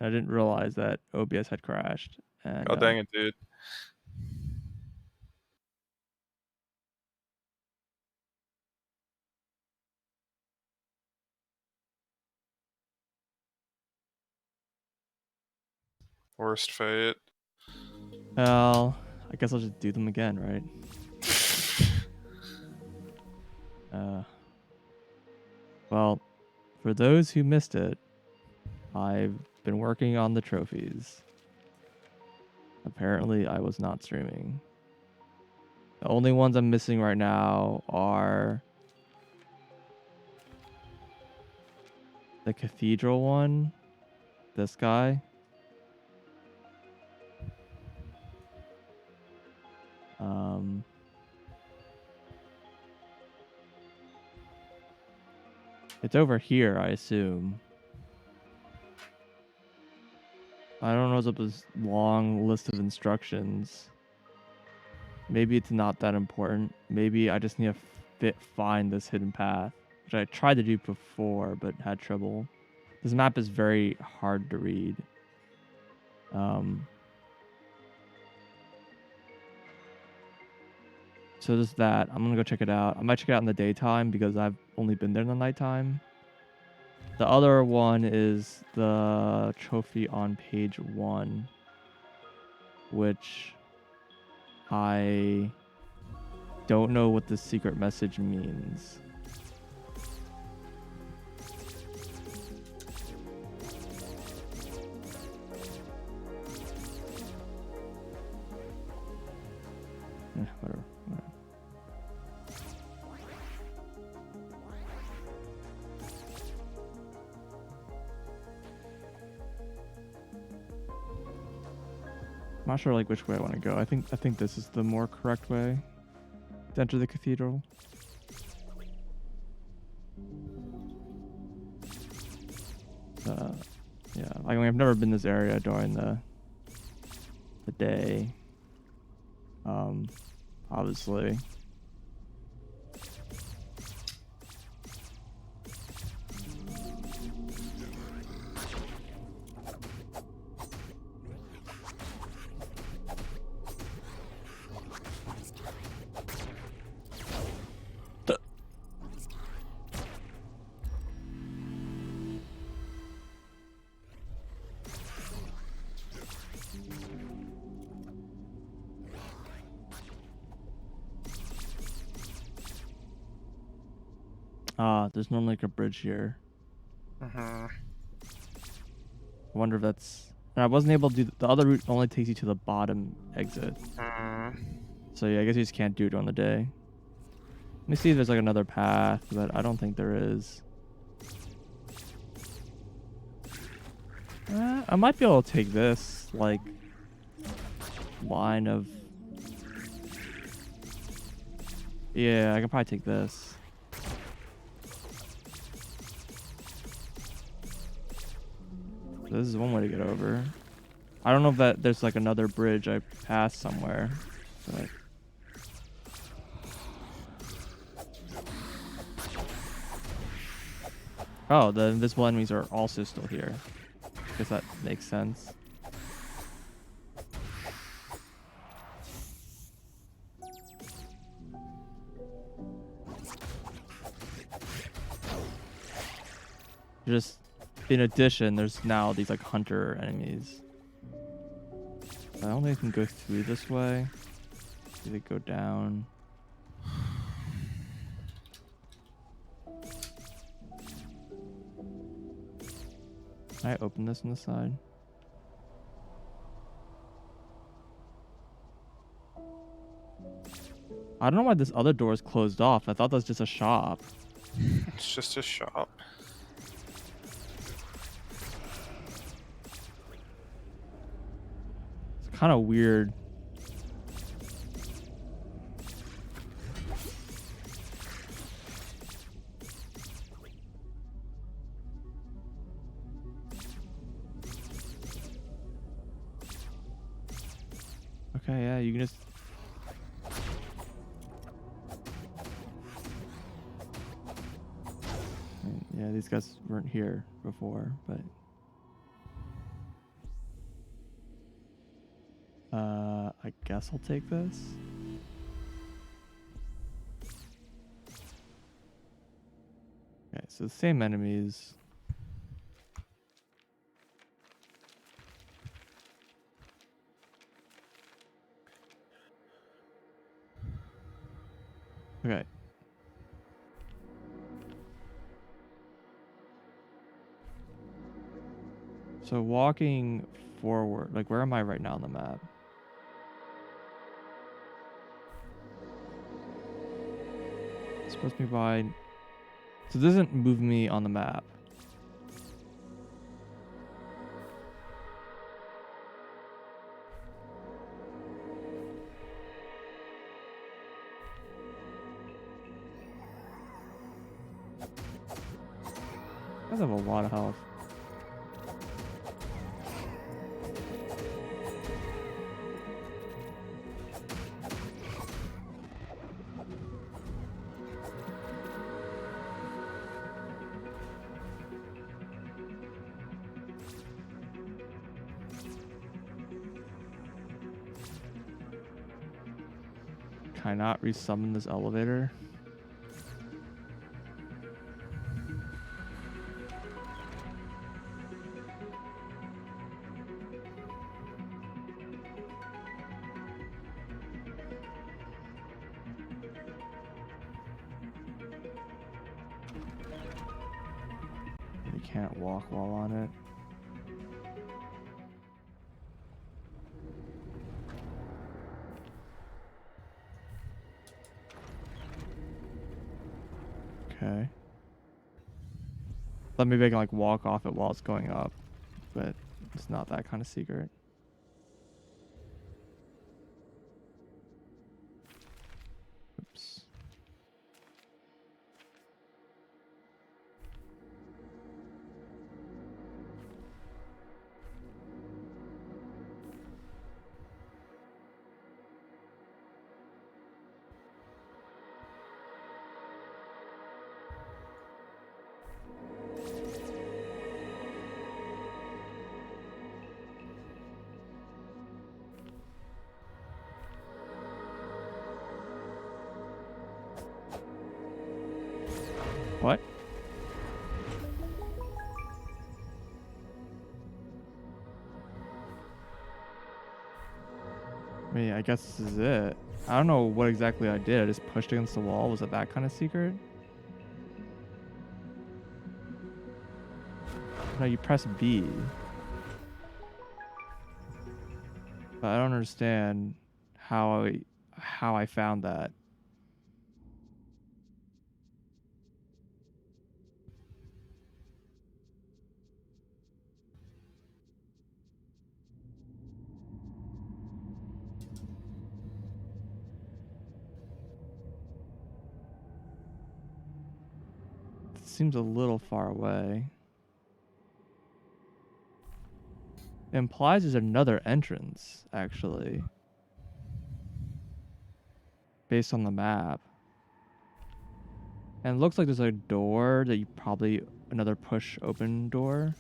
I didn't realize that OBS had crashed. And Oh, dang it, dude. Worst fate. well, I guess I'll just do them again, right? Well, for those who missed it, I've been working on the trophies. Apparently, I was not streaming. The only ones I'm missing right now are the cathedral one, this guy. It's over here, I assume. I don't know what's up with this long list of instructions. Maybe it's not that important. Maybe I just need to find this hidden path, which I tried to do before but had trouble. This map is very hard to read. So there's that. I'm gonna go check it out. I might check it out in the daytime because I've only been there in the nighttime. The other one is the trophy on page 1, which I don't know what the secret message means. Whatever. I'm not sure like which way I want to go. I think this is the more correct way to enter the cathedral. Yeah, I mean, I've never been in this area during the day. Obviously. There's normally like a bridge here. I wonder if that's... And I wasn't able to do... The other route only takes you to the bottom exit. So yeah, I guess you just can't do it on the day. Let me see if there's like another path, but I don't think there is. I might be able to take this, like, line of... Yeah, I can probably take this. This is one way to get over. I don't know if that there's like another bridge I passed somewhere. But... Oh, the invisible enemies are also still here. I guess that makes sense. Just in addition, there's now these like hunter enemies. I don't think I can go through this way. Maybe go down. Can I open this on the side? I don't know why this other door is closed off. I thought that was just a shop. It's just a shop. It's kind of weird. Okay, yeah, you can just... I mean, yeah, these guys weren't here before, but... I guess I'll take this. Okay, so the same enemies. Okay. So walking forward, like where am I right now on the map? It's supposed to be by. So this doesn't move me on the map. I have a lot of health. Can I not resummon this elevator? You can't walk while on it. Okay. Thought maybe I can like walk off it while it's going up, but it's not that kind of secret. Oops. What? I mean, I guess this is it. I don't know what exactly I did. I just pushed against the wall. Was it that kind of secret? No, you press B. But I don't understand how I found that. It seems a little far away. It implies there's another entrance, actually. Based on the map. And it looks like there's a door that you probably another push open door.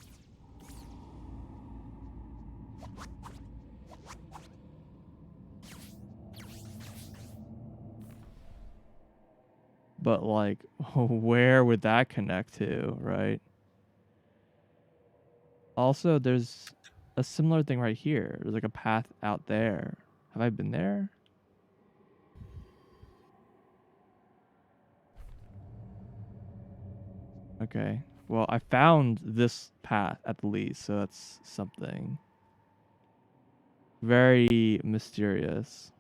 But like where would that connect to, right? Also, there's a similar thing right here. There's like a path out there. Have I been there? Okay. Well, I found this path at least, so that's something. Very mysterious.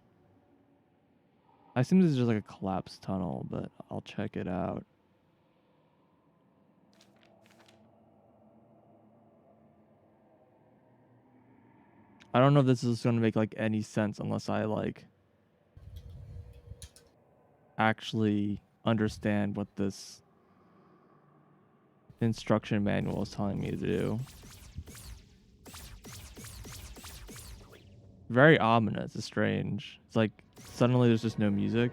I assume this is just like a collapsed tunnel, but I'll check it out. I don't know if this is going to make like any sense unless I like actually understand what this instruction manual is telling me to do. Very ominous. It's strange. It's like suddenly there's just no music.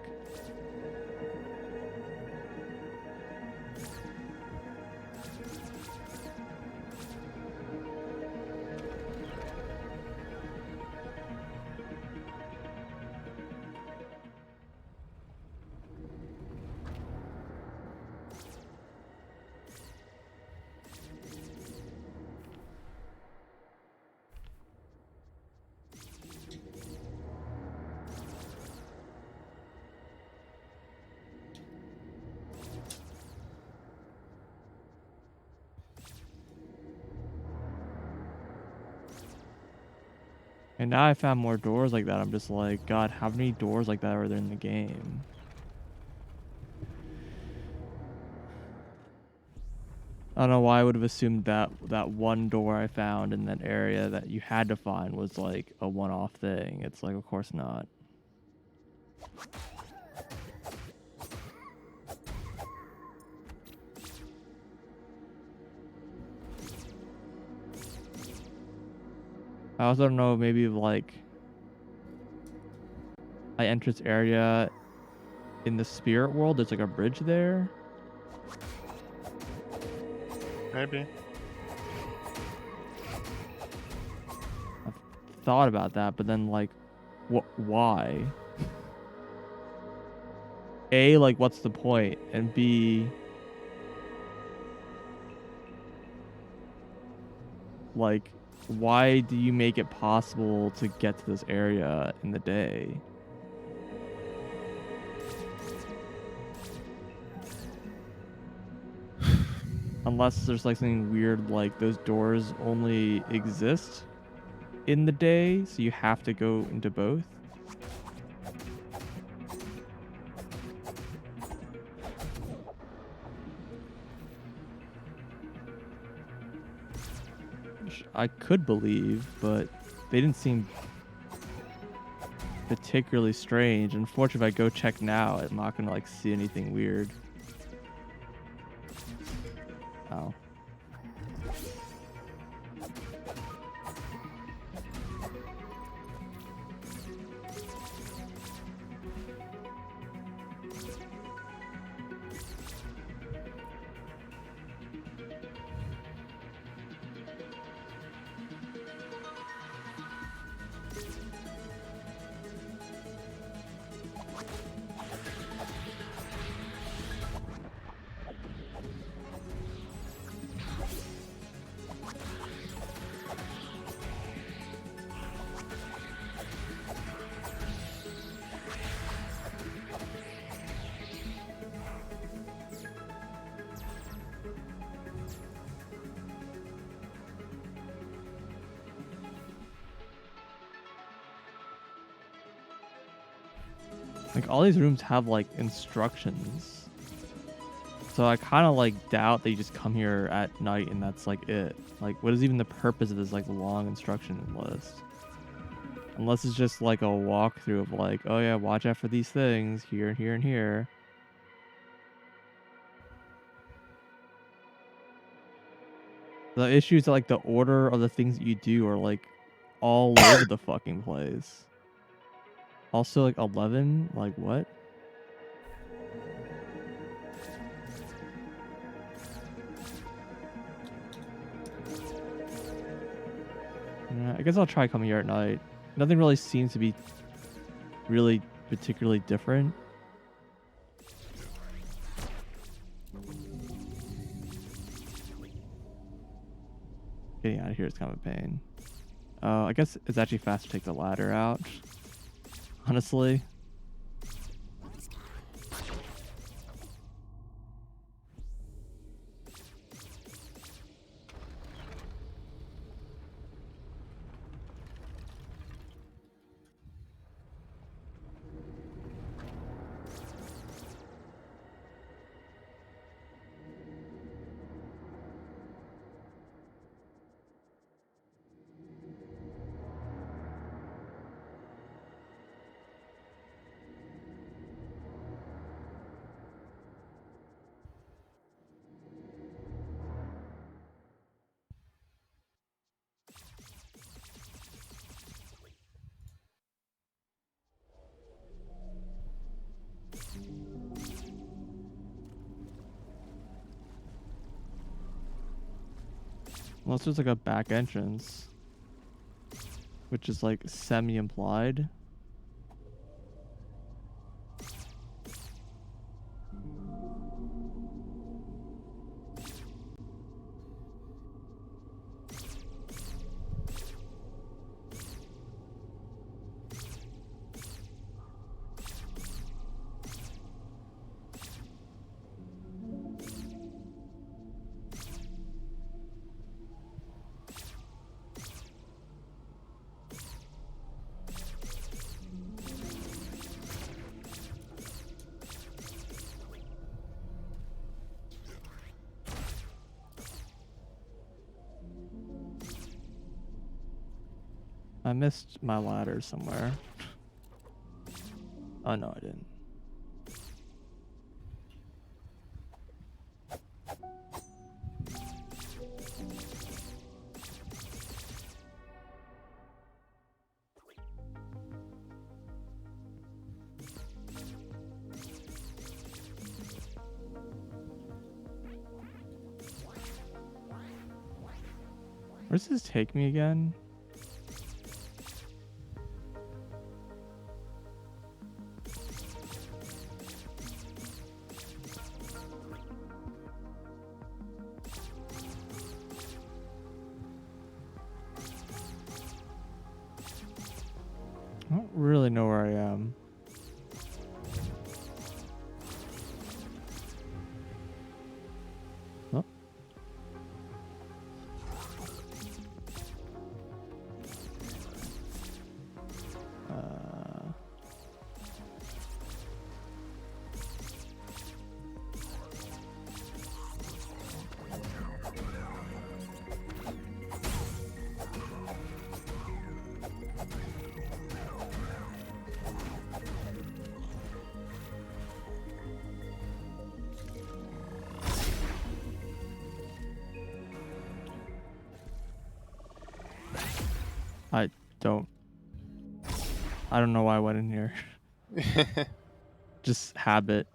And now I found more doors like that. I'm just like, God, how many doors like that are there in the game? I don't know why I would have assumed that that one door I found in that area that you had to find was like a one-off thing. It's like, of course not. I also don't know, maybe like I entrance area in the spirit world, there's like a bridge there. Maybe. I've thought about that, but then like, why? A, like, what's the point? And B, like, why do you make it possible to get to this area in the day? Unless there's like something weird, like those doors only exist in the day, so you have to go into both. Which I could believe, but they didn't seem particularly strange. Unfortunately, if I go check now, I'm not gonna like see anything weird. Oh. Like all these rooms have like instructions. So I kind of like doubt that you just come here at night and that's like it. Like what is even the purpose of this like long instruction list? Unless it's just like a walkthrough of like, oh yeah, watch out for these things here and here and here. The issue is that like the order of the things that you do are like all over the fucking place. Also like 11, like what? Yeah, I guess I'll try coming here at night. Nothing really seems to be really particularly different. Getting out of here is kind of a pain. I guess it's actually faster to take the ladder out. Honestly. Unless there's like a back entrance, which is like semi-implied. I missed my ladder somewhere. Oh no, I didn't. Where does this take me again? I don't really know where I am. Oh. I don't know why I went in here. Just habit.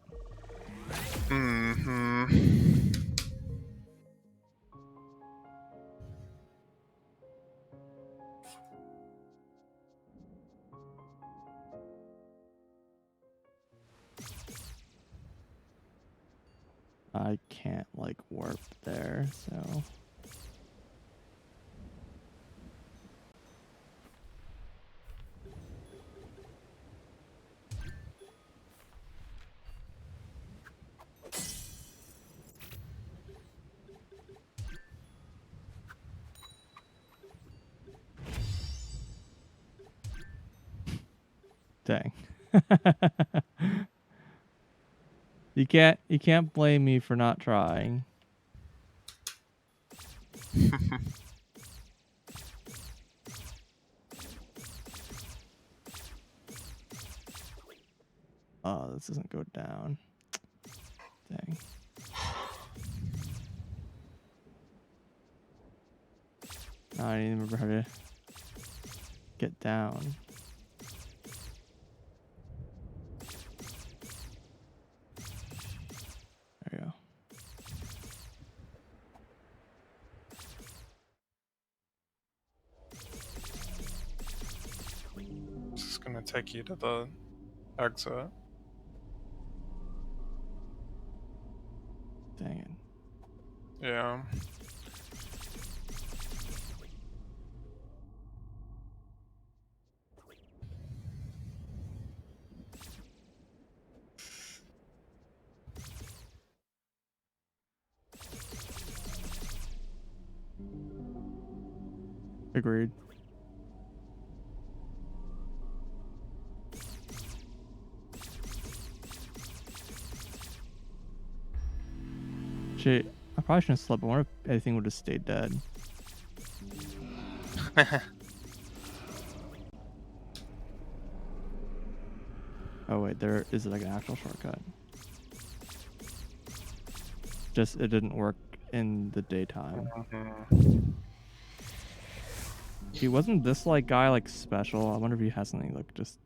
Mm-hmm. I can't like warp there, so dang. You can't blame me for not trying. Oh, this doesn't go down. Dang. I didn't remember how to get down. There you go. This is gonna take you to the exit. Dang it. Yeah. Agreed. Shit, I probably shouldn't have slept. I wonder if anything would have stayed dead. Oh wait, there is like an actual shortcut. Just it didn't work in the daytime. He wasn't this like guy like special. I wonder if he has something like just.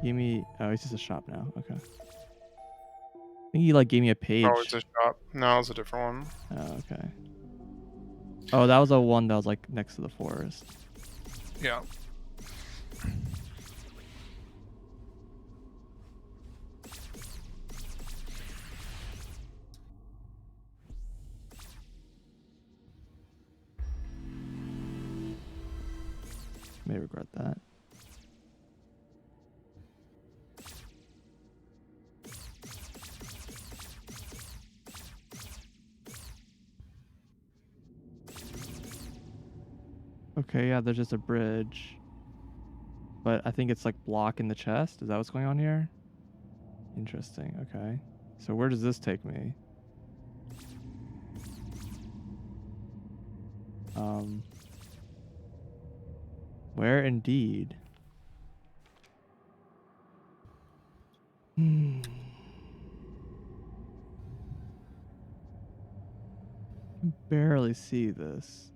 Give me. Oh, he's just a shop now. Okay. I think he like gave me a page. Oh, it's a shop. No, it's a different one. Oh, okay. Oh, that was a one that was like next to the forest. Yeah. May regret that. Okay, yeah, there's just a bridge. But I think it's like blocking the chest. Is that what's going on here? Interesting. Okay. So where does this take me? Where indeed? I can barely see this.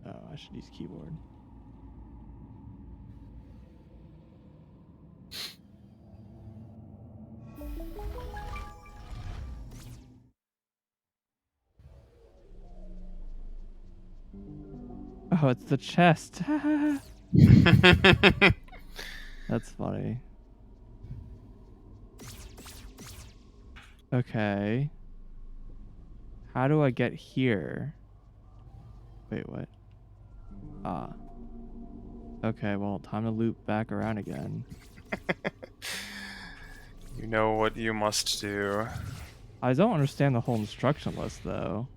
Oh, I should use keyboard. Oh, it's the chest. That's funny. Okay. How do I get here? Wait, what? Ah. Okay, well, time to loop back around again. You know what you must do. I don't understand the whole instruction list, though.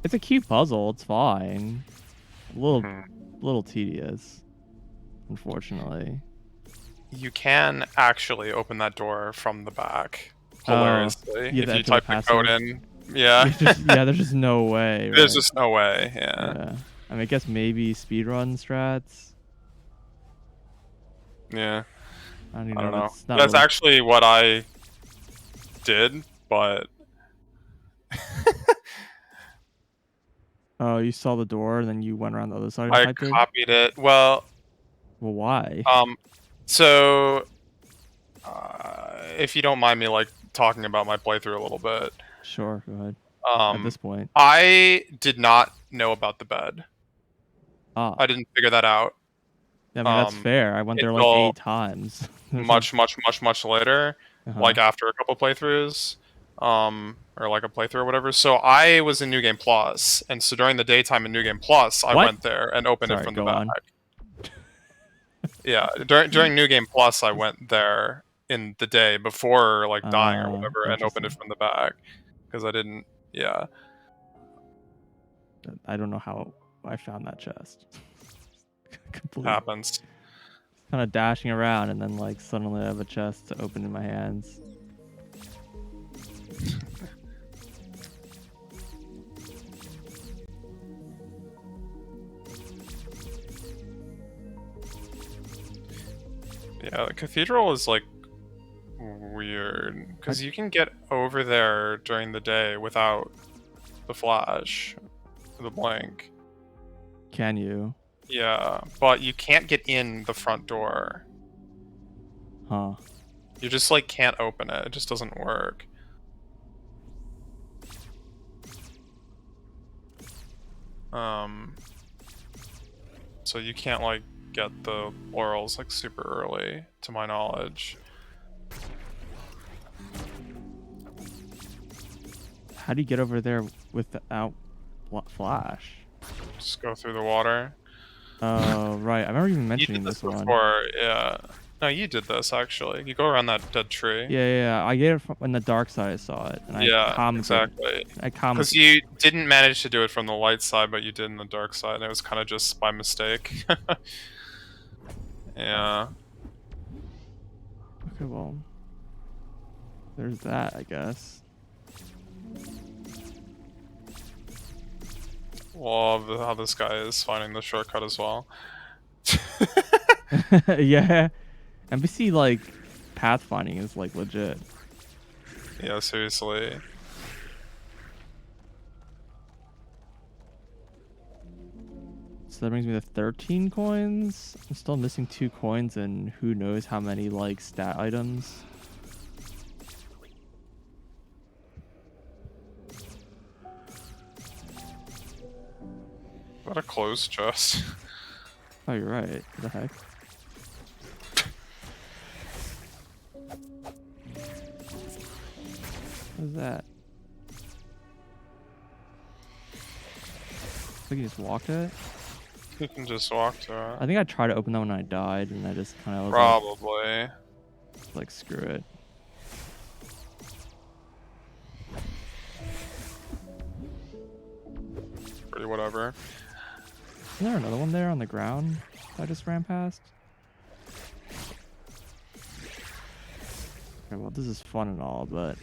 It's a cute puzzle. It's fine. A little tedious, unfortunately. You can actually open that door from the back. Oh, Hilariously, you if you type the password? code in. Yeah. There's just no way. Right? There's just no way. Yeah. Yeah. I mean, I guess maybe speedrun strats. Yeah. I don't even I don't know. It's not That's really... actually what I did, but Oh, you saw the door and then you went around the other side and I typed it? copied it. Well, why? So if you don't mind me like talking about my playthrough a little bit. Sure, go ahead. At this point, I did not know about the bed. Ah, I didn't figure that out. I mean that's fair. I went there like Until 8 times. much later, like after a couple playthroughs, or like a playthrough or whatever. So I was in New Game Plus, and so during the daytime in New Game Plus, I went there and opened it from the back. Yeah, during New Game Plus, I went there in the day before like dying or whatever, and opened it from the back because I didn't. Yeah. I don't know how I found that chest. Happens. Kind of dashing around, and then like suddenly I have a chest to open in my hands. Yeah, the cathedral is like weird because you can get over there during the day without the flash, the blink. Can you? Yeah, but you can't get in the front door. Huh. You just like can't open it. It just doesn't work. So you can't like get the laurels like super early, to my knowledge. How do you get over there without flash? Just go through the water. Oh, right. I remember you mentioning this one. Before, yeah. No, you did this actually. You go around that dead tree. Yeah. I get it from in the dark side. I saw it, and I commented. Exactly. I commented because you didn't manage to do it from the light side, but you did in the dark side, and it was kind of just by mistake. Yeah. Okay, well, there's that, I guess. Love how this guy is finding the shortcut as well. Yeah, NPC like pathfinding is like legit. Yeah, seriously. So that brings me to 13 coins. I'm still missing 2 coins and who knows how many like stat items. Is that a closed chest? Oh, you're right. What the heck? What's that? I think you just walked it. You can just walk to it. I think I tried to open that when I died, and I just kind of was probably like screw it. Pretty whatever. Isn't there another one there on the ground I just ran past? Okay, well, this is fun and all, but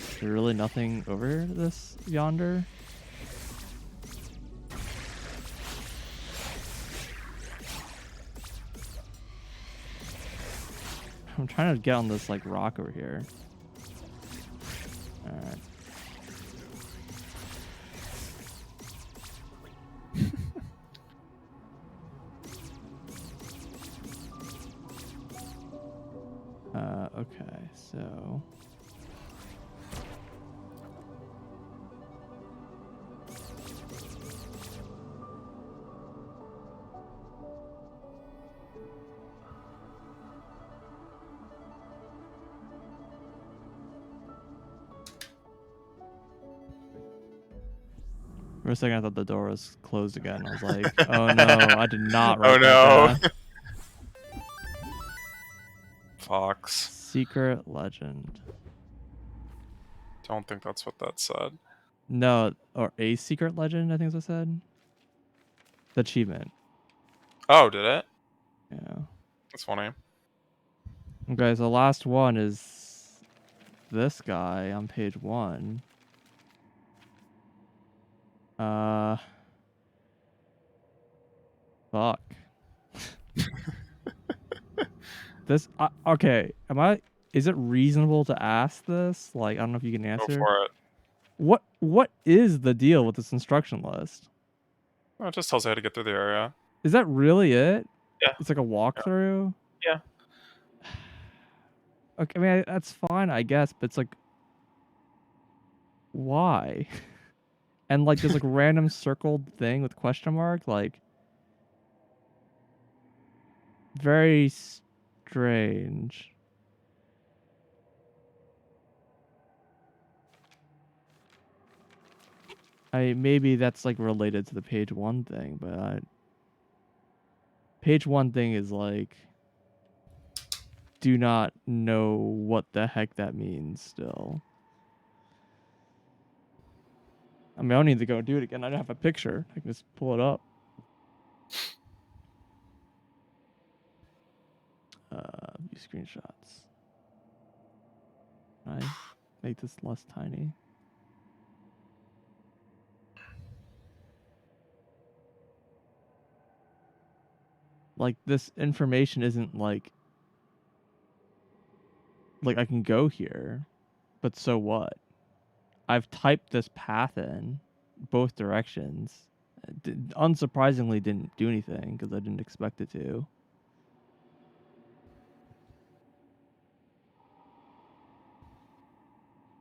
is there really nothing over this yonder? I'm trying to get on this like rock over here. Alright. Okay, so for a second I thought the door was closed again. I was like, oh no, I did not write Oh that no. down. Fox. Secret legend. Don't think that's what that said. No, or a secret legend, I think is what I said. The achievement. Oh, did it? Yeah. That's funny. Okay, so the last one is this guy on page 1. Fuck. This okay, is it reasonable to ask this? Like, I don't know if you can Go answer. for it. What is the deal with this instruction list? Oh, it just tells you how to get through the area. Is that really it? Yeah. It's like a walkthrough? Yeah. Okay, I mean, that's fine, I guess, but it's like, why? And like this like random circled thing with question mark, like very strange. Maybe that's like related to the page 1 thing, but page 1 thing is like, do not know what the heck that means still. I mean, I don't need to go do it again. I don't have a picture. I can just pull it up. View screenshots. Can I make this less tiny? Like, this information isn't like I can go here, but so what? I've typed this path in both directions. Unsurprisingly, didn't do anything because I didn't expect it to.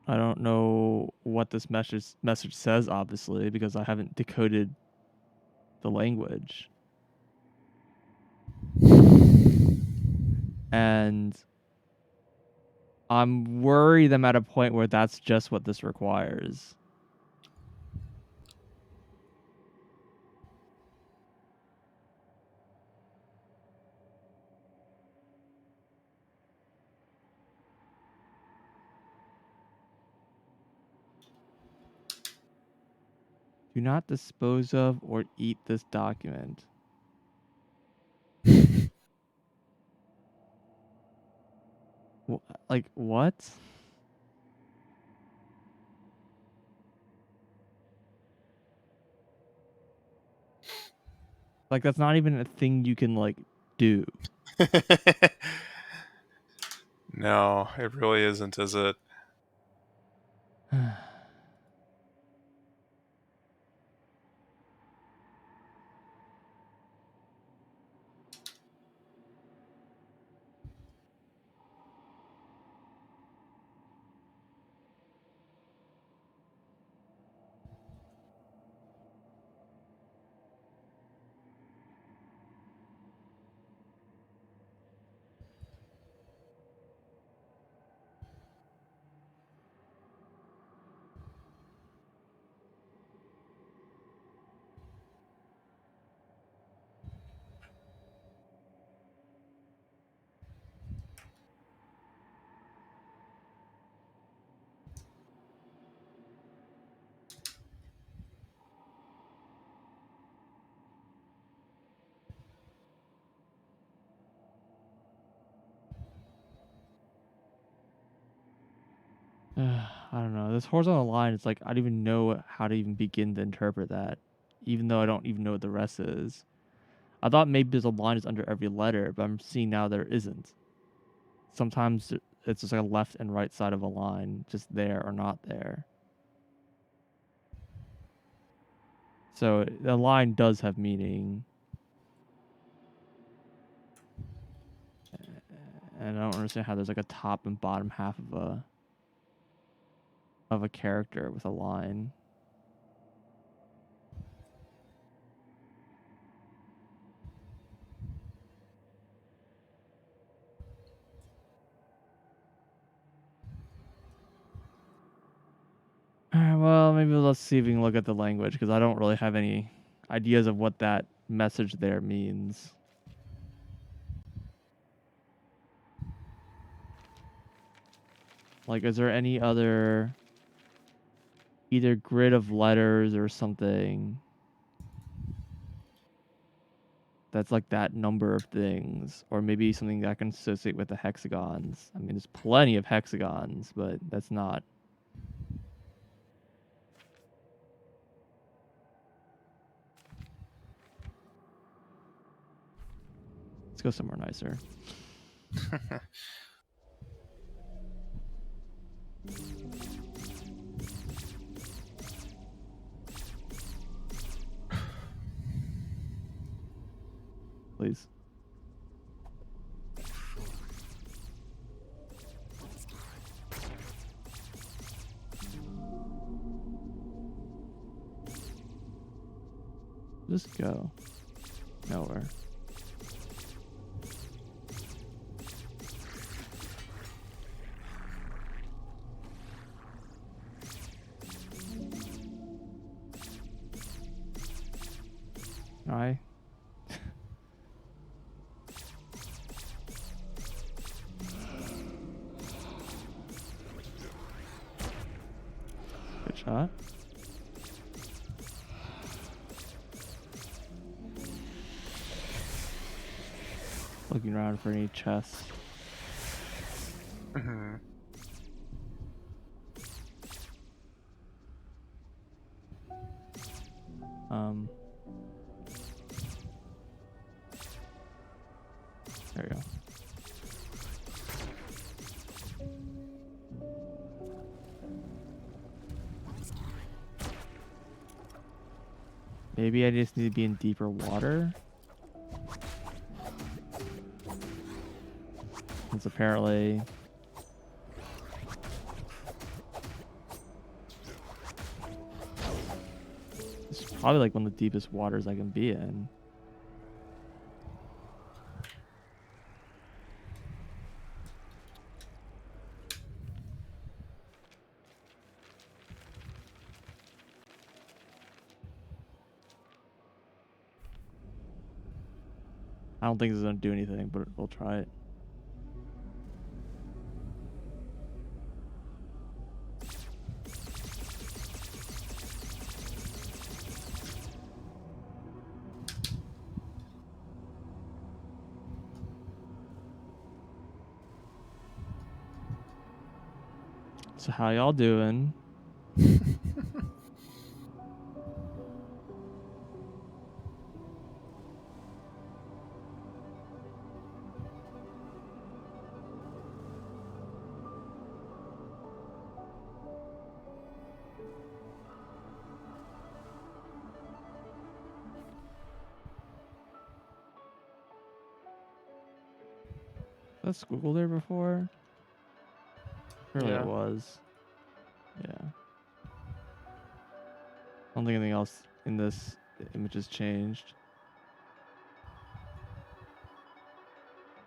I don't know what this message says, obviously, because I haven't decoded the language. And I'm worried I'm at a point where that's just what this requires. Do not dispose of or eat this document. Like, what? Like, that's not even a thing you can, like, do. No, it really isn't, is it? I don't know. This horizontal line, it's like I don't even know how to even begin to interpret that, even though I don't even know what the rest is. I thought maybe there's a line is under every letter, but I'm seeing now there isn't. Sometimes it's just like a left and right side of a line, just there or not there. So the line does have meaning. And I don't understand how there's like a top and bottom half of a character with a line. Alright, well, maybe let's see if we can look at the language, because I don't really have any ideas of what that message there means. Like, is there any other either grid of letters or something that's like that number of things, or maybe something that I can associate with the hexagons? I mean, there's plenty of hexagons, but that's not. Let's go somewhere nicer. Please. Just go. Nowhere. Alright. Good shot. Looking around for any chests. Mm-hmm. There you go. Maybe I just need to be in deeper water. Since apparently it's probably like one of the deepest waters I can be in. I don't think this is gonna do anything, but we'll try it. So how y'all doing? Was that squiggle there before? Surely it was. Yeah. I don't think anything else in this image has changed.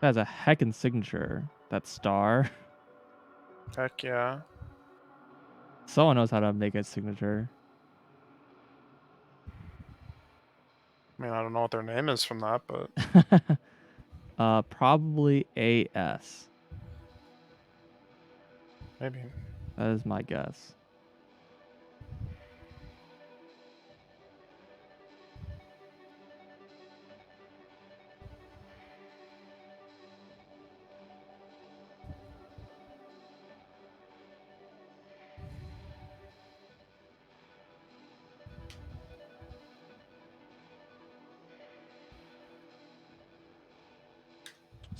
That has a heckin' signature. That star. Heck yeah. Someone knows how to make a signature. I mean, I don't know what their name is from that, but Probably AS. maybe. That is my guess.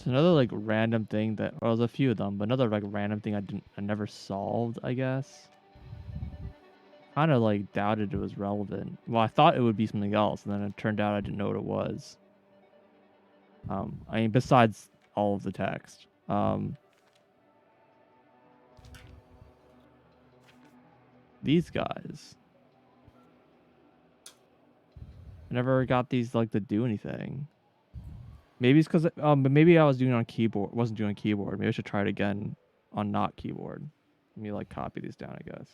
It's another like random thing that, well, there's a few of them, but another like random thing I never solved, I guess. Kind of like doubted it was relevant. Well, I thought it would be something else, and then it turned out I didn't know what it was. I mean, besides all of the text. These guys. I never got these like to do anything. Maybe it's because but maybe I was doing it on keyboard. Wasn't doing keyboard. Maybe I should try it again on not keyboard. Let me like copy these down, I guess.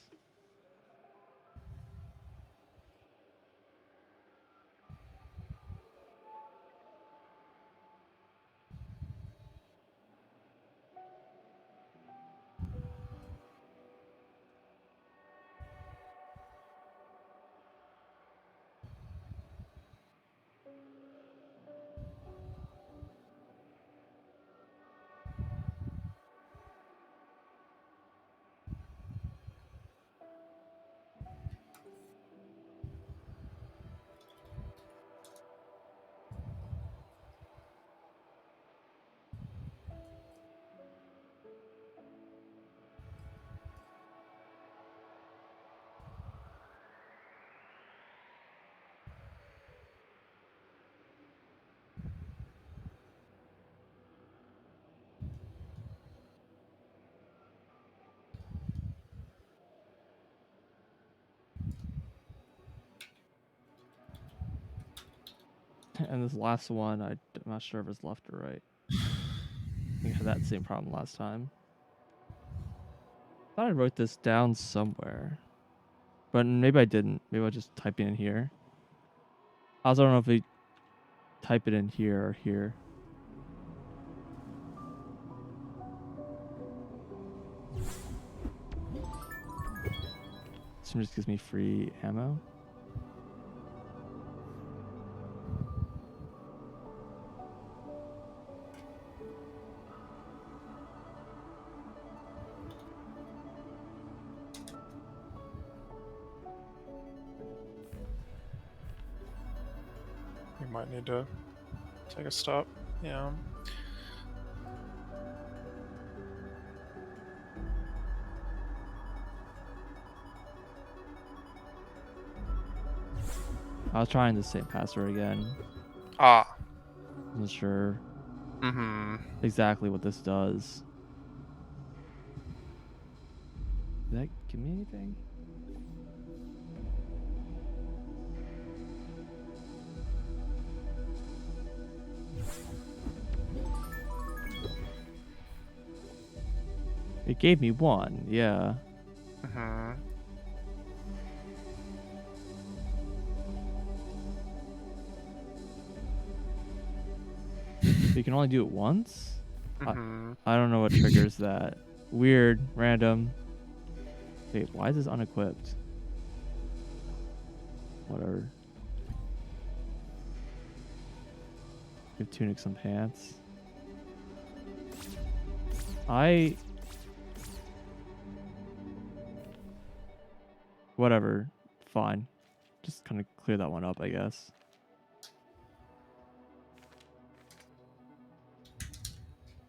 And this last one, I'm not sure if it's left or right. I think I had that same problem last time. I thought I wrote this down somewhere. But maybe I didn't. Maybe I just type it in here. I also don't know if we type it in here or here. This one just gives me free ammo. You might need to take a stop. Yeah. I was trying the same password again. Ah. Wasn't sure exactly what this does. Did that give me anything? It gave me one, yeah. You can only do it once? I don't know what triggers that. Weird, random. Wait, why is this unequipped? Whatever. Give TUNIC some pants. Whatever. Fine. Just kind of clear that one up, I guess.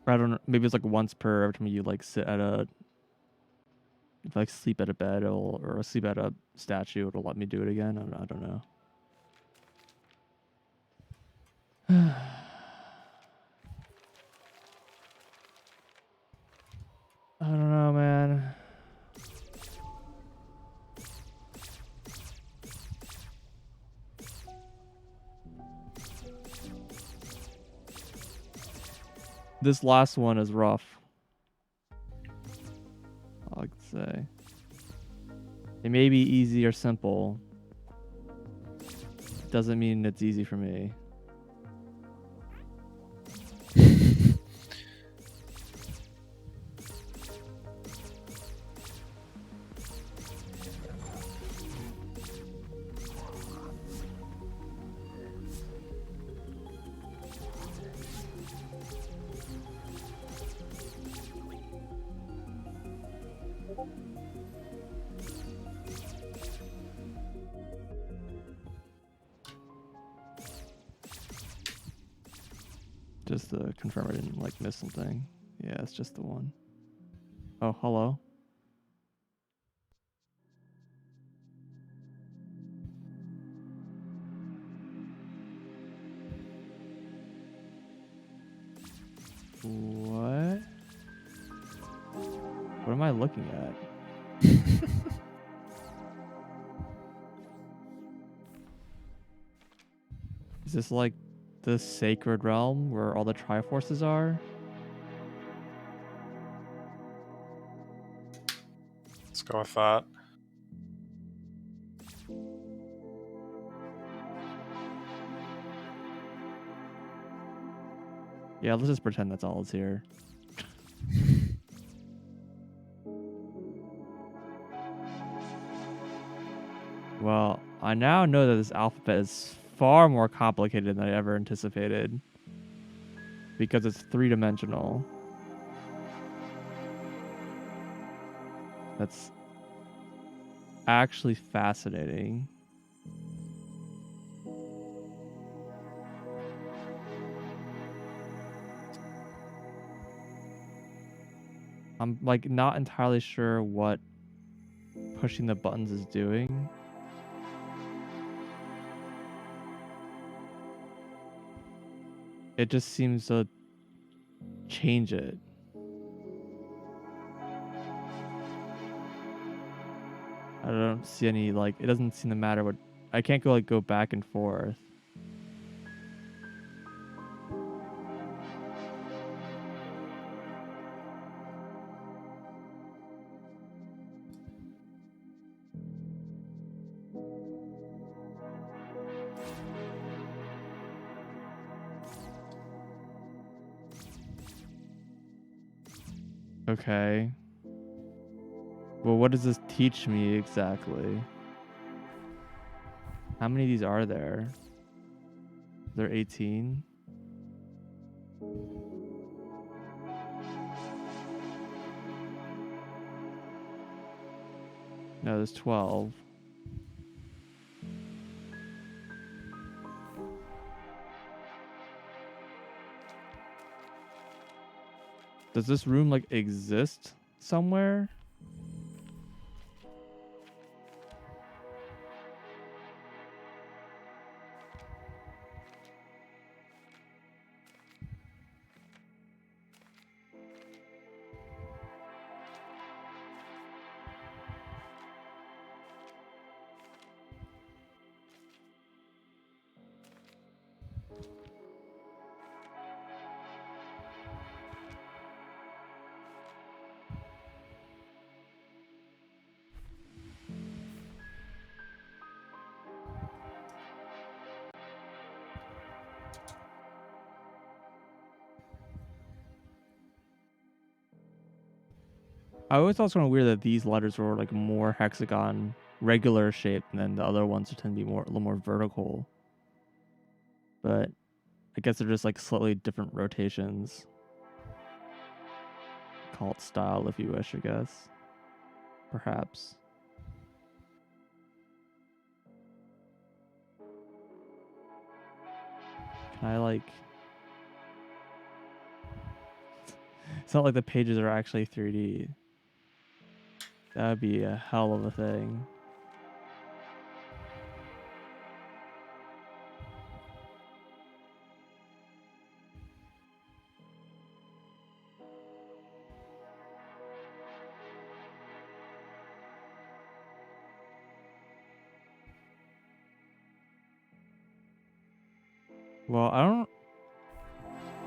I don't know. Maybe it's like once per every time you like sit at a, if I like sleep at a bed or sleep at a statue, it'll let me do it again. I don't know. I don't know, man. This last one is rough. I like to say. It may be easy or simple. Doesn't mean it's easy for me. Just to confirm I didn't like miss something. Yeah, it's just the one. Oh, hello. What? What am I looking at? Is this like the sacred realm where all the Triforces are? Let's go with that. Yeah, let's just pretend that's all that's here. Well, I now know that this alphabet is far more complicated than I ever anticipated. Because it's three-dimensional. That's actually fascinating. I'm like not entirely sure what pushing the buttons is doing. It just seems to change it. I don't see any, like, it doesn't seem to matter what, I can't go back and forth. Okay. Well, what does this teach me exactly? How many of these are there? There are 18? No, there's 12. Does this room, like, exist somewhere? I always thought it was kind of weird that these letters were like more hexagon, regular shaped, and then the other ones tend to be a little more vertical. But I guess they're just like slightly different rotations. Call it style if you wish, I guess. Perhaps. Can I like... It's not like the pages are actually 3D. That would be a hell of a thing. Well, I don't...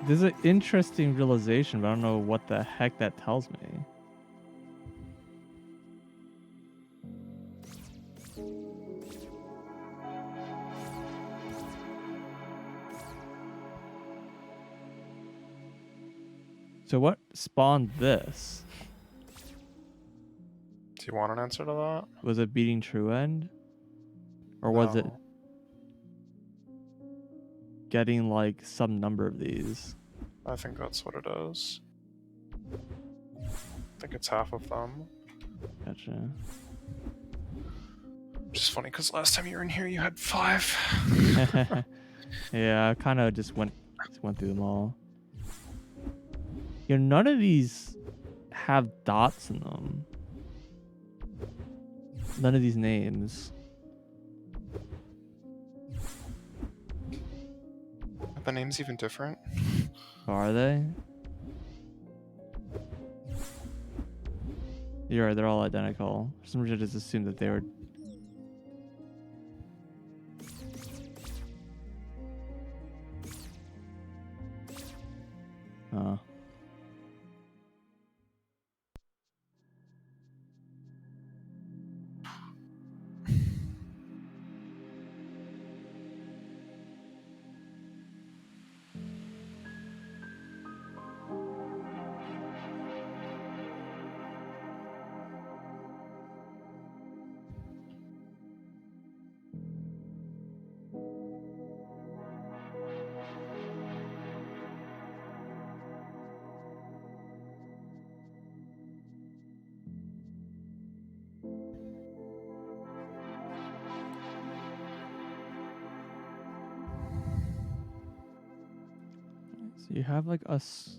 This is an interesting realization, but I don't know what the heck that tells me. So what spawned this? Do you want an answer to that? Was it beating true end? Or was it getting like some number of these? I think that's what it is. I think it's half of them. Gotcha. Which is funny because last time you were in here you had 5. Yeah, I kind of just went through them all. You know, none of these have dots in them. None of these names. Are the names even different? Are they? You're right, they're all identical. For some reason I just assumed that they were... So you have like us.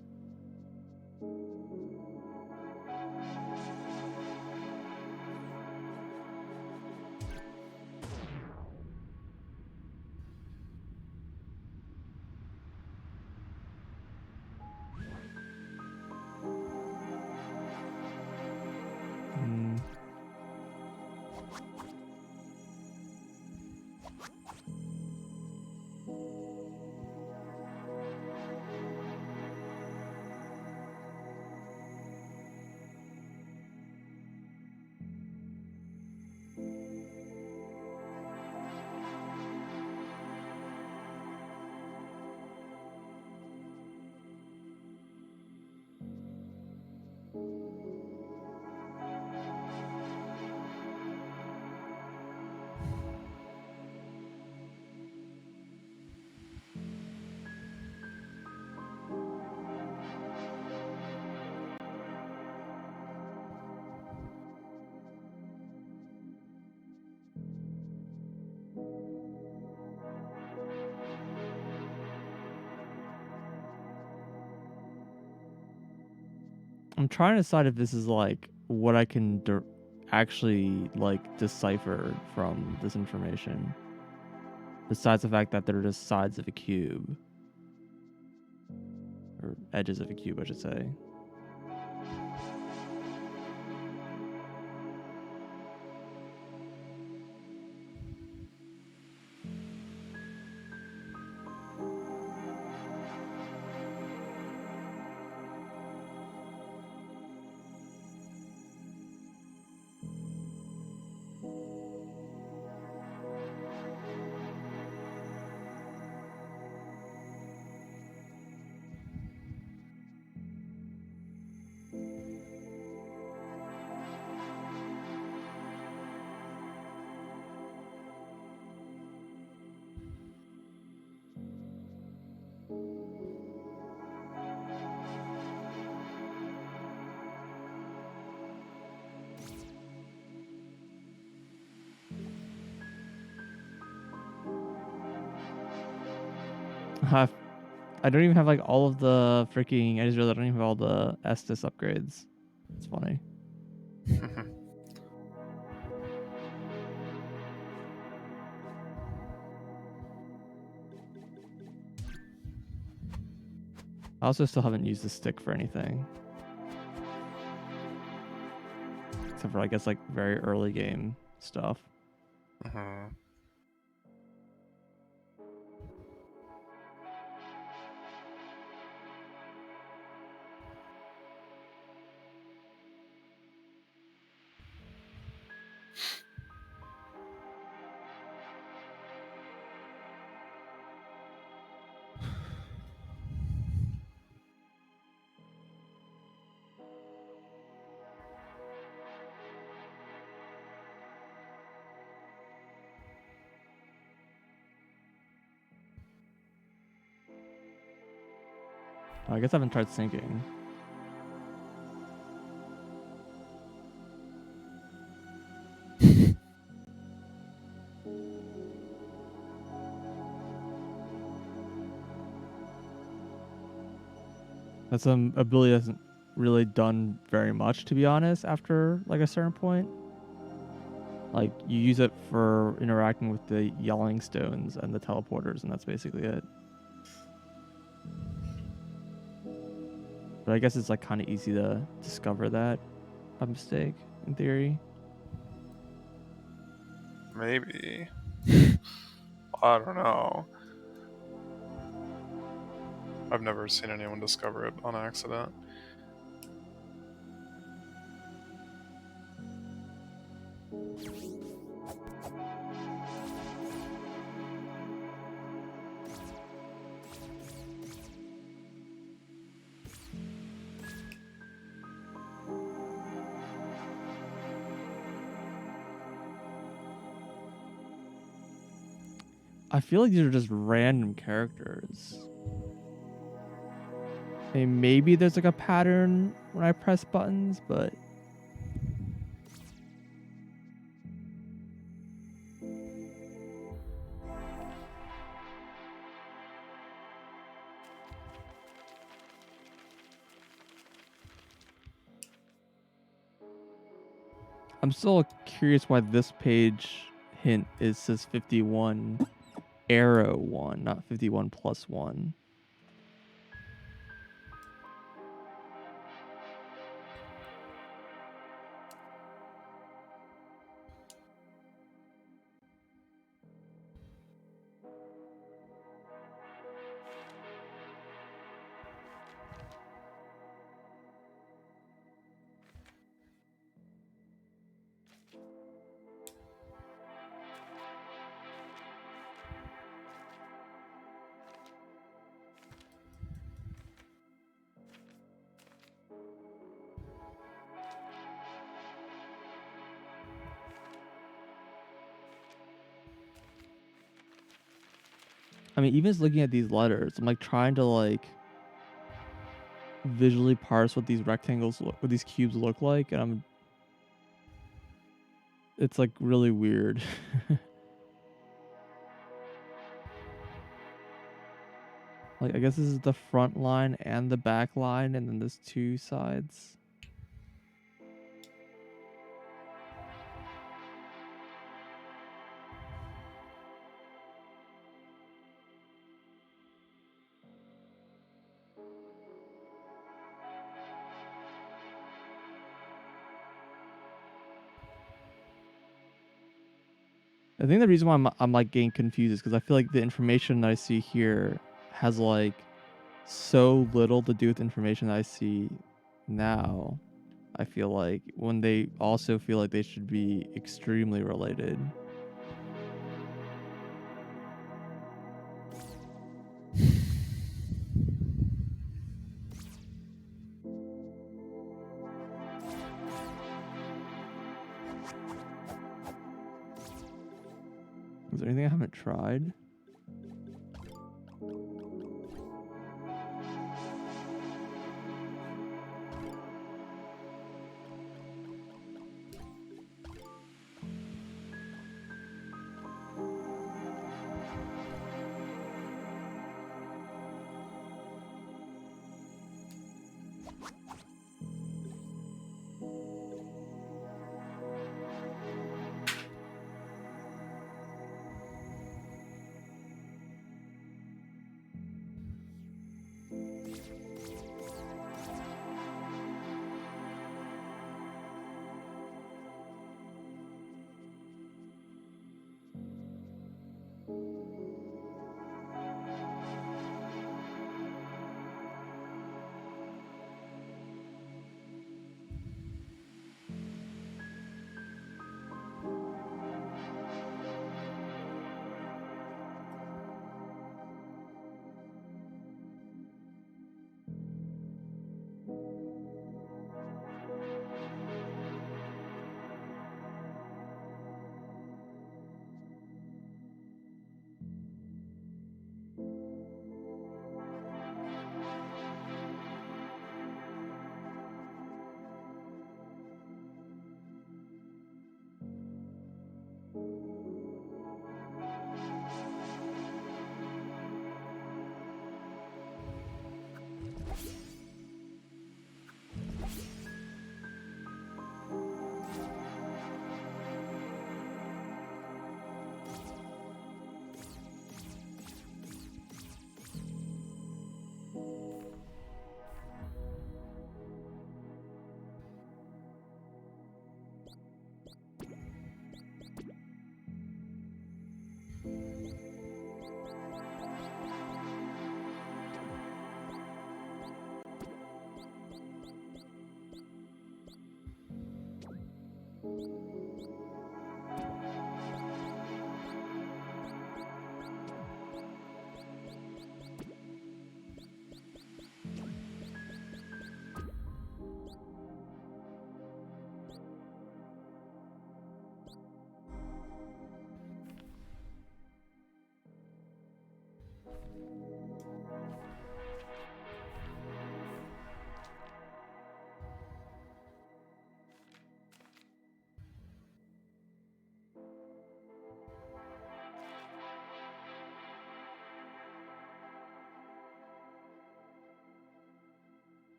I'm trying to decide if this is like what I can actually like decipher from this information. Besides the fact that they're just sides of a cube. Or edges of a cube, I should say. I don't even have like all of the freaking. I just realized I don't even have all the Estus upgrades. It's funny. I also still haven't used the stick for anything. Except for, I guess, like very early game stuff. I guess I haven't tried syncing. That some ability hasn't really done very much, to be honest, after like a certain point. Like, you use it for interacting with the yelling stones and the teleporters, and that's basically it. But I guess it's like kind of easy to discover that by mistake, in theory. Maybe. I don't know. I've never seen anyone discover it on accident. I feel like these are just random characters. I mean, maybe there's like a pattern when I press buttons, but I'm still curious why this page hint says 51 arrow 1, not 51 plus 1. I mean, even just looking at these letters, I'm like trying to like visually parse what these rectangles, what these cubes look like, and it's like really weird. Like, I guess this is the front line and the back line, and then there's two sides. I think the reason why I'm like getting confused is because I feel like the information that I see here has like so little to do with information that I see now. I feel like when they also feel like they should be extremely related. Is there anything I haven't tried?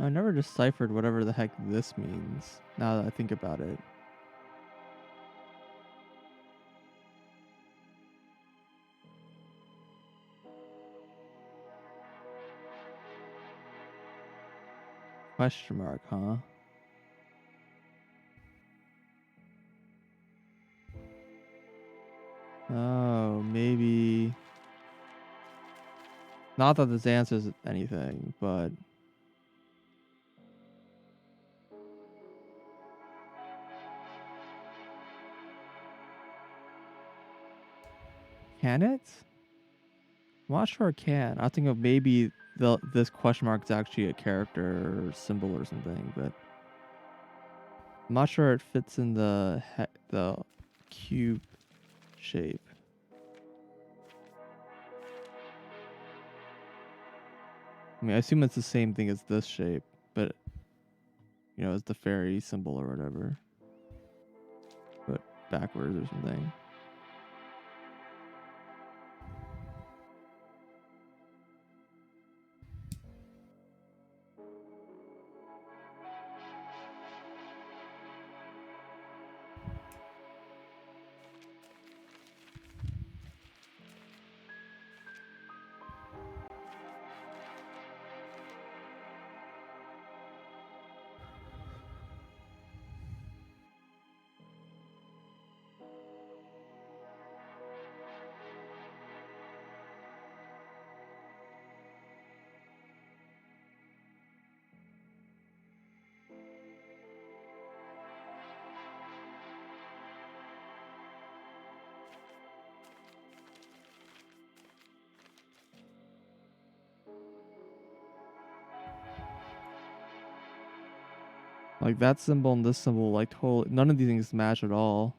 I never deciphered whatever the heck this means, now that I think about it. Question mark, huh? Oh, maybe... Not that this answers anything, but... Can it? I'm not sure it can. I think of maybe this question mark is actually a character or symbol or something, but... I'm not sure it fits in the cube shape. I mean, I assume it's the same thing as this shape, but, you know, it's the fairy symbol or whatever. But backwards or something. Like that symbol and this symbol, like totally, none of these things match at all.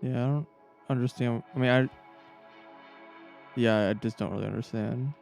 Yeah, I don't understand. I mean, I just don't really understand.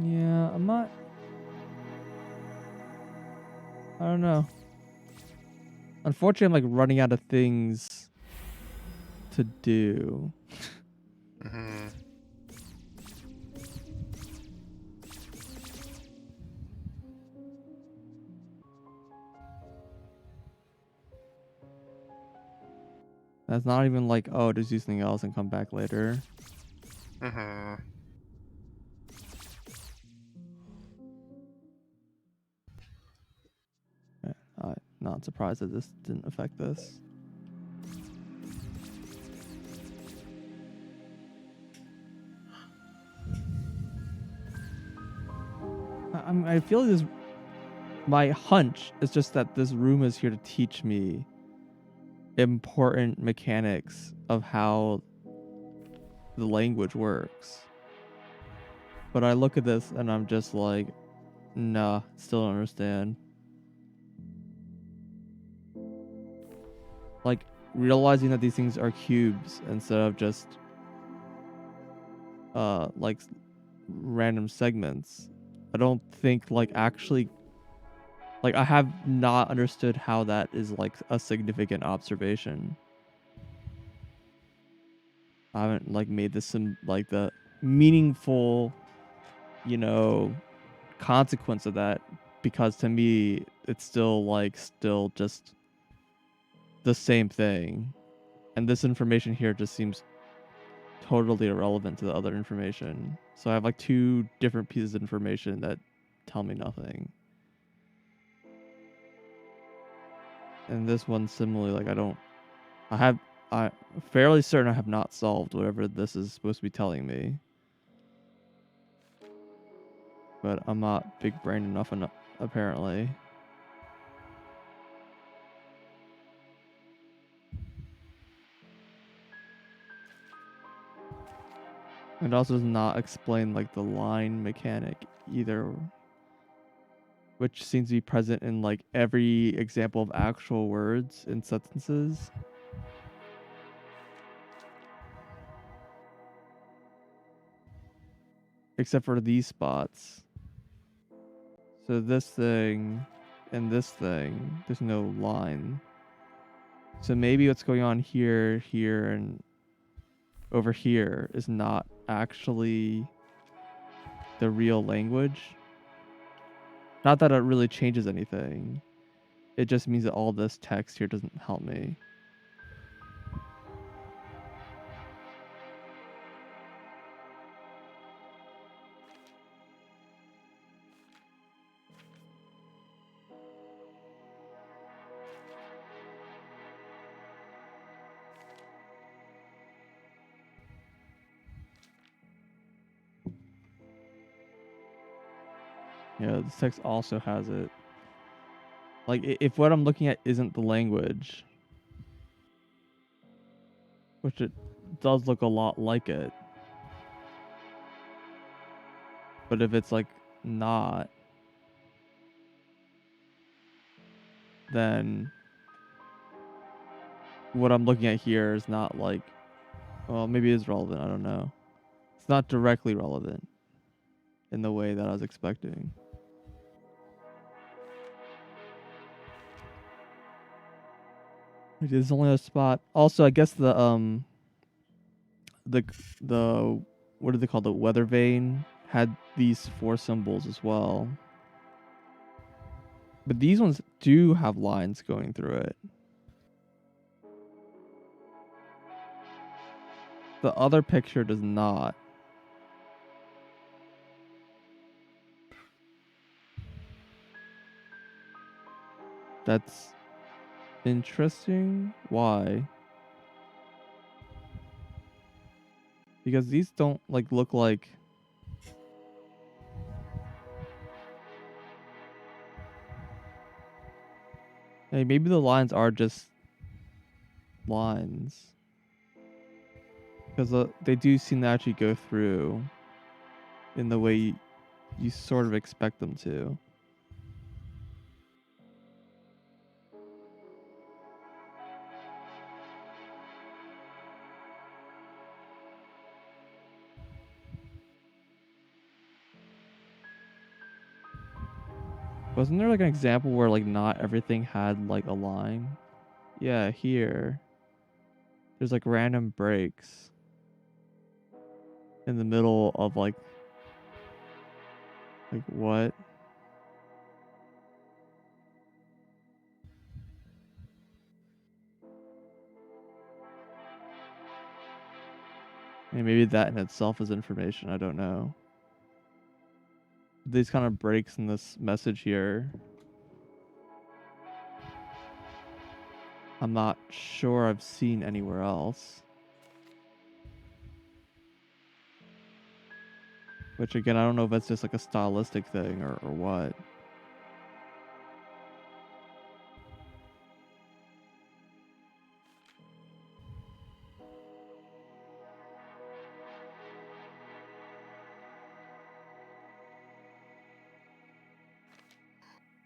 Yeah, I'm not... I don't know. Unfortunately, I'm like running out of things to do. Mm-hmm. That's not even like, oh, just do something else and come back later. Mm-hmm. I'm not surprised that this didn't affect this. I feel like this... My hunch is just that this room is here to teach me important mechanics of how the language works. But I look at this and I'm just like, nah, still don't understand. Like, realizing that these things are cubes instead of just like random segments. I don't think like actually, like, I have not understood how that is like a significant observation. I haven't like made this some like the meaningful, you know, consequence of that, because to me it's still just the same thing, and this information here just seems totally irrelevant to the other information. So I have like two different pieces of information that tell me nothing. And this one similarly, like I'm fairly certain I have not solved whatever this is supposed to be telling me. But I'm not big brained enough apparently. It also does not explain like the line mechanic either, which seems to be present in like every example of actual words and sentences. except for these spots. So this thing and this thing, there's no line. So maybe what's going on here, here, and over here is not actually the real language. Not that it really changes anything. It just means that all this text here doesn't help me. Yeah, this text also has it. Like, if what I'm looking at isn't the language, which it does look a lot like it, but if it's like not, then what I'm looking at here is not like, well, maybe it is relevant. I don't know. It's not directly relevant in the way that I was expecting. There's only a spot. Also, I guess the what do they call, the weather vane had these 4 symbols as well. But these ones do have lines going through it. The other picture does not. That's interesting. Why? Because these don't like look like. Hey, maybe the lines are just lines. Because they do seem to actually go through in the way you sort of expect them to. Wasn't there like an example where like not everything had like a line? Yeah, here. There's like random breaks in the middle of like what? And maybe that in itself is information, I don't know. These kind of breaks in this message here, I'm not sure I've seen anywhere else. Which again, I don't know if it's just like a stylistic thing or what.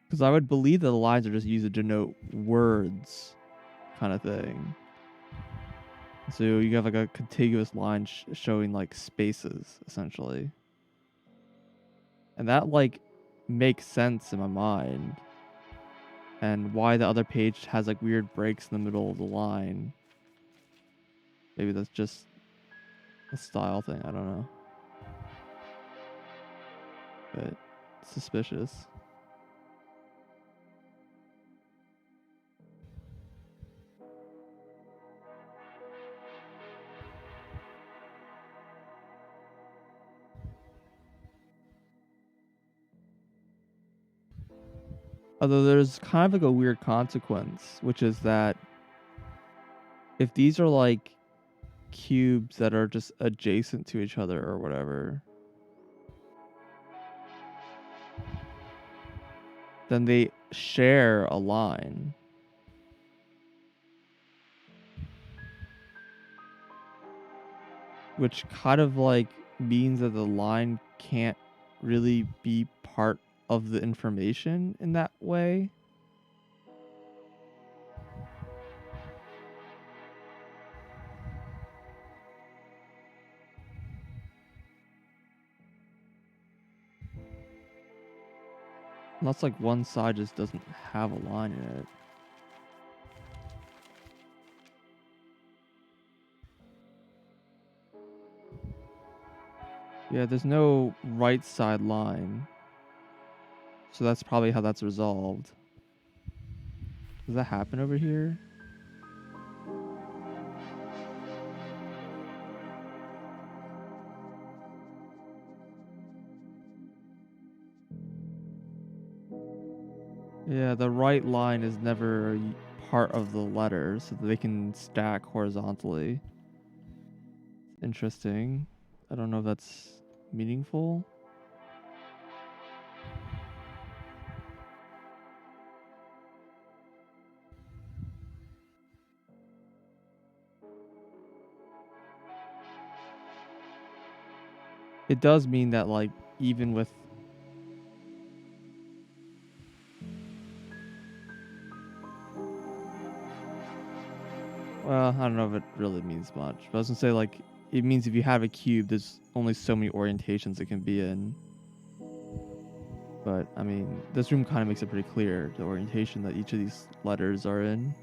Because I would believe that the lines are just used to denote words, kind of thing. So you have like a contiguous line showing like spaces, essentially. And that like makes sense in my mind. And why the other page has like weird breaks in the middle of the line. Maybe that's just a style thing, I don't know. But suspicious. Although there's kind of like a weird consequence, which is that if these are like cubes that are just adjacent to each other or whatever, then they share a line. Which kind of like means that the line can't really be part of the information in that way. Unless like one side just doesn't have a line in it. Yeah, there's no right side line. So that's probably how that's resolved. Does that happen over here? Yeah, the right line is never part of the letter, so that they can stack horizontally. Interesting. I don't know if that's meaningful. It does mean that, like, even with... Well, I don't know if it really means much. But I was gonna say, like, it means if you have a cube, there's only so many orientations it can be in. But, I mean, this room kind of makes it pretty clear, the orientation that each of these letters are in.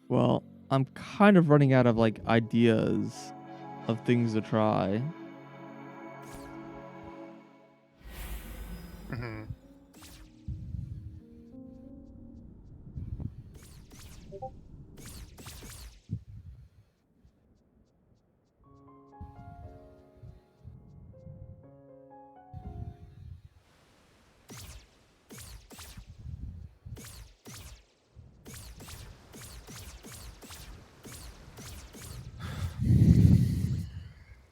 Well, I'm kind of running out of, like, ideas of things to try. Mm-hmm.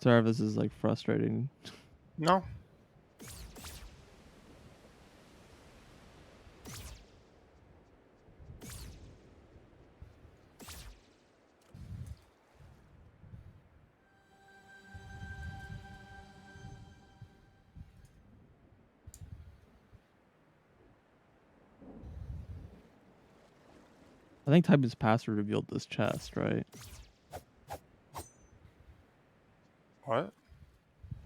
Sorry if this is, like, frustrating. No. I think type his password revealed this chest, right? What? Is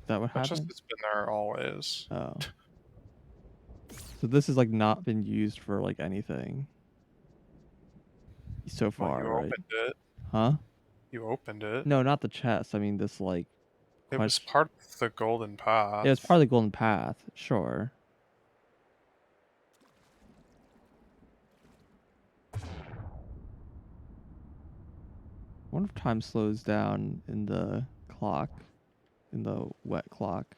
that what That's just, happened? it's been there always. Oh. So this has, like, not been used for, like, anything so What, far, you right? opened it? Huh? You opened it? No, not the chest. I mean, this, like, It was question. part of the golden Yeah, it's path. part of the golden path. Sure. I wonder if time slows down in the clock, in the wet clock.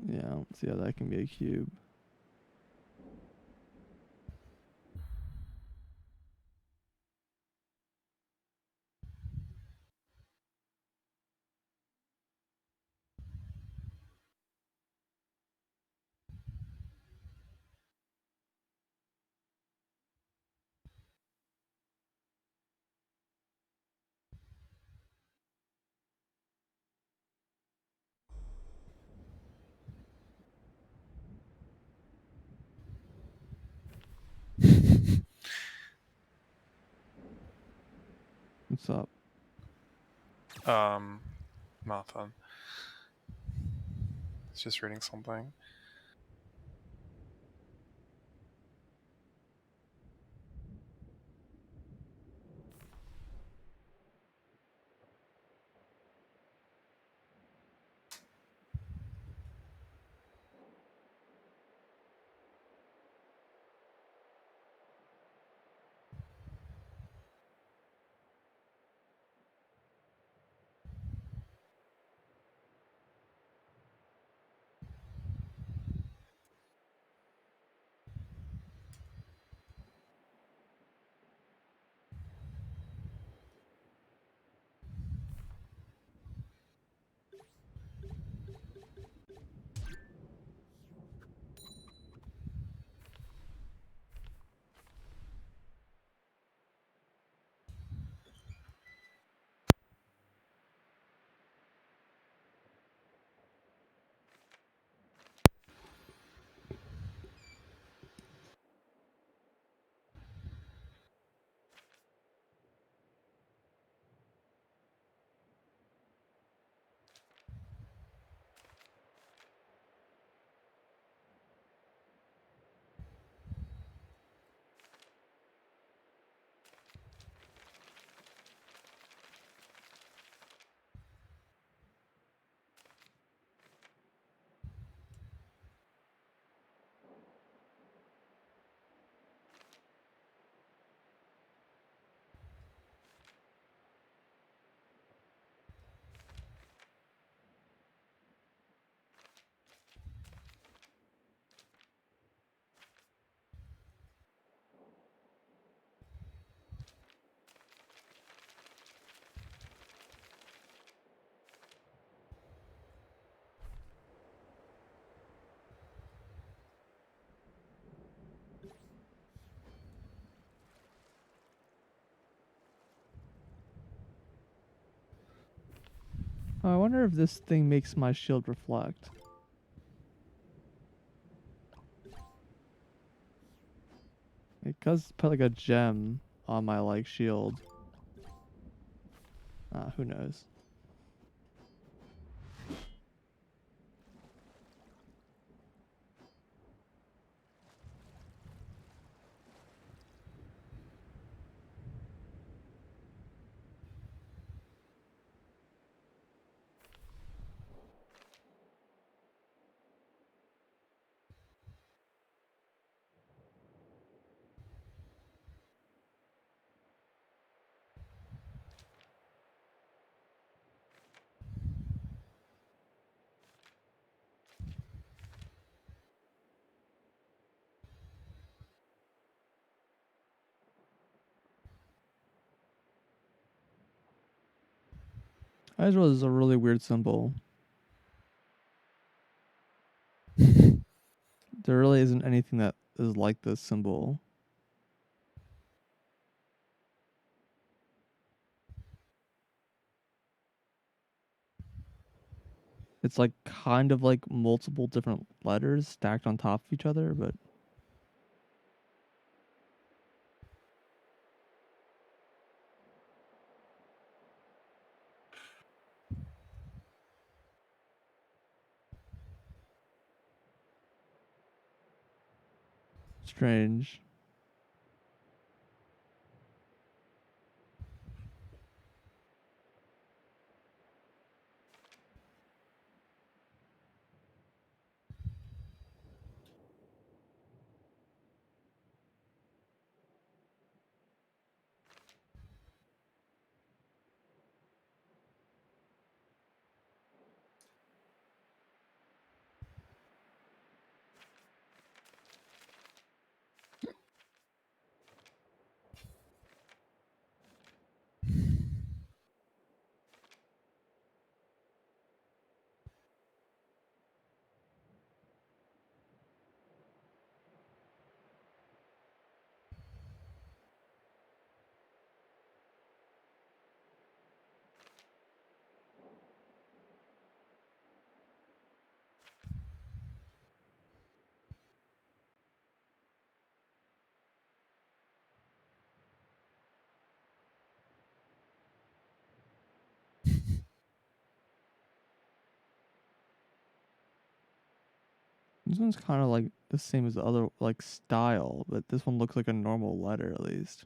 Yeah, I don't see how that can be a cube. What's up? Nothing. It's just reading something. Oh, I wonder if this thing makes my shield reflect. It does put like a gem on my like shield. Who knows? I just realized this is a really weird symbol. There really isn't anything that is like this symbol. It's like kind of like multiple different letters stacked on top of each other, but strange. This one's kind of like the same as the other like style, but this one looks like a normal letter at least.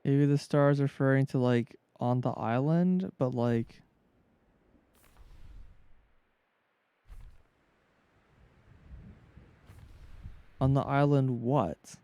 Maybe the star is referring to like on the island, but like on the island what?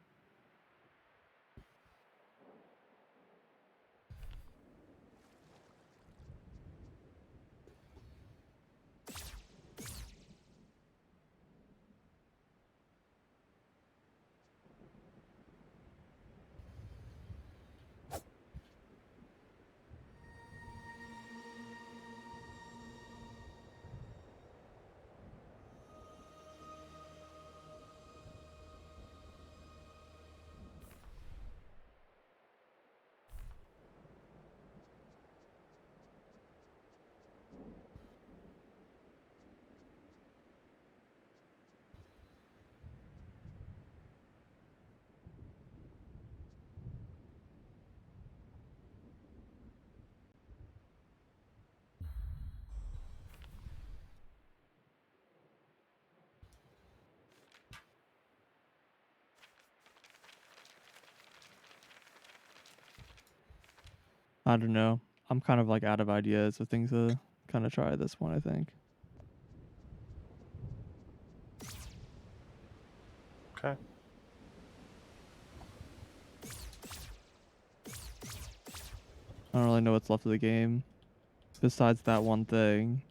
I don't know. I'm kind of like out of ideas of things to kind of try at this point, I think. Okay. I don't really know what's left of the game besides that one thing.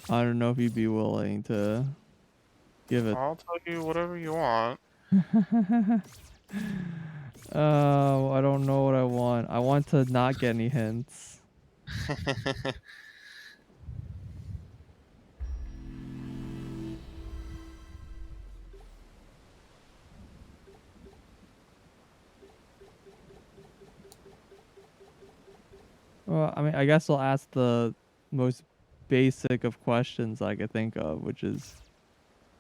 I don't know if you'd be willing to give it. I'll tell you whatever you want. Oh, I don't know what I want. I want to not get any hints. Well, I mean, I guess I'll ask the most basic of questions I could think of, which is,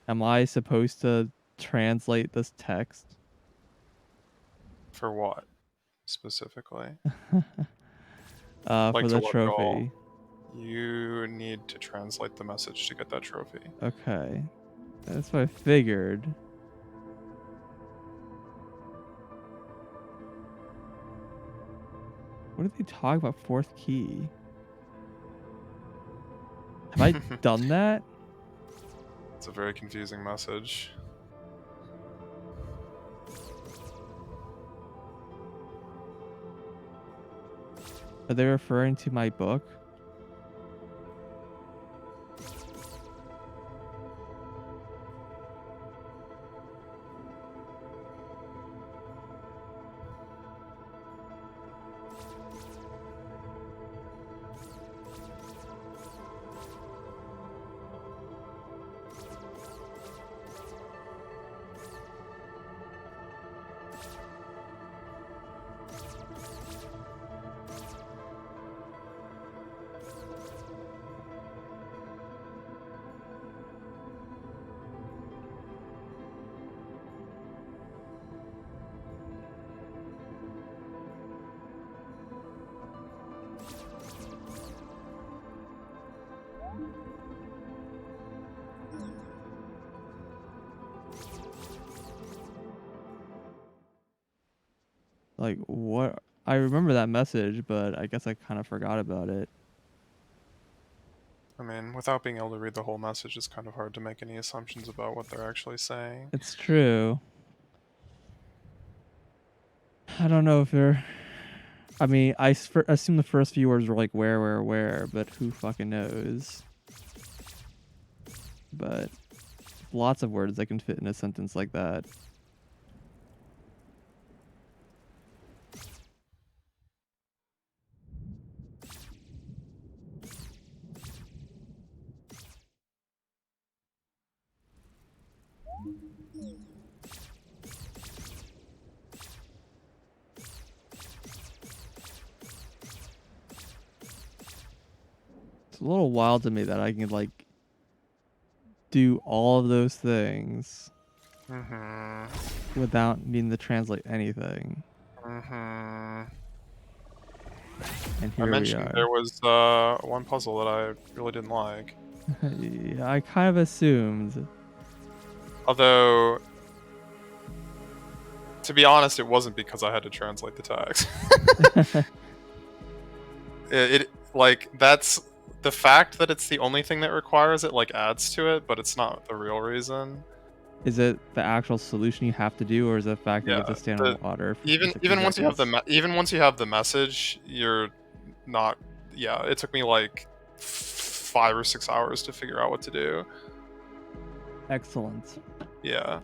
am I supposed to translate this text? For what, specifically? For Like to the what goal? trophy. You need to translate the message to get that trophy. Okay. That's what I figured. What did they talk about fourth key? Have I done that? It's a very confusing message. Are they referring to my book? Like, what? I remember that message, but I guess I kind of forgot about it. I mean, without being able to read the whole message, it's kind of hard to make any assumptions about what they're actually saying. It's true. I don't know if they're... I mean, I assume the first few words were like where, but who fucking knows? But lots of words that can fit in a sentence like that. It's a little wild to me that I can like do all of those things without needing to translate anything. And I here we mentioned are. there was one puzzle that I really didn't like. Yeah, I kind of assumed. Although, to be honest, it wasn't because I had to translate the text. it like that's the fact that it's the only thing that requires it like adds to it, but it's not the real reason. Is it the actual solution you have to do, or is it the fact that you Yeah, have to stand on water for even 60 even once you have seconds? even once you have the message, you're not. Yeah, it took me like 5 or 6 hours to figure out what to do. Excellent. Yeah.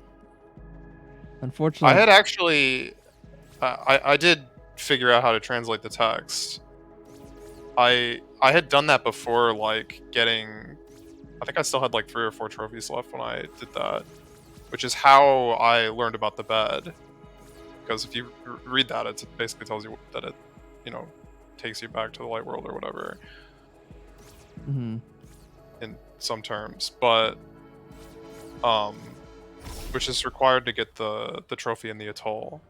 Unfortunately, I had actually, I did figure out how to translate the text. I had done that before, like getting. I think I still had like 3 or 4 trophies left when I did that, which is how I learned about the bed. Because if you read that, it basically tells you that it, you know, takes you back to the light world or whatever. Mm-hmm. In some terms, but which is required to get the trophy in the atoll,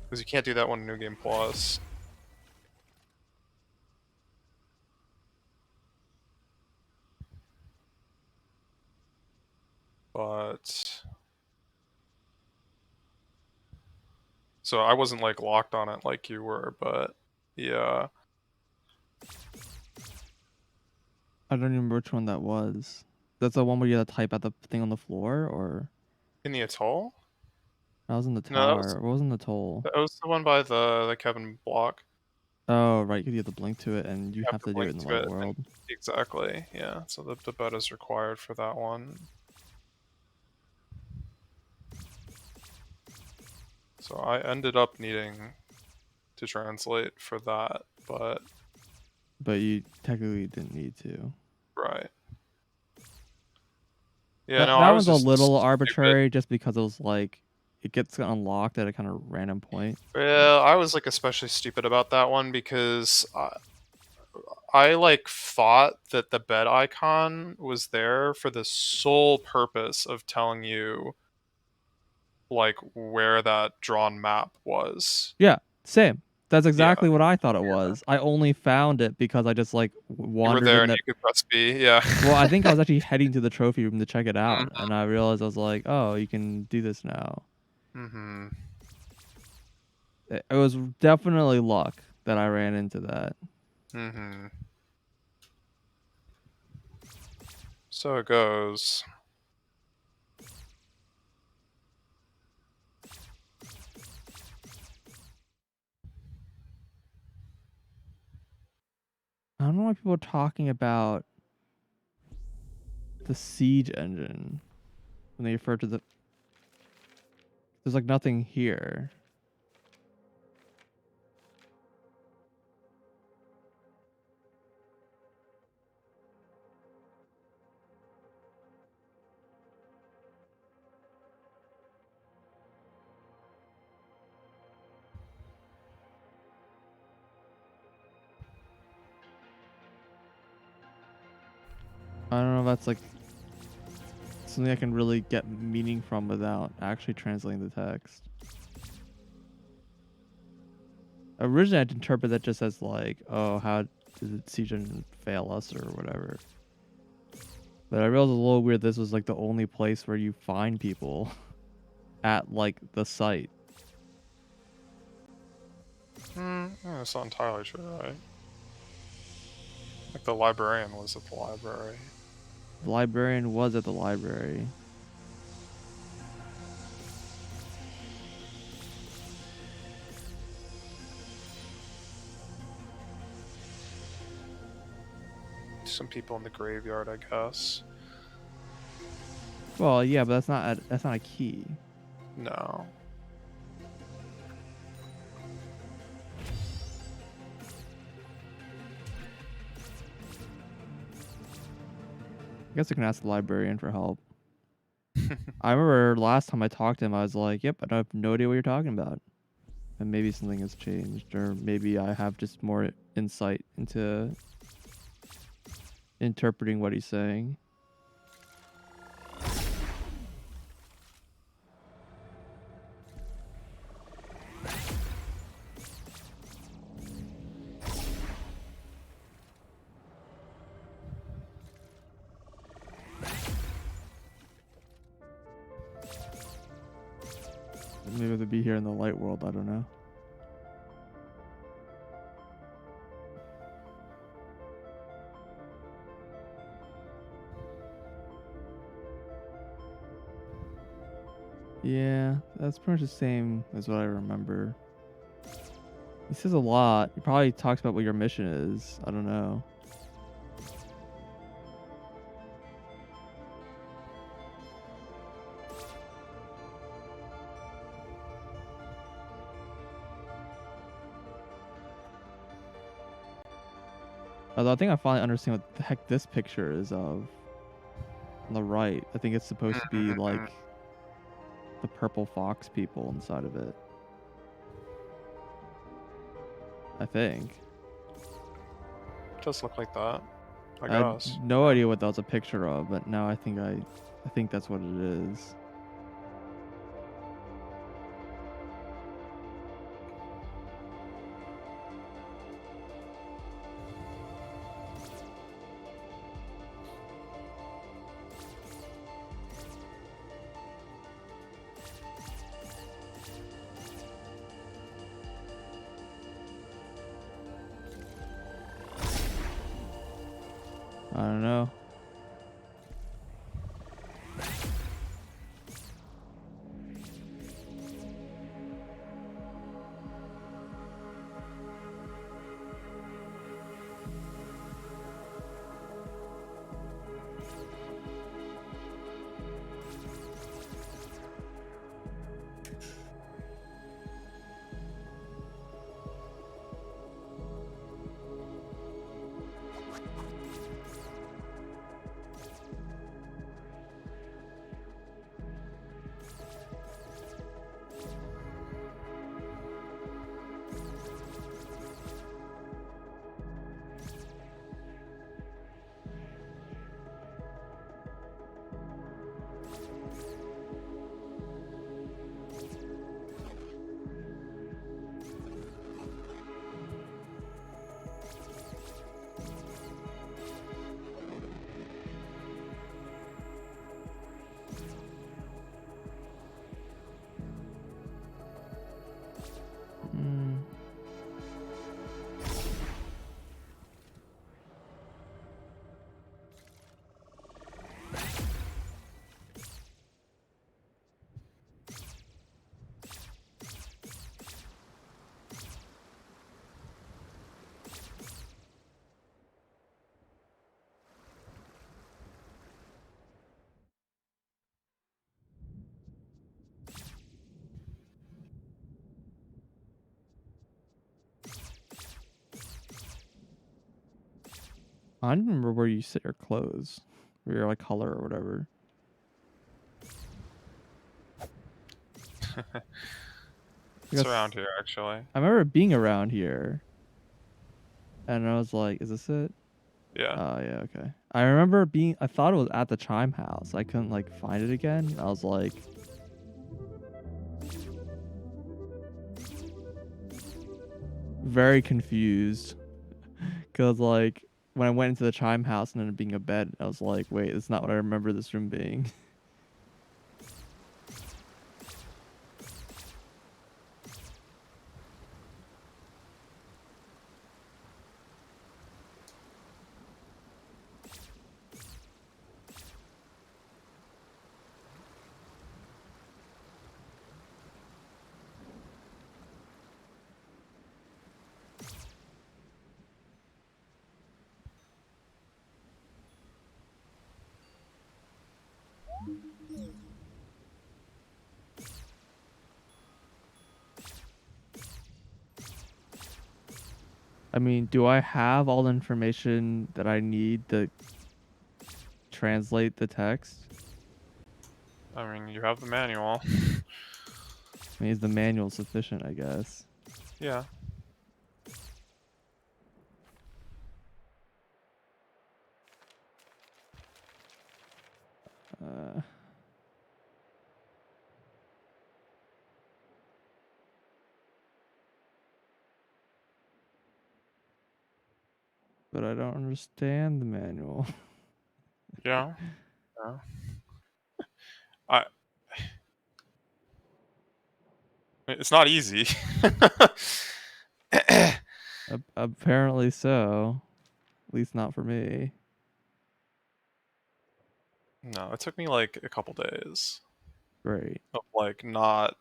because you can't do that one in New Game Plus. But so I wasn't like locked on it like you were, but yeah. I don't remember which one that was. That's the one where you had to type out the thing on the floor, or In the atoll? that was in the No, tower. What was in the toll? that was the one by the Kevin block. Oh, right. Because you have to blink to it, and you You have have to to do it blink in the to light it. world. Exactly. Yeah. So the bed is required for that one. So I ended up needing to translate for that, but you technically didn't need to. right. Yeah, That no, that I was one's a just little stupid. arbitrary, just because it was like it gets unlocked at a kind of random point. Yeah, I was like especially stupid about that one because I like thought that the bed icon was there for the sole purpose of telling you like where that drawn map was. Yeah, same. That's Yeah, exactly what I thought it yeah. was. I only found it because I just like You were wandered there in and there. you could press B. Yeah. Well, I think I was actually heading to the trophy room to check it out, Mhm. and I realized I was like, "Oh, you can do this now." Mhm. It was definitely luck that I ran into that. Mhm. So it goes. I don't know why people are talking about the siege engine when they refer to the. There's like nothing here. I don't know if that's like something I can really get meaning from without actually translating the text. Originally, I'd interpret that just as like, oh, how did the siege engine fail us or whatever. But I realized it was a little weird. This was like the only place where you find people at like the site. Yeah, that's not entirely true, right? Like the librarian was at the library. The librarian was at the library. Some people in the graveyard, I guess. Well, yeah, but that's not a key. No. I guess I can ask the librarian for help. I remember last time I talked to him, I was like, "Yep, I have no idea what you're talking about." And maybe something has changed, or maybe I have just more insight into interpreting what he's saying. Maybe they'll be here in the light world. I don't know. Yeah, that's pretty much the same as what I remember. He says a lot. He probably talks about what your mission is. I don't know. Although I think I finally understand what the heck this picture is of. On the right, I think it's supposed to be like the purple fox people inside of it. I think. It does look like that, I I had guess. no idea what that was a picture of, but now I think that's what it is. I don't know. I don't remember where you sit your clothes, or your like color or whatever. It's around here, actually. I remember being around here, and I was like, "Is this it?" Yeah. Oh yeah, okay. I remember being. I thought it was at the Chime House. I couldn't like find it again. I was like, very confused, cause like when I went into the Chime House and ended up being a bed, I was like, "Wait, it's not what I remember this room being." I mean, do I have all the information that I need to translate the text? I mean, you have the manual. I mean, is the manual sufficient, I guess? Yeah. Uh, but I don't understand the manual. Yeah. Yeah. I. It's not easy. Apparently so. At least not for me. No, it took me like a couple days Great. of like not,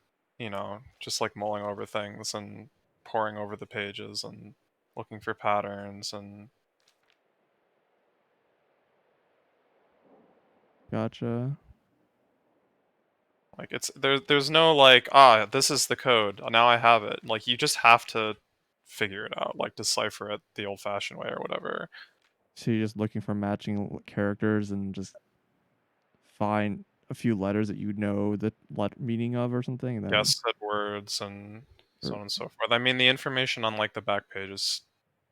just like mulling over things and poring over the pages and looking for patterns and Gotcha. like there's no like this is the code. Now I have it. Like you just have to figure it out, like decipher it the old-fashioned way or whatever. So you're just looking for matching characters and just find a few letters that you know the meaning of or something, and then Guess said words and so or, on and so forth. I mean, the information on like the back page is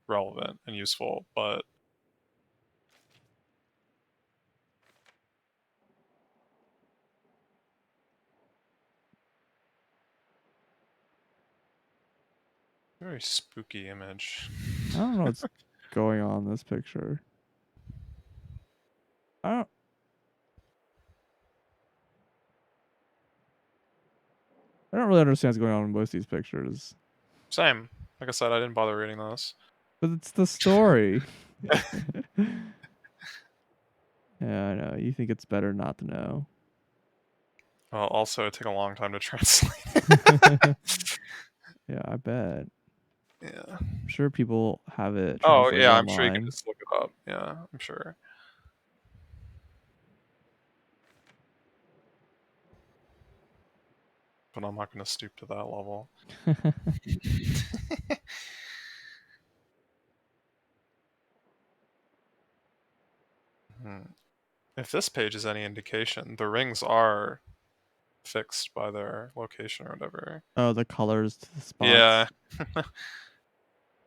relevant and useful, but very spooky image. I don't know what's going on in this picture. I don't. I don't really understand what's going on in most of these pictures. Same. Like I said, I didn't bother reading those. But it's the story. Yeah, I know. You think it's better not to know. Well, also it took a long time to translate. Yeah, I bet. Yeah. I'm sure people have it Oh translated yeah, I'm sure you can online. just look it up. Yeah, I'm sure. But I'm not going to stoop to that level. If this page is any indication, the rings are fixed by their location or whatever. Oh, the colors to the Yeah. spots. I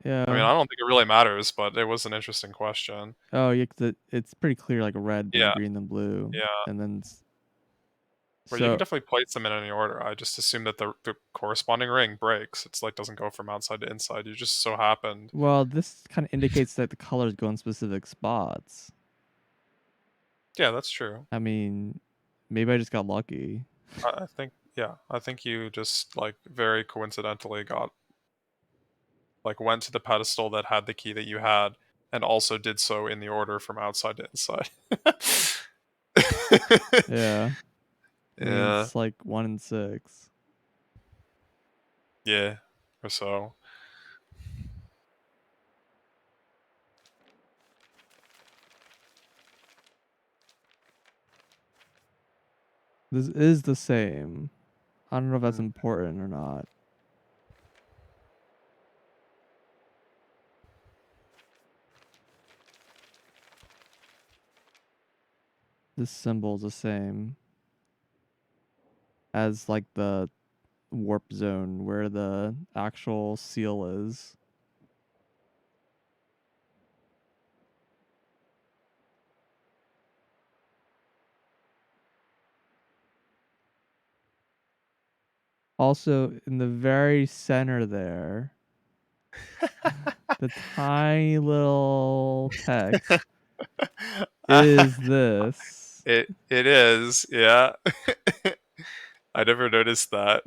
mean, Yeah. I don't think it really matters, but it was an interesting question. Oh, yeah, 'cause it's pretty clear, like red, then Yeah, green, then blue, yeah. and then But you can so definitely place them in any order. I just assume that the corresponding ring breaks. It's like doesn't go from outside to inside. You just so happened. well, this kind of indicates that the colors go in specific spots. Yeah, that's true. I mean, maybe I just got lucky. I think yeah, I think you just like very coincidentally got like went to the pedestal that had the key that you had and also did so in the order from outside to inside. Yeah. I mean, Yeah. it's like 1 in 6. Yeah. Or so. This is the same. I don't know if that's Hmm. important or not. This symbol is the same as like the warp zone where the actual seal is. Also, in the very center there, the tiny little text is this. It is, yeah. I never noticed that.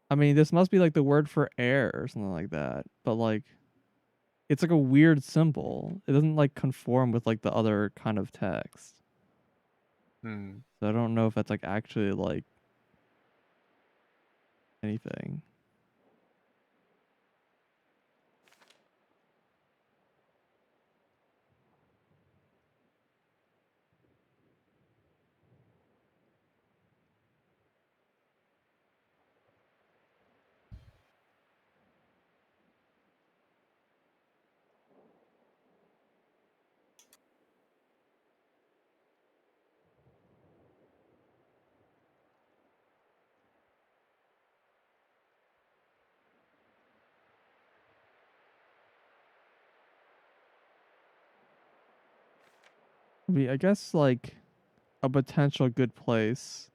I mean, this must be like the word for air or something like that. But like it's like a weird symbol. It doesn't like conform with like the other kind of text. Hmm. So I don't know if that's like actually like anything. I mean, I guess like a potential good place.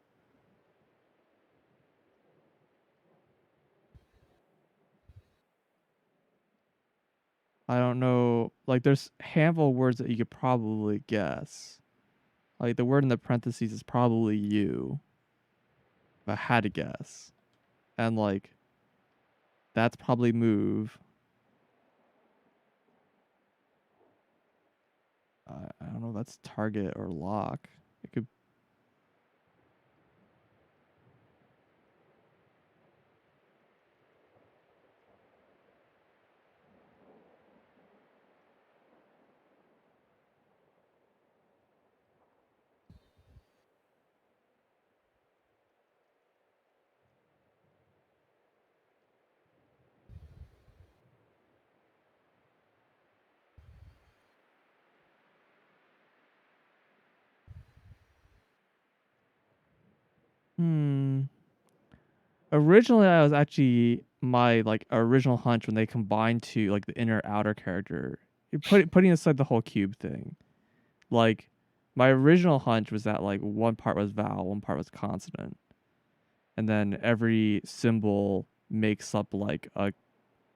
I don't know. Like, there's handful of words that you could probably guess. Like, the word in the parentheses is probably you. If I had to guess. And, like, that's probably move. I don't know if that's target or lock. It could. Hmm. Originally, I was actually my like original hunch when they combined two like the inner outer character, putting aside the whole cube thing. Like my original hunch was that like one part was vowel, one part was consonant, and then every symbol makes up like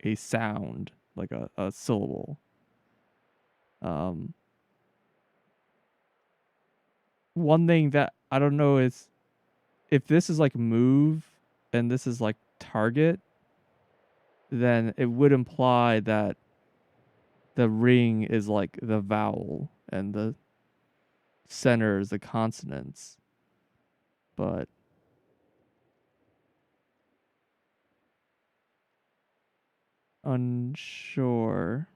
a sound, like a syllable. Um, One thing that I don't know is if this is like move and this is like target, then it would imply that the ring is like the vowel and the center is the consonants. But unsure.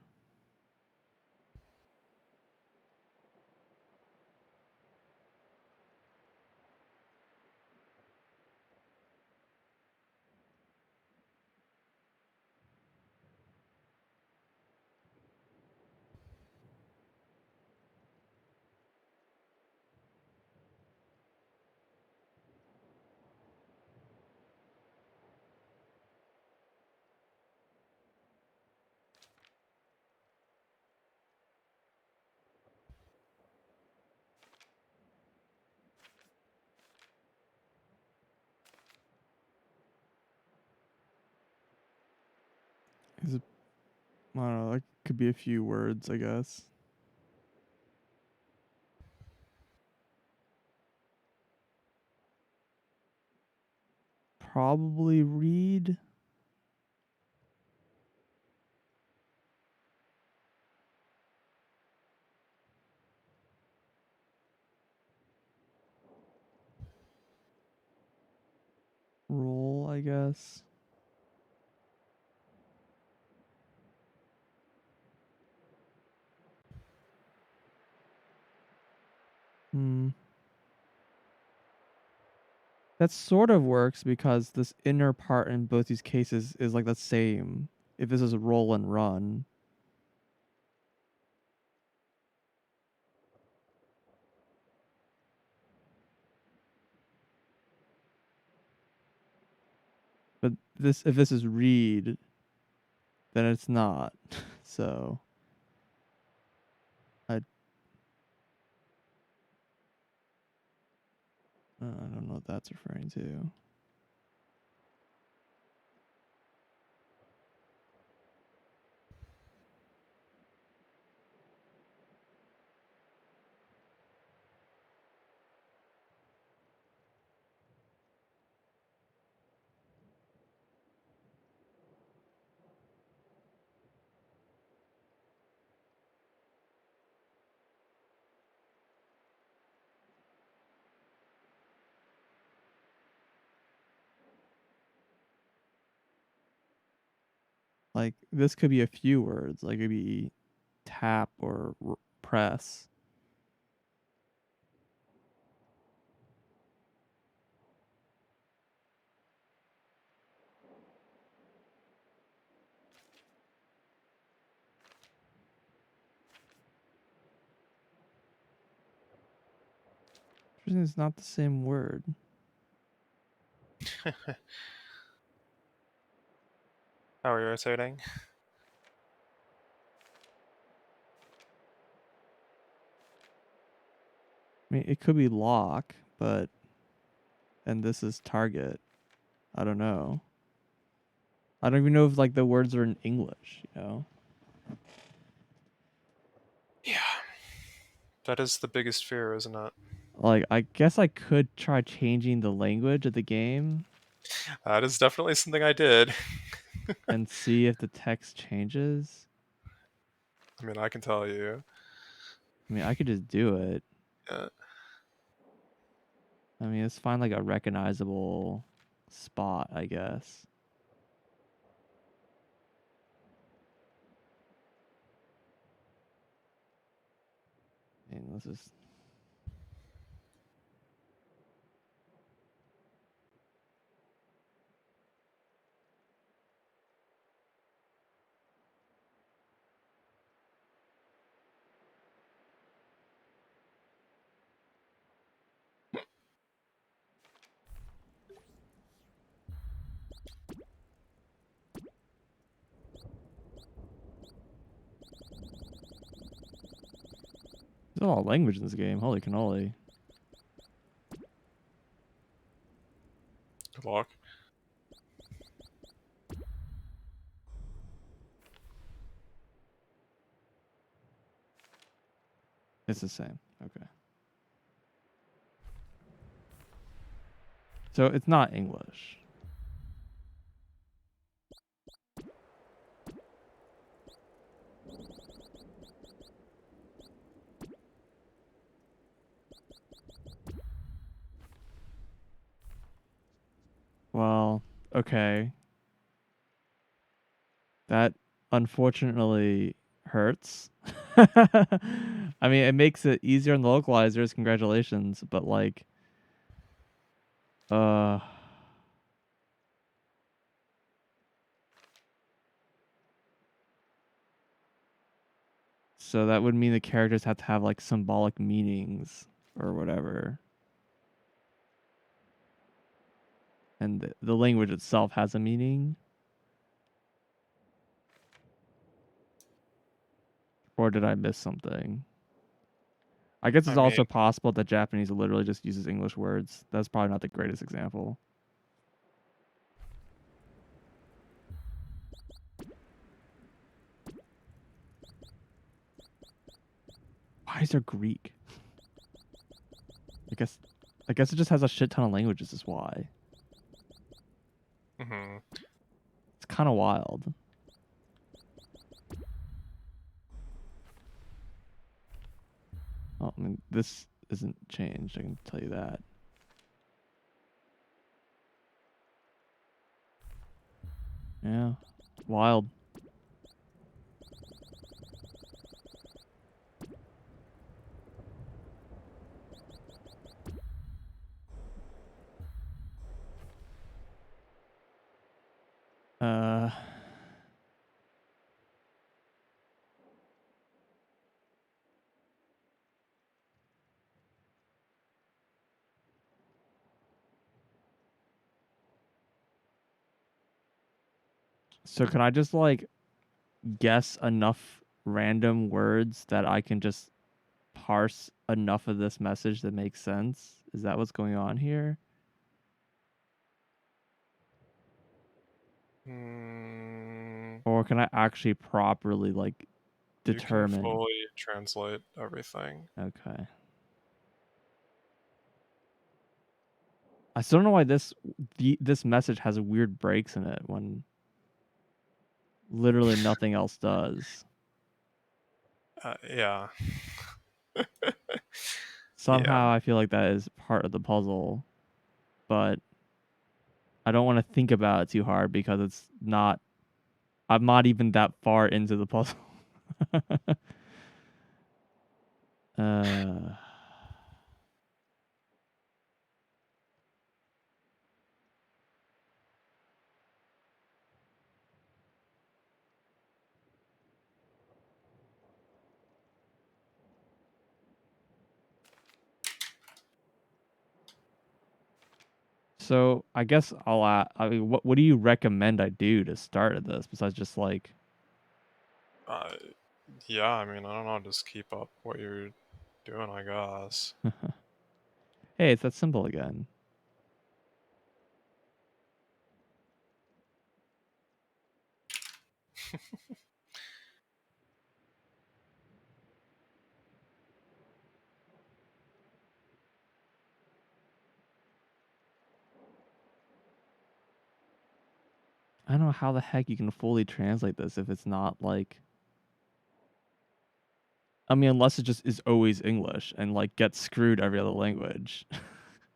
Is it, I don't know, it could be a few words, I guess. Probably read. Roll, I guess. Hmm. That sort of works because this inner part in both these cases is like the same. If this is a roll and run. But this if this is read, then it's not. So I don't know what that's referring to. Like this could be a few words. Like it could be tap or press. It's not the same word. How irritating. I mean, it could be lock, but and this is target. I don't know. I don't even know if like the words are in English, you know? Yeah. That is the biggest fear, isn't it? Like I guess I could try changing the language of the game That is definitely something I did. and see if the text changes. I mean, I can tell you. I mean, I could just do it. Yeah. I mean, let's find like a recognizable spot, I guess. I mean, let's just There's a lot of language in this game. Holy cannoli. Good luck. It's the same. Okay. So it's not English. Well, okay. That unfortunately hurts. I mean, it makes it easier on the localizers. Congratulations, but like, uh, so that would mean the characters have to have like symbolic meanings or whatever, and the language itself has a meaning. Or did I miss something? I guess it's I mean, also possible that Japanese literally just uses English words. That's probably not the greatest example. Why is there Greek? I guess it just has a shit ton of languages is why. mm-hmm. It's kind of wild. Oh, I mean, this isn't changed, I can tell you that. Yeah. Wild. Uh So can I just like guess enough random words that I can just parse enough of this message that makes sense? Is that what's going on here? Or can I actually properly like You can determine? fully translate everything. Okay. I still don't know why this message has weird breaks in it when literally nothing else does. Yeah. Somehow Yeah. I feel like that is part of the puzzle, but I don't want to think about it too hard because it's not. I'm not even that far into the puzzle. uh, so I guess I mean, what do you recommend I do to start at this besides just like? Uh, yeah, I mean, I don't know, just keep up what you're doing, I guess. Hey, it's that symbol again. I don't know how the heck you can fully translate this if it's not like. I mean, unless it just is always English and like gets screwed every other language.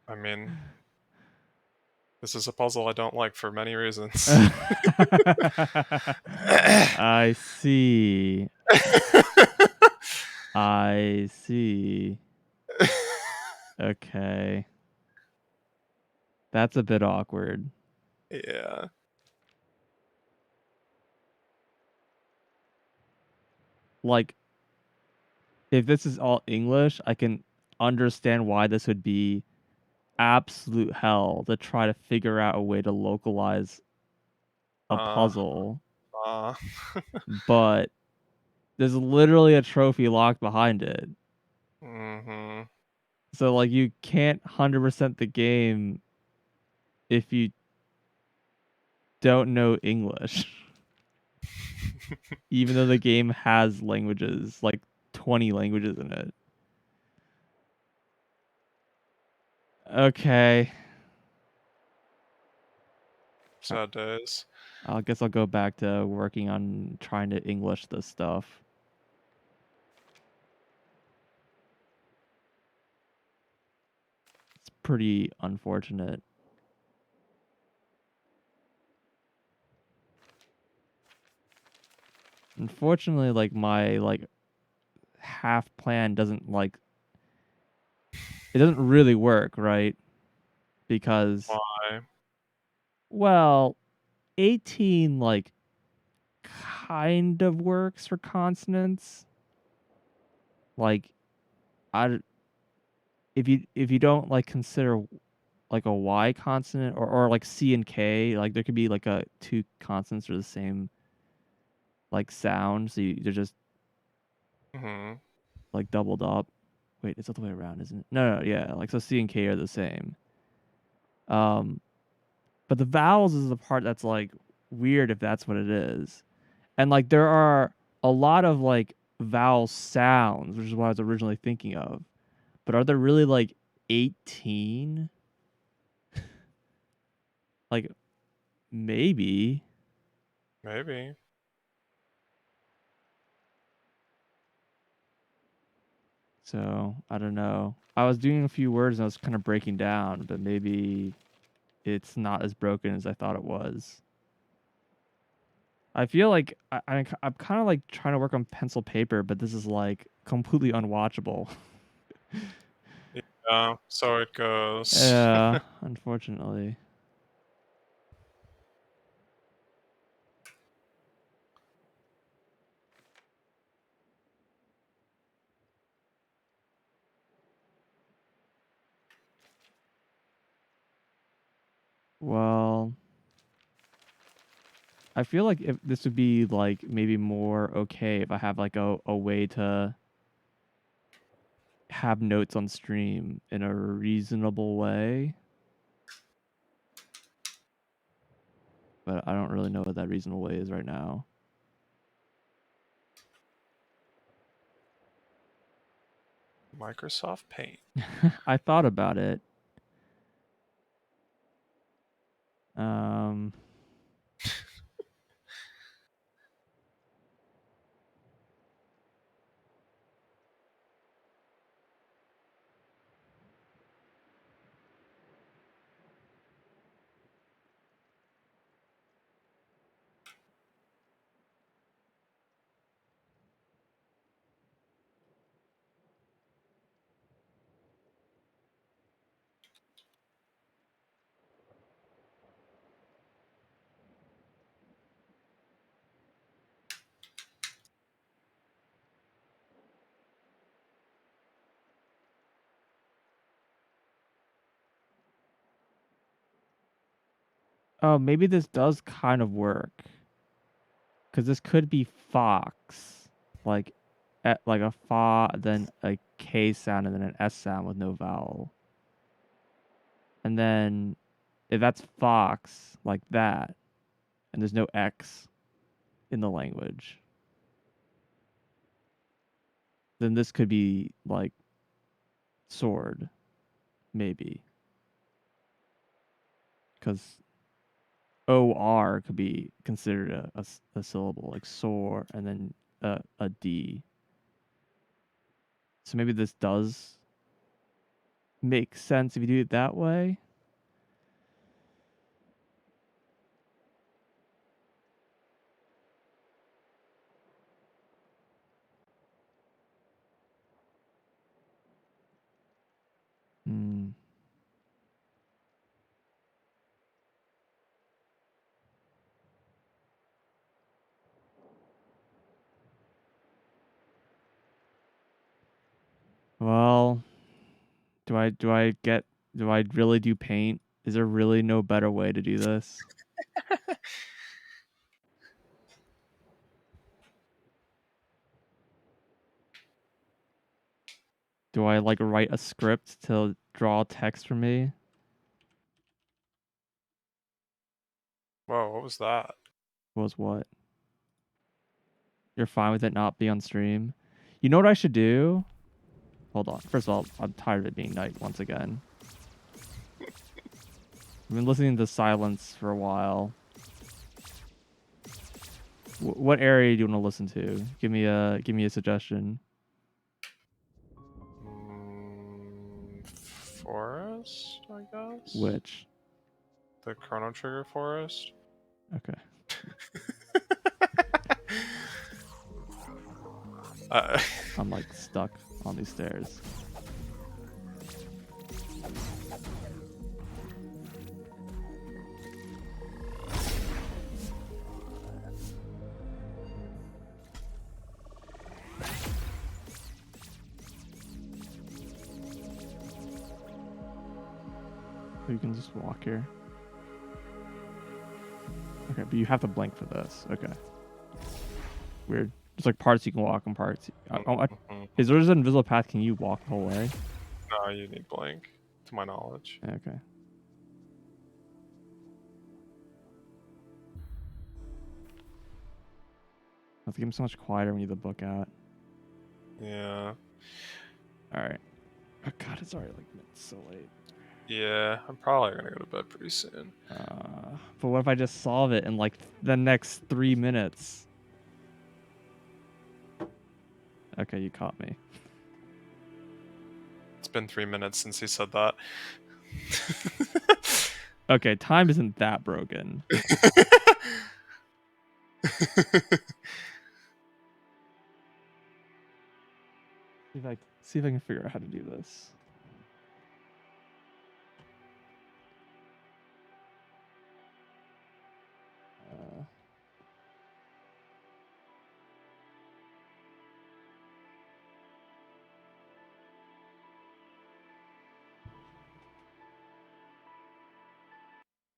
I mean, this is a puzzle I don't like for many reasons. I see. I see. Okay. That's a bit awkward. Yeah. Like, if this is all English, I can understand why this would be absolute hell to try to figure out a way to localize a Uh, puzzle. uh, But there's literally a trophy locked behind it. Mm-hmm. So like you can't 100% the game if you don't know English. Even though the game has languages, like 20 languages in it. Okay. Sad days. I guess I'll go back to working on trying to English this stuff. It's pretty unfortunate. Unfortunately, like my like half plan doesn't like it doesn't really work, right? Because Why? well, 18 like kind of works for consonants. Like I if you don't like consider like a Y consonant or like C and K, like there could be like a two consonants or the same like sound, so they're just Mm-hmm. like doubled up. Wait, it's the other way around, isn't it? No, yeah, like so C and K are the same. Um, but the vowels is the part that's like weird if that's what it is. And like there are a lot of like vowel sounds, which is what I was originally thinking of. But are there really like 18? Like maybe. Maybe. So I don't know. I was doing a few words and I was kind of breaking down, but maybe it's not as broken as I thought it was. I feel like I'm kind of like trying to work on pencil paper, but this is like completely unwatchable. Yeah, so it goes. Yeah, unfortunately. Well, I feel like if this would be like maybe more okay if I have like a way to have notes on stream in a reasonable way. But I don't really know what that reasonable way is right now. Microsoft Paint. I thought about it. Um, oh, maybe this does kind of work. Because this could be fox. Like, like a fa, then a K sound, and then an S sound with no vowel. And then if that's fox, like that, and there's no X in the language, then this could be like sword, maybe. Because OR could be considered a syllable, like soar, and then a D. So maybe this does make sense if you do it that way. Hmm. Well, do I really do paint? Is there really no better way to do this? Do I like write a script to draw text for me? Whoa, what was that? Was what? You're fine with it not being on stream? You know what I should do? Hold on. First of all, I'm tired of it being night once again. I've been listening to silence for a while. What area do you want to listen to? Give me a suggestion. Forest, I guess. Which? The Chrono Trigger forest. Okay. I'm like stuck on these stairs. You can just walk here. Okay, but you have to blink for this. Okay. Weird. There's like parts you can walk and parts. Is there an invisible path? Can you walk the whole way? No, you need blink, to my knowledge. Okay. This game's so much quieter when you have the book out. Yeah. Alright. Oh god, it's already like so late. Yeah, I'm probably gonna go to bed pretty soon. But what if I just solve it in like the next 3 minutes? Okay, you caught me. It's been 3 minutes since he said that. Okay, time isn't that broken. See if I can figure out how to do this.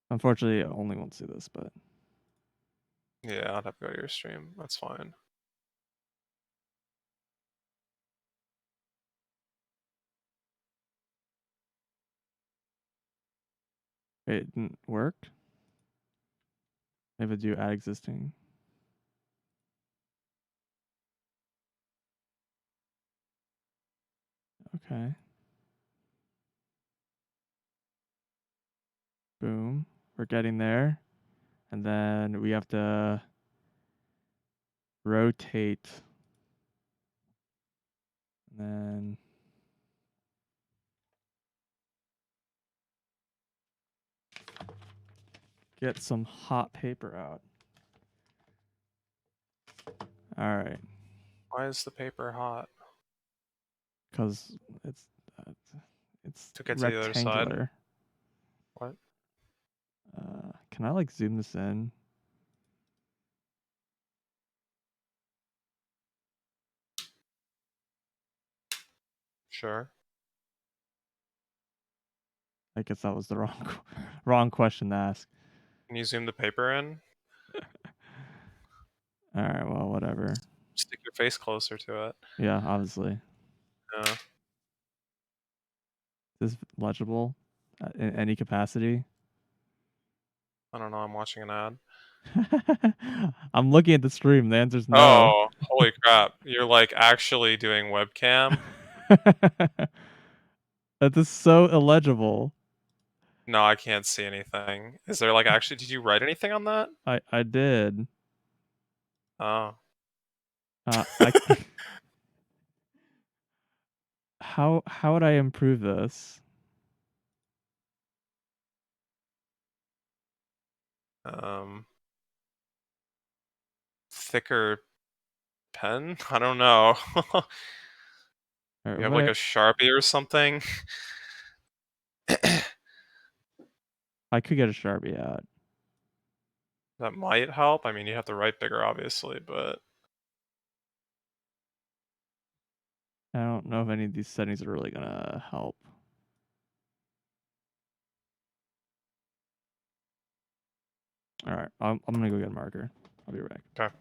Unfortunately, I only won't see this, but yeah, I'd have to go to your stream. That's fine. it didn't work. Maybe do add existing. Okay. Boom. We're getting there. And then we have to rotate. And then get some hot paper out. All right. Why is the paper hot? Because it's To get to the other side. rectangular. What? Can I like zoom this in? Sure. I guess that was the wrong question to ask. Can you zoom the paper in? All right, well, whatever. Stick your face closer to it. Yeah, obviously. Yeah. Is this legible in any capacity? I don't know, I'm watching an ad. I'm looking at the stream. The answer's no. Oh, holy crap. You're like actually doing webcam? That is so illegible. No, I can't see anything. Is there like actually, did you write anything on that? I did. Oh. How would I improve this? Thicker pen? I don't know. You have like a Sharpie or something? I could get a Sharpie out. That might help. I mean, you have to write bigger, obviously, but... I don't know if any of these settings are really gonna help. All right, I'm gonna go get a marker. I'll be right back. Okay.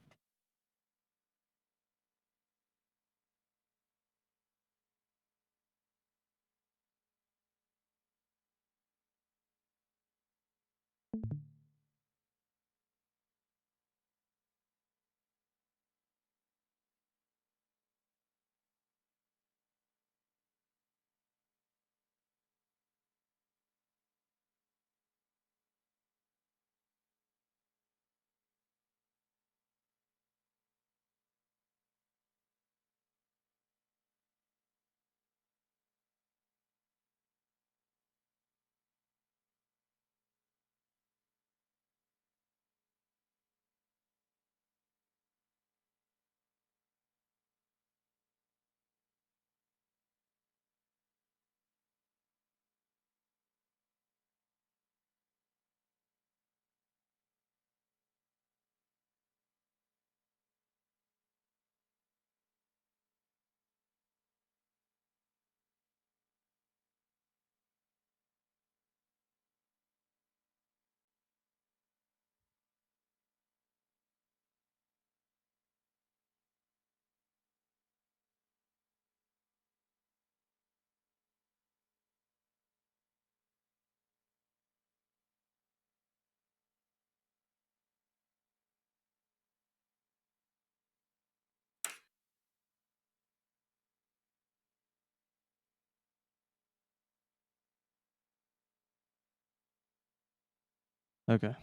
Okay.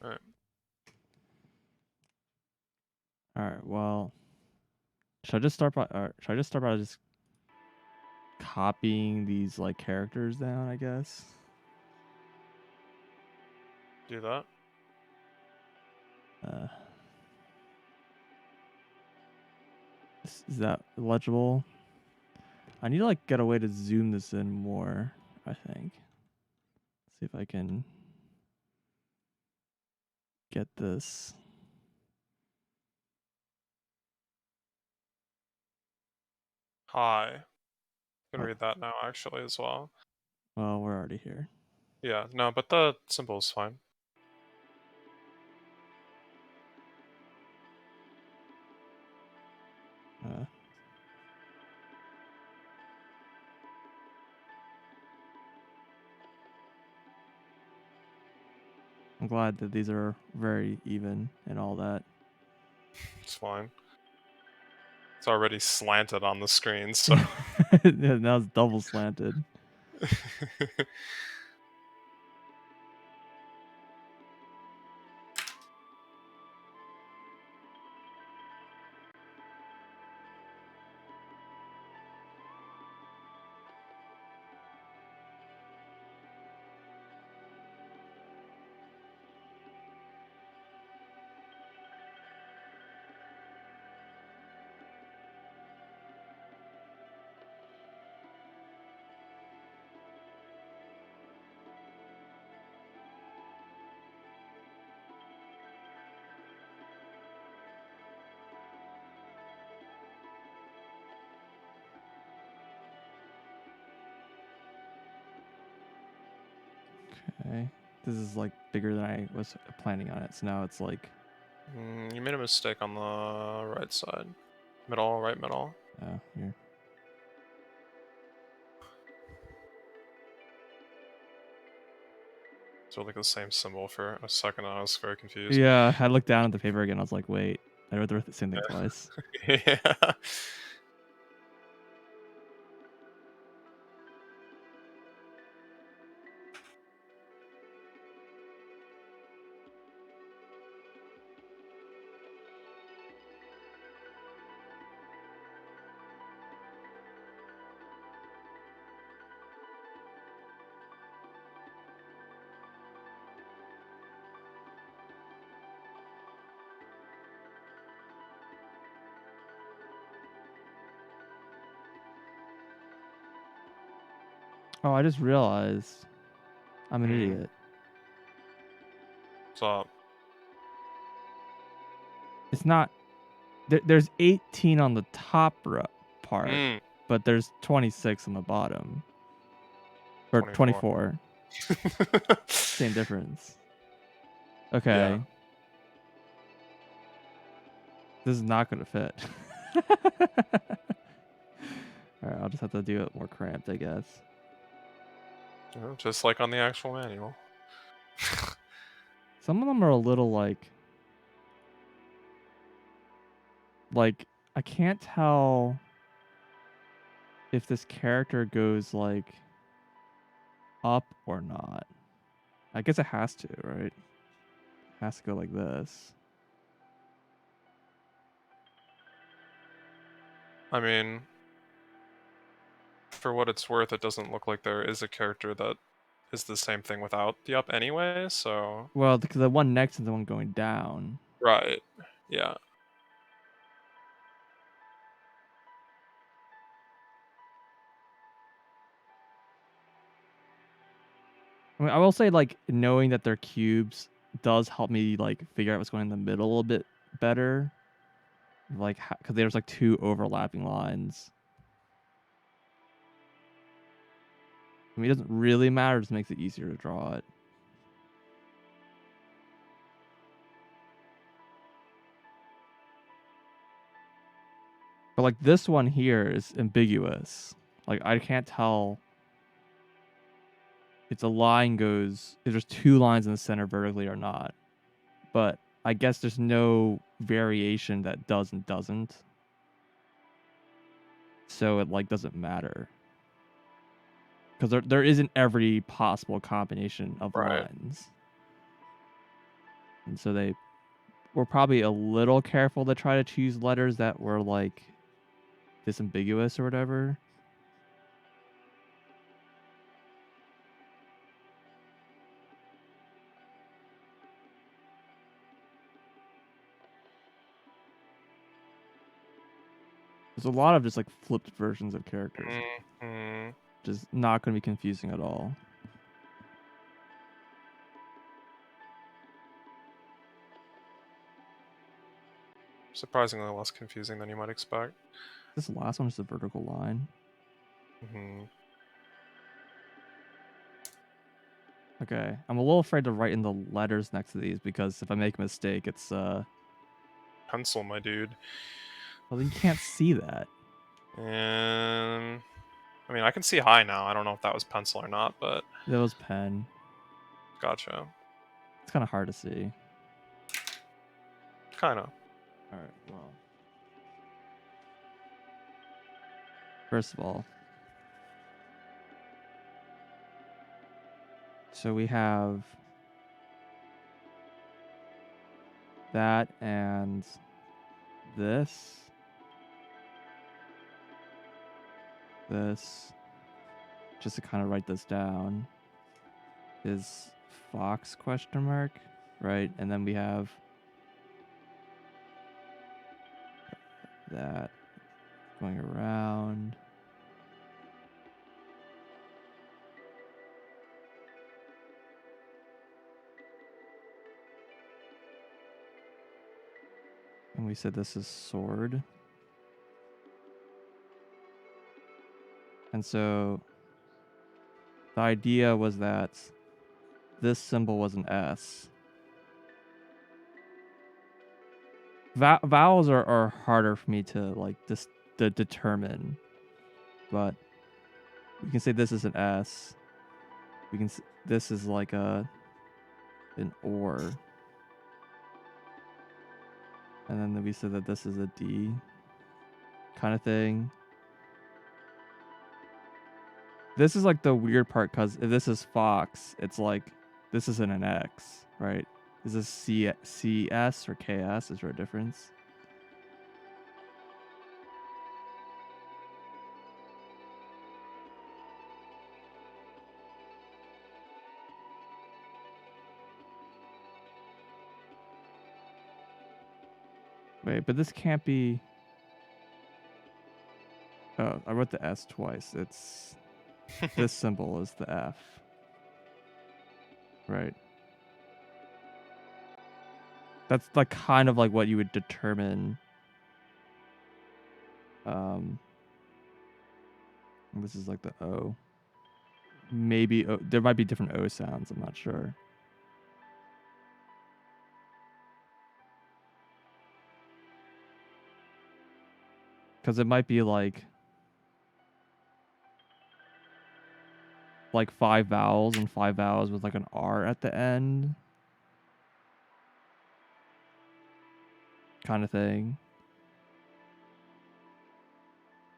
Alright. Alright, well. Should I just start by just copying these like characters down, I guess? Do that. Is that legible? I need to like get a way to zoom this in more, I think. See if I can get this. Hi. You can read that now actually as well. Well, we're already here. Yeah, no, but the symbol is fine. I'm glad that these are very even and all that. It's fine. It's already slanted on the screen, so. Yeah, now it's double slanted. Okay. This is like bigger than I was planning on it. So now it's like. You made a mistake on the right side. Middle, right middle. Oh, here. So like the same symbol for a second, and I was very confused. Yeah, I looked down at the paper again. I was like, wait, I wrote the same thing twice. Yeah. Oh, I just realized I'm an idiot. What's up? It's not. There's 18 on the top part, but there's 26 on the bottom. Or 24. Same difference. Okay. Yeah. This is not going to fit. Alright, I'll just have to do it more cramped, I guess. Just like on the actual manual. Some of them are a little like I can't tell if this character goes like up or not. I guess it has to, right? It has to go like this. I mean, for what it's worth, it doesn't look like there is a character that is the same thing without the up anyway, so. Well, the one next to the one going down. Right. Yeah. I mean, I will say, like, knowing that they're cubes does help me, like, figure out what's going in the middle a little bit better. Like, because there's, like, two overlapping lines. I mean, it doesn't really matter. It just makes it easier to draw it. But, like, this one here is ambiguous. Like, I can't tell if the line goes, if there's two lines in the center vertically or not. But I guess there's no variation that does and doesn't. So it, like, doesn't matter. Because there isn't every possible combination of lines. And so they were probably a little careful to try to choose letters that were like disambiguous or whatever. There's a lot of just like flipped versions of characters. Mm-hmm. Just not going to be confusing at all. Surprisingly less confusing than you might expect. This last one is a vertical line. Mm-hmm. Okay, I'm a little afraid to write in the letters next to these because if I make a mistake, it's Pencil, my dude. well, you can't see that. And I mean, I can see high now. I don't know if that was pencil or not, but That was pen. gotcha. It's kind of hard to see. Kind of. All right, well. First of all, so we have that and this. This, just to kind of write this down, is Fox question mark, right? And then we have that going around. And we said this is sword. And so the idea was that this symbol was an S. Vowels are harder for me to like to determine, but we can say this is an S. We can this is like an or, and then we said that this is a D kind of thing. This is like the weird part because if this is Fox, it's like this isn't an X, right? Is this CS or KS? Is there a difference? Wait, but this can't be. Oh, I wrote the S twice. It's this symbol is the F, right? That's like kind of like what you would determine. This is like the O. Maybe there might be different O sounds. I'm not sure. Because it might be like 5 vowels and 5 vowels with like an R at the end. Kind of thing.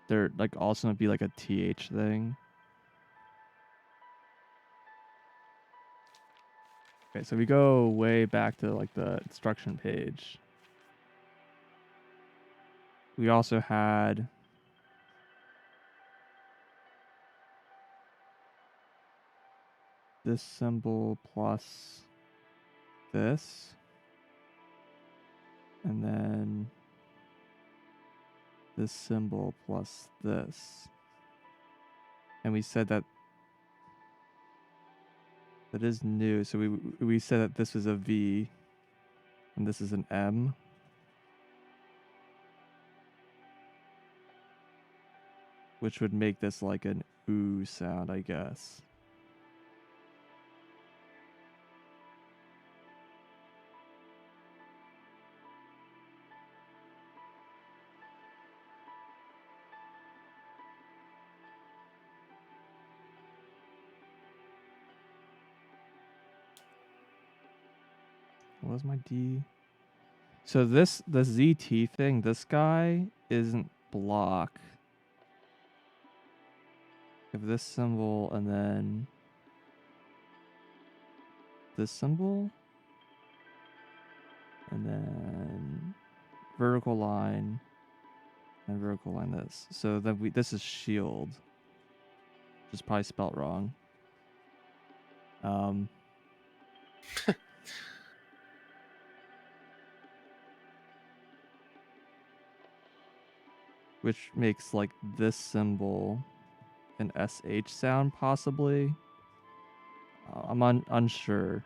There like also might be like a TH thing. Okay, so we go way back to like the instruction page. We also had this symbol plus this. And then this symbol plus this. And we said that is new. So we said that this was a V and this is an M. Which would make this like an ooh sound, I guess. What was my D? So the ZT thing, this guy isn't block. If this symbol and then this symbol. and then vertical line, and vertical line this. So then this is shield. Just probably spelt wrong. Which makes like this symbol an SH sound possibly. I'm unsure,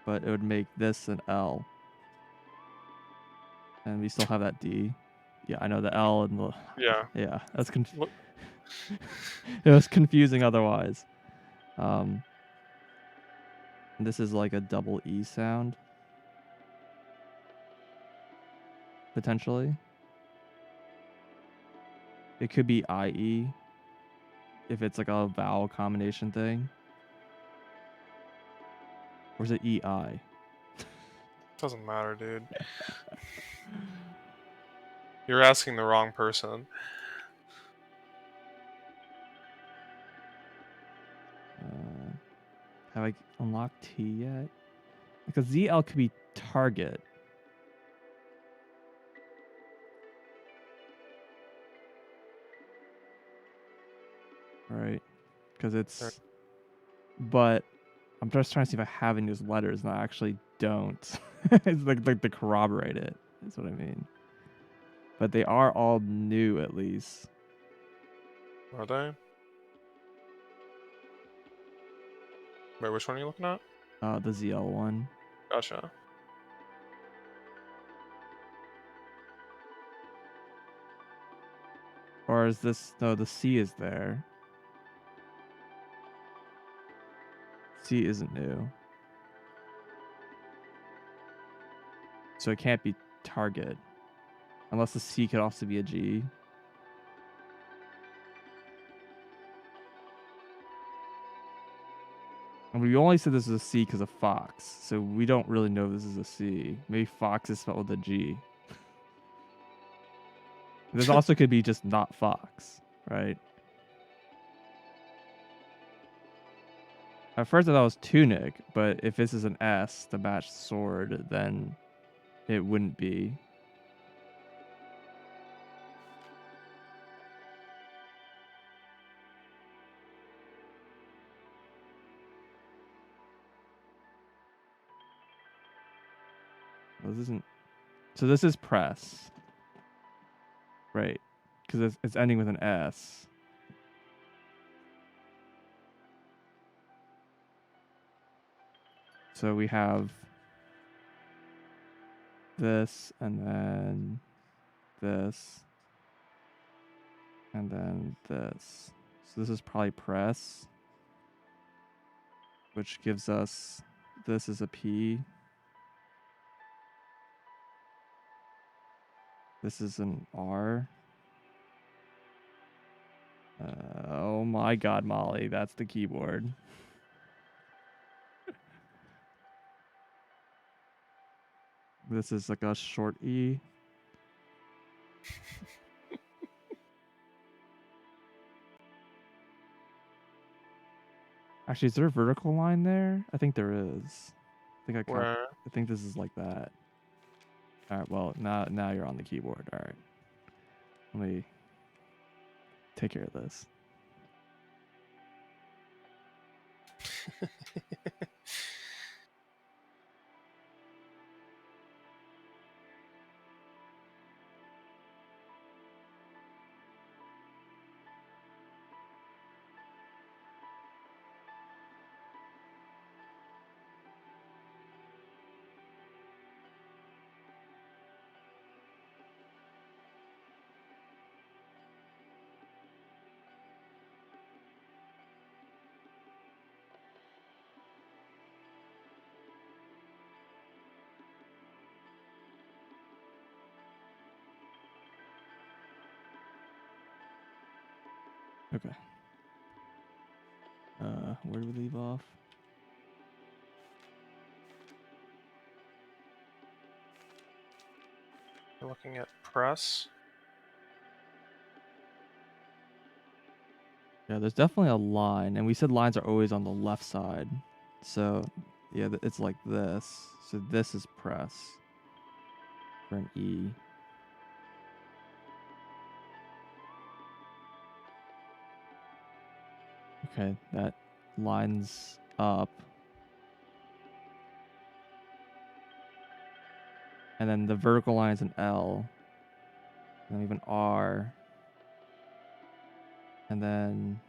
but it would make this an L. And we still have that D. Yeah, I know the L and the... Yeah. Yeah, that's it was confusing otherwise. This is like a double E sound. Potentially. It could be IE if it's like a vowel combination thing. Or is it EI? Doesn't matter, dude. You're asking the wrong person. Have I unlocked T yet? Because ZL could be target. Right? Because it's... Right. But I'm just trying to see if I have any of those letters, and I actually don't. It's like to corroborate it. That's what I mean. But they are all new, at least. Are they? Wait, which one are you looking at? The ZL one. Gotcha. Or is this... No, the C is there. C isn't new. So it can't be target. Unless the C could also be a G. And we only said this is a C because of Fox. So we don't really know if this is a C. Maybe Fox is spelled with a G. This also could be just not Fox, right? At first I thought it was Tunic, but if this is an S to match sword, then it wouldn't be. Well, this isn't... So this is press. Right. Because it's ending with an S. So we have this, and then this, and then this. So this is probably press, which gives us this is a P. This is an R. Oh my God, Molly, that's the keyboard. This is like a short E. Actually, is there a vertical line there? I think there is. I think this is like that. All right, well, now you're on the keyboard. All right. Let me take care of this. Okay. Where do we leave off? You're looking at press. Yeah, there's definitely a line, and we said lines are always on the left side. So, yeah, it's like this. So this is press. for an E. Okay, that lines up. And then the vertical line is an L. And then we have an R. And then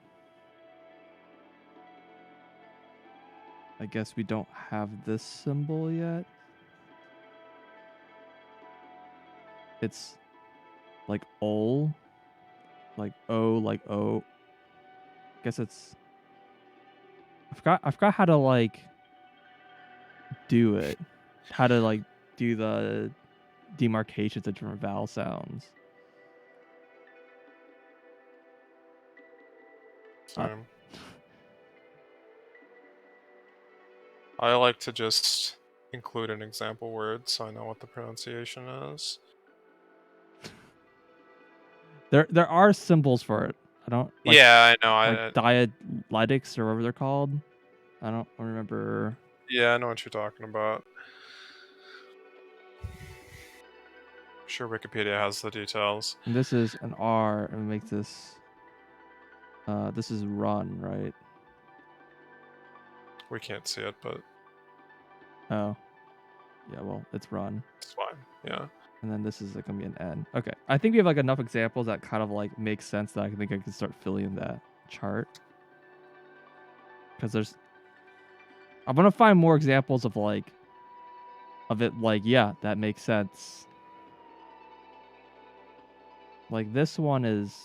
I guess we don't have this symbol yet. It's like O. Like O, like O. I guess it's I forgot how to like do it. How to like do the demarcations of different vowel sounds. Same. I like to just include an example word so I know what the pronunciation is. There are symbols for it. I don't like. Yeah, I know. Like dialectics or whatever they're called. I don't remember. Yeah, I know what you're talking about. I'm sure Wikipedia has the details. And this is an R, and we make this. This is run, right? We can't see it, but Oh, yeah. Well, it's run. it's fine. Yeah. And then this is like gonna be an N. Okay, I think we have like enough examples that kind of like make sense that I think I can start filling in that chart. Because I'm gonna find more examples of it. Like, yeah, that makes sense. Like this one is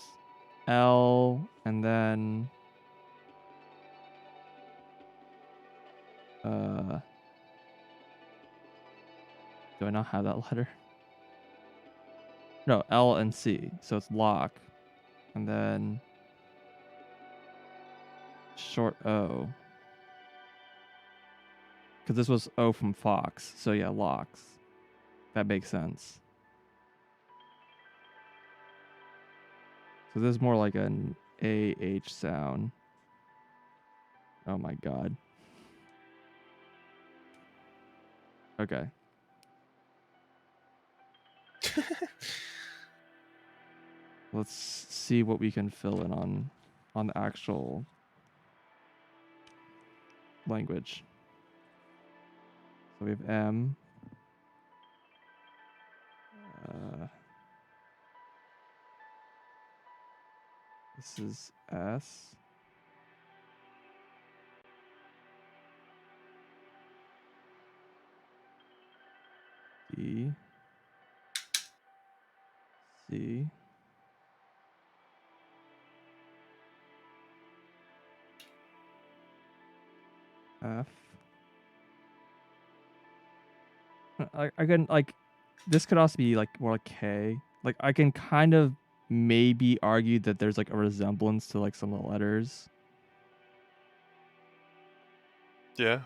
L, and then do I not have that letter? No, L and C. So it's lock. And then short O. Because this was O from Fox. So yeah, locks. That makes sense. So this is more like an AH sound. Oh my god. Okay. Let's see what we can fill in on the actual language. So we have M. This is S. D. C. F. I can like this could also be like more like K. Like I can kind of maybe argue that there's like a resemblance to like some of the letters. Yeah.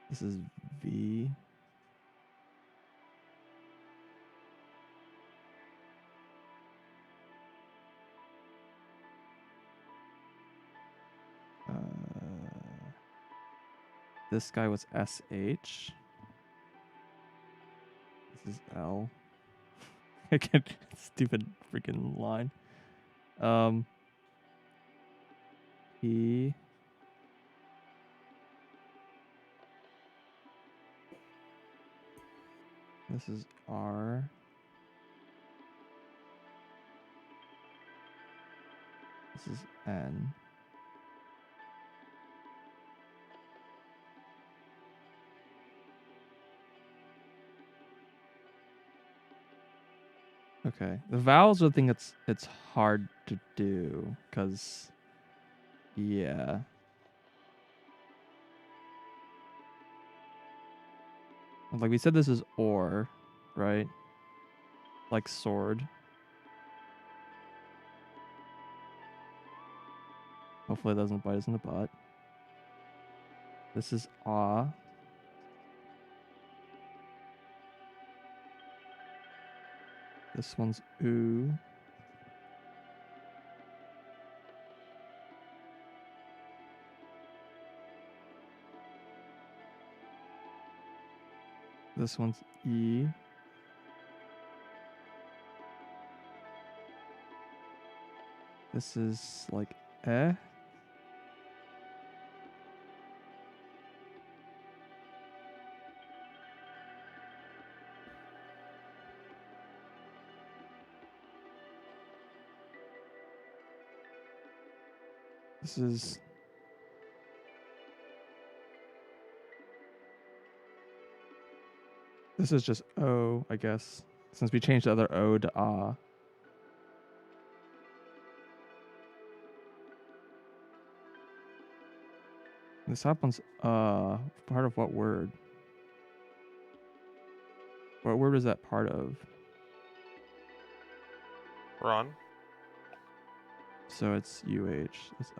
This is V. This guy was SH. This is L. Again, stupid freaking line. P. This is R. This is N. Okay, the vowels are the thing it's hard to do because, yeah. Like we said, this is or, right? Like sword. Hopefully it doesn't bite us in the butt. This is ah. This one's oo. This one's E. This is like eh. This is just O, I guess, since we changed the other O to ah. This happens part of what word? What word is that part of? Run. So it's UH. It's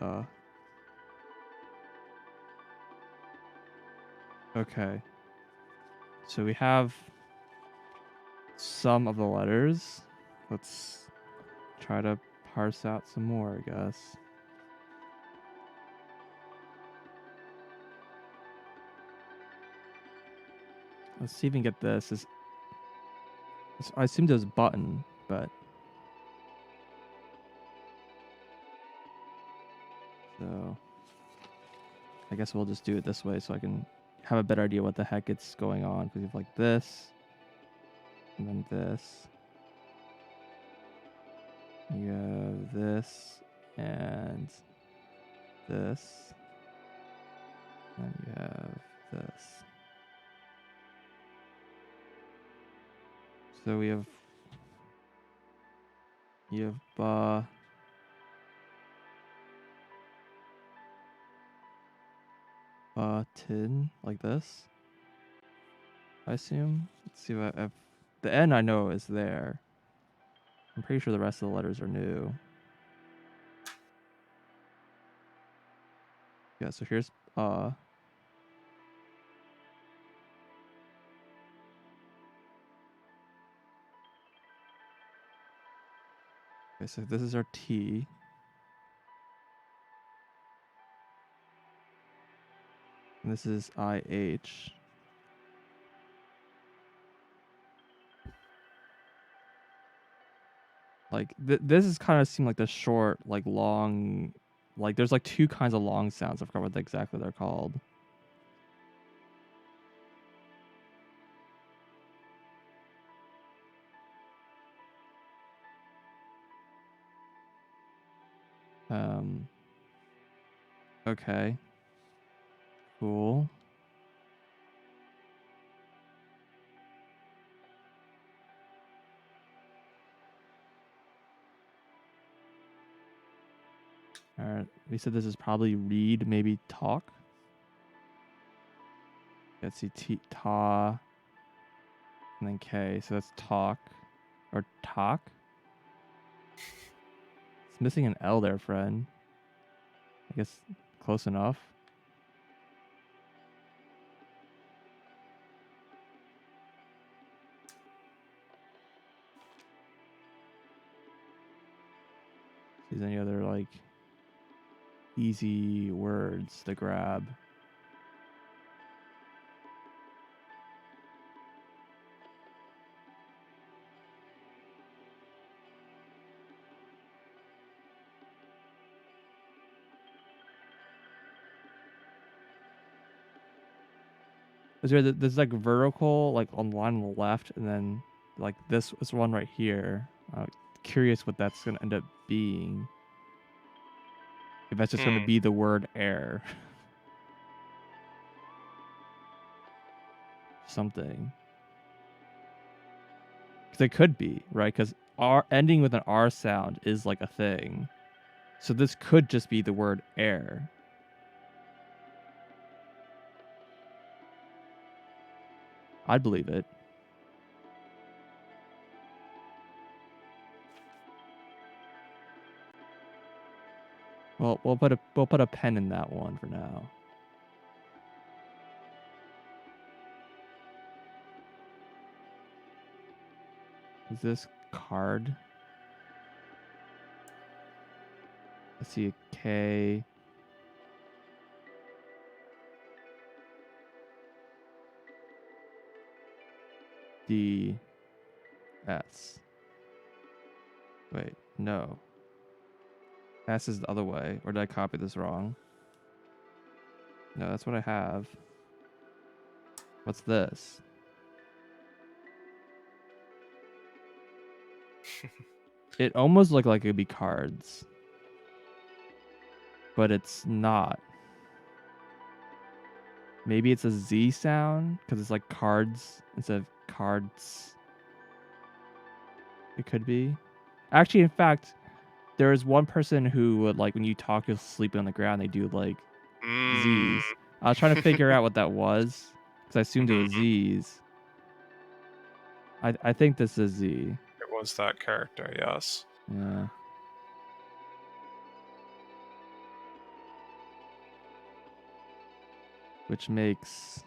Okay. So we have some of the letters. Let's try to parse out some more, I guess. Let's see if we can get this. I assumed it was button, but so I guess we'll just do it this way so I can have a better idea what the heck it's going on. Because you have like this, and then this. You have this, and this. And you have this. So we have, you have button, like this, I assume. Let's see what if the N I know is there. I'm pretty sure the rest of the letters are new. Yeah, so here's Okay, so this is our T. And this is IH. Like this is kind of seem like the short, like long, like there's like two kinds of long sounds. I forgot what exactly they're called. Okay. Cool. All right. We said this is probably read, maybe talk. Let's see, ta, and then K. So that's talk or talk. It's missing an L there, friend. I guess close enough. Is any other like easy words to grab? There's like vertical, like on the line on the left, and then like this one right here. Curious what that's gonna end up being. If that's just gonna be the word air. Something. Because it could be, right? Because R ending with an R sound is like a thing. So this could just be the word air. I'd believe it. Well, we'll put a pen in that one for now. Is this card? I see a K. D S. Wait, no. S is the other way. Or did I copy this wrong? No, that's what I have. What's this? It almost looked like it'd be cards. But it's not. Maybe it's a Z sound because it's like cards instead of cards. It could be. Actually, in fact, there is one person who would like when you talk to sleeping on the ground, they do like Z's. I was trying to figure out what that was because I assumed it was Z's. I think this is Z. It was that character, yes. Yeah. Which makes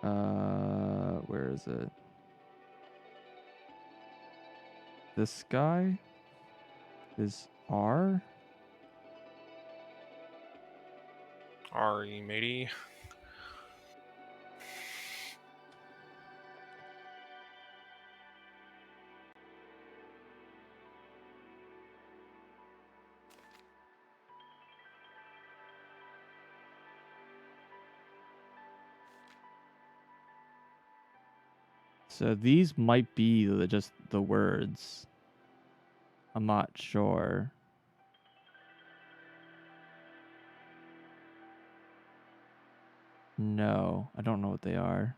where is it? This guy is R? R-E, matey. So these might be just the words. I'm not sure. No, I don't know what they are.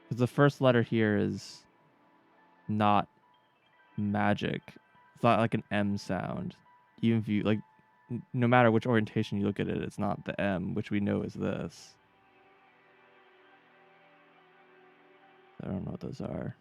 Because the first letter here is not magic. It's not like an M sound. Even if you, like, no matter which orientation you look at it, it's not the M, which we know is this. I don't know what those are.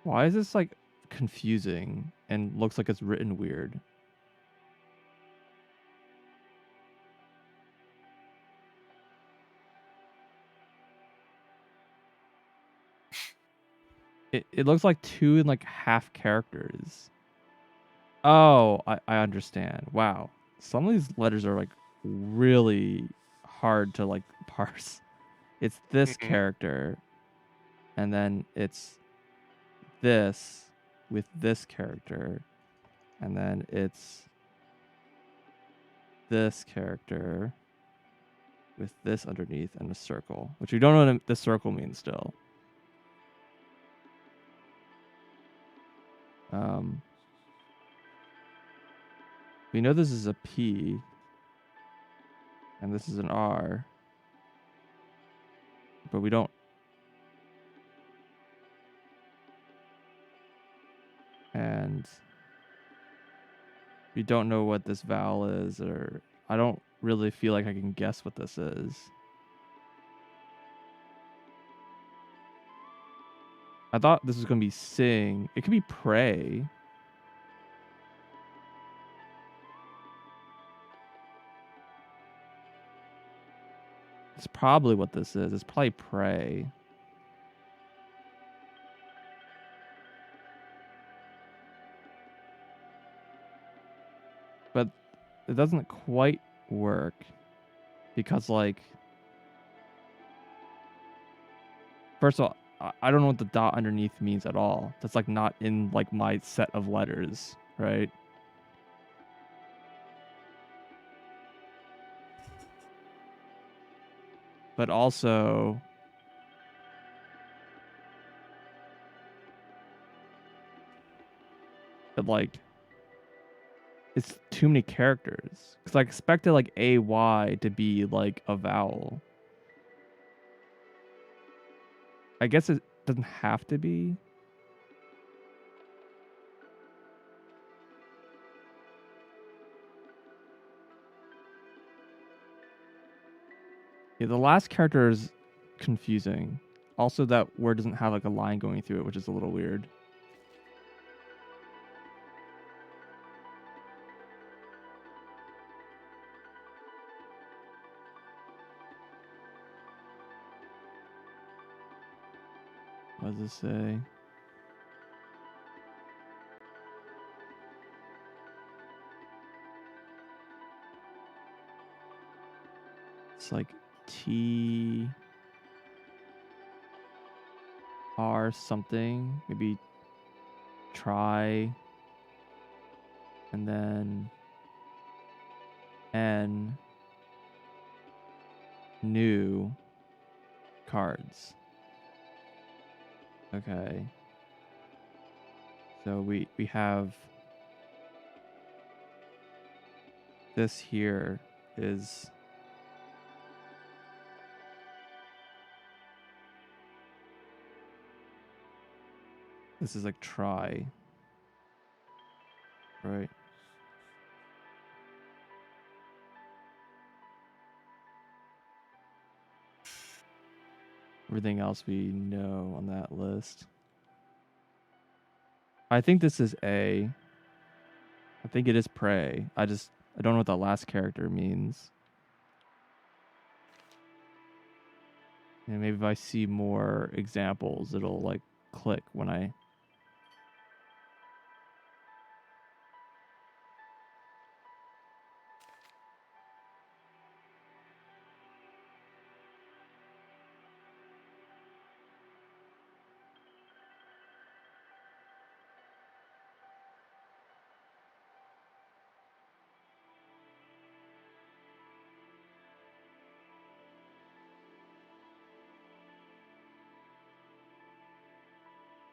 Why is this like confusing and looks like it's written weird? It looks like 2.5 characters. Oh, I understand. Wow. Some of these letters are like really hard to like parse. It's this character, and then it's this with this character, and then it's this character with this underneath and a circle, which we don't know what the circle means still. We know this is a P, and this is an R, but we don't. And we don't know what this vowel is, or I don't really feel like I can guess what this is. I thought this was going to be sing. It could be pray. It's probably what this is. It's probably pray. But it doesn't quite work because, like, first of all, I don't know what the dot underneath means at all. That's like not in like my set of letters, right? But also, but like, it's too many characters. Because I expected like AY to be like a vowel. I guess it doesn't have to be. Yeah, the last character is confusing. Also, that word doesn't have like a line going through it, which is a little weird. What does it say? It's like T R something. Maybe try. And then N new cards. Okay. So we have this here is this is like try. Right. Everything else we know on that list. I think this is A. I think it is pray. I don't know what the last character means. And maybe if I see more examples, it'll like click when I.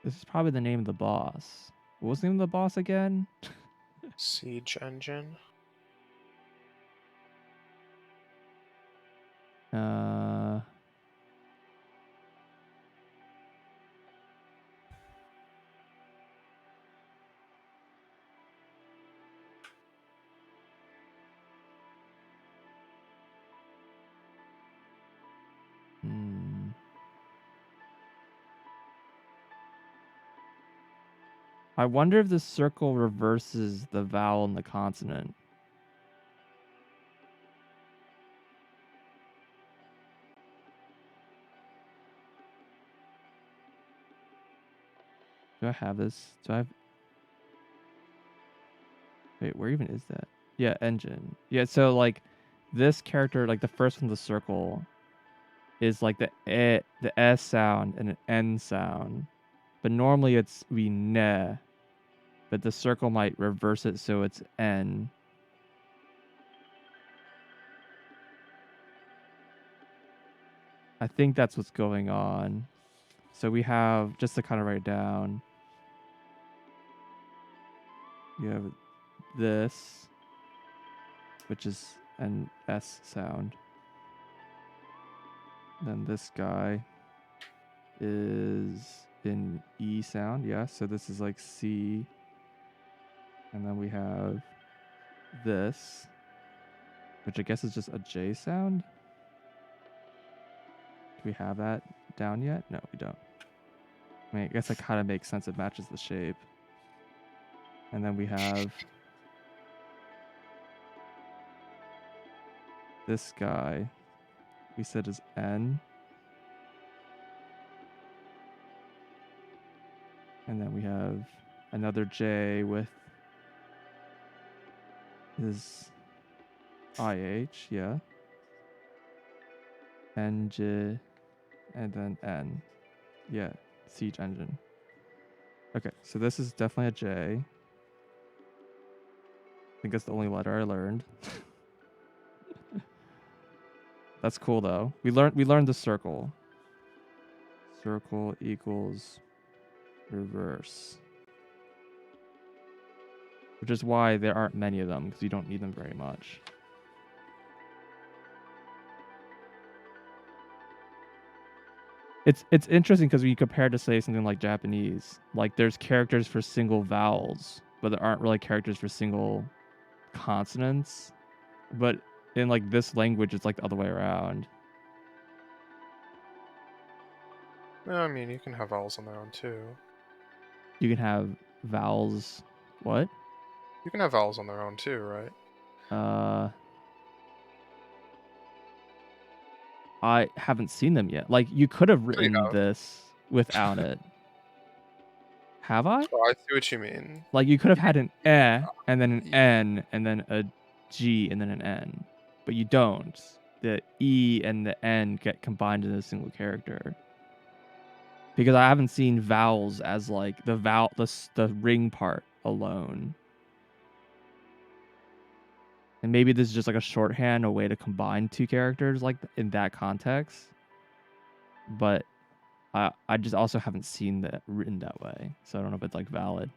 This is probably the name of the boss. What was the name of the boss again? Siege engine. I wonder if the circle reverses the vowel and the consonant. Do I have this? Do I have... Wait, where even is that? Yeah, engine. Yeah, so like this character, like the first one, the circle, is like the S sound and an N sound. But normally it's we ne. But the circle might reverse it so it's N. I think that's what's going on. So we have, just to kind of write down, you have this, which is an S sound. Then this guy is in E sound, yeah. So this is like C. And then we have this, which I guess is just a J sound. Do we have that down yet? No, we don't. I mean, I guess that kind of makes sense. It matches the shape. And then we have this guy. We said is N. And then we have another J with his IH, yeah. NJ, and then N. Yeah, siege engine. Okay, so this is definitely a J. I think that's the only letter I learned. That's cool though. We learned the circle. Circle equals reverse. Which is why there aren't many of them, because you don't need them very much. It's interesting because when you compare to, say, something like Japanese, like there's characters for single vowels, but there aren't really characters for single consonants. But in like this language, it's like the other way around. Yeah, I mean, you can have vowels on their own too. You can have vowels. What? You can have vowels on their own too, right? I haven't seen them yet. Like you could have So you written have. this. without it. Have I? Oh, I see what you mean. Like you could have had an and then an N and then a G and then an N, but you don't. The E and the N get combined in a single character. Because I haven't seen vowels as like the ring part alone. And maybe this is just like a shorthand, a way to combine two characters like in that context. But I just also haven't seen that written that way, so I don't know if it's like valid.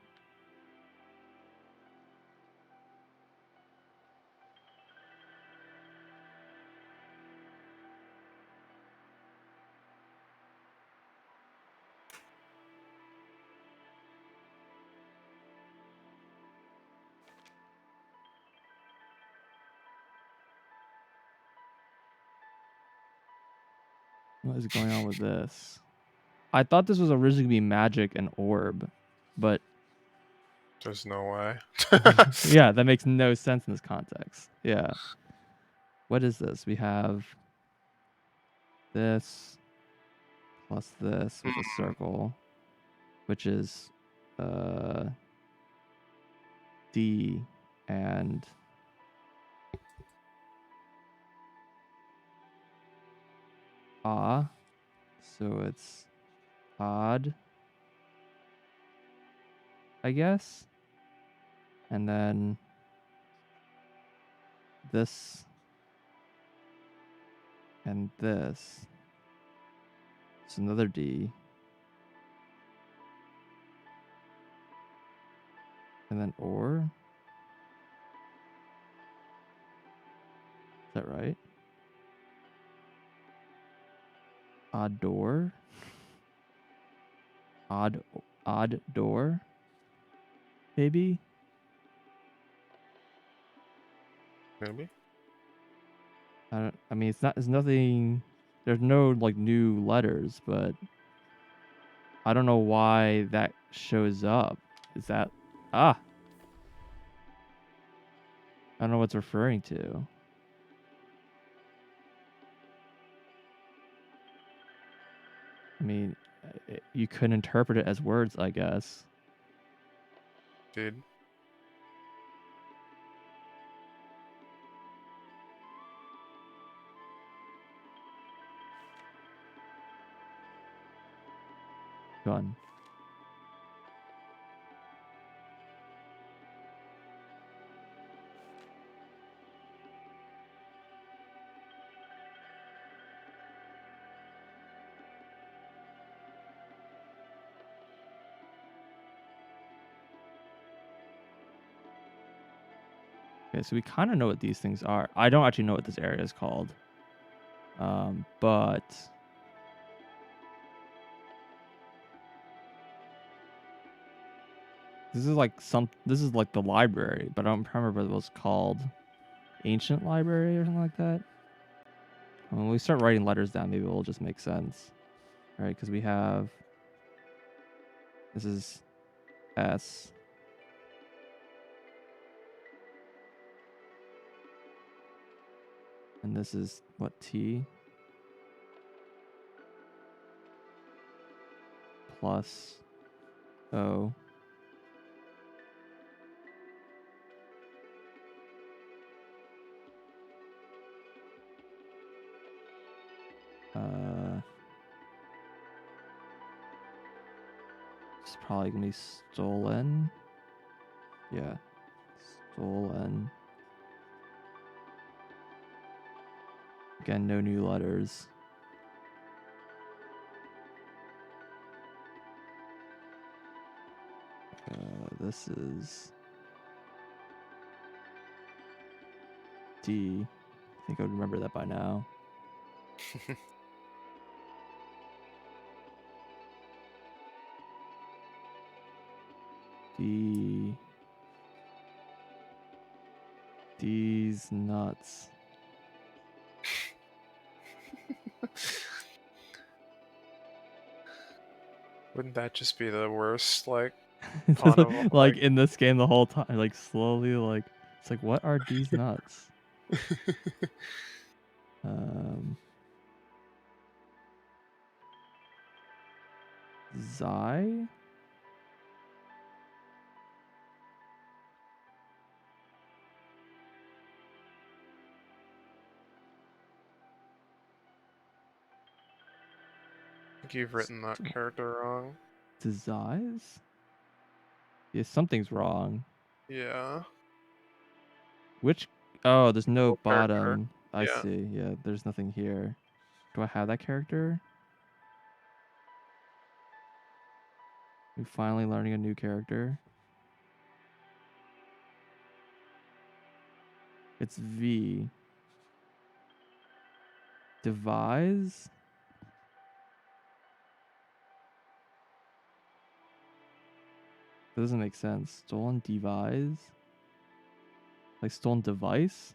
What is going on with this? I thought this was originally going to be magic and orb, but there's no way. yeah, that makes no sense in this context. Yeah. What is this? We have this plus this with a circle, which is D and A. So it's odd, I guess. And then this and this. It's another D. And then or. Is that right? Odd door. Odd door. Maybe. Maybe. I mean, it's nothing. There's no like new letters, but I don't know why that shows up. Is that I don't know what it's referring to. I mean, you could interpret it as words, I guess. Dude. Gun. Okay, so we kind of know what these things are. I don't actually know what this area is called. But this is like the library, but I don't remember what it was called. Ancient library or something like that. When we start writing letters down, maybe it'll just make sense. All right, because we have this is S. And this is what, T? Plus O. It's probably gonna be stolen. Yeah, stolen. Again, no new letters. This is D. I think I would remember that by now. D. D's nuts. Wouldn't that just be the worst, like, like in this game the whole time, like slowly, like it's like, what are these nuts? Zai? I think you've written that character wrong. Zai's? Yeah, something's wrong. Yeah. Which? Oh, there's no Character. bottom. I Yeah. see. Yeah, there's nothing here. Do I have that character? We finally learning a new character. It's V. Devise? That doesn't make sense. Stolen devise? Like stolen device?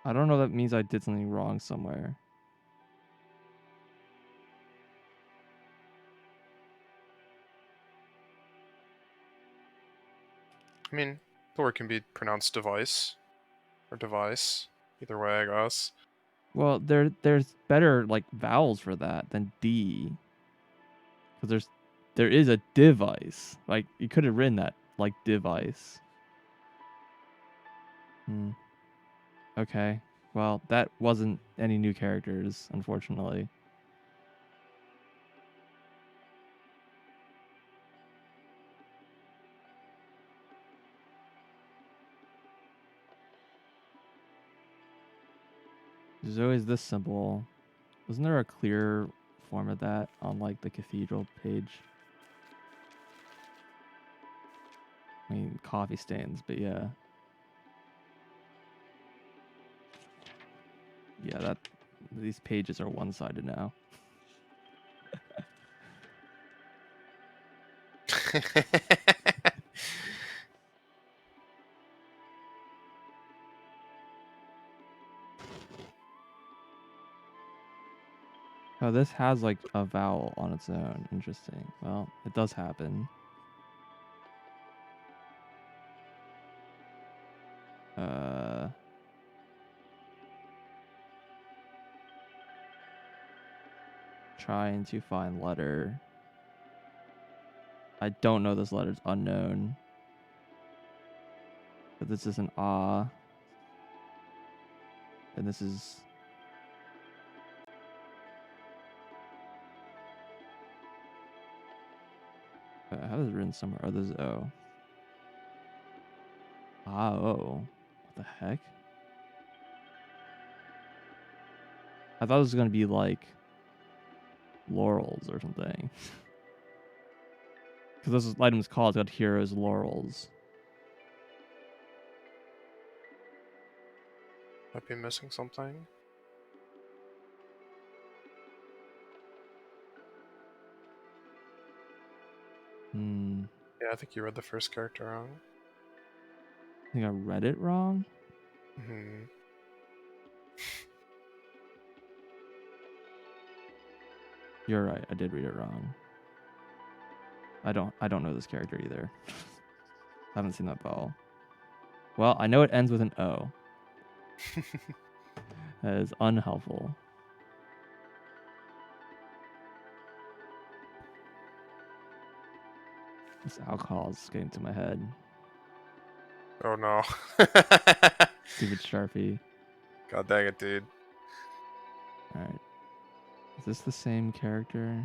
I don't know. That means I did something wrong somewhere. I mean, the word can be pronounced device or device. Either way, I guess. Well, there's better like vowels for that than D. Because there is a device. Like you could have written that like device. Okay. Well, that wasn't any new characters, unfortunately. There's always this symbol. Wasn't there a clear form of that on like the cathedral page? I mean, coffee stains, but yeah. Yeah, these pages are one-sided now. Oh, this has like a vowel on its own. Interesting. Well, it does happen. Trying to find letter. I don't know this letter's unknown. But this is an ah. And this is... how is it written somewhere? Oh, this is O. Ah, oh. What the heck? I thought it was going to be like laurels or something. Because this item's called, it's got heroes laurels. Might be missing something. Yeah, I think you read the first character wrong. I think I read it wrong. You're right. I did read it wrong. I don't know this character either. I haven't seen that vowel. Well, I know it ends with an O. That is unhelpful. This alcohol is getting to my head. Oh no. Stupid Sharpie. God dang it, dude. Alright. Is this the same character?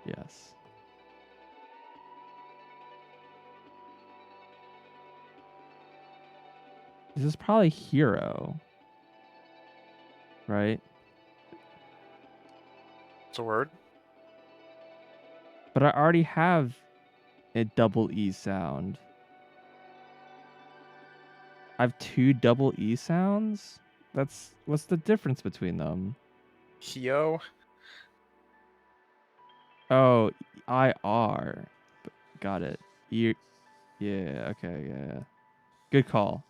Yes. This is probably hero. Right? It's a word? But I already have a double E sound. I have two double E sounds? What's the difference between them? Hio? Oh, IR. Got it. Yeah, okay, yeah. Good call.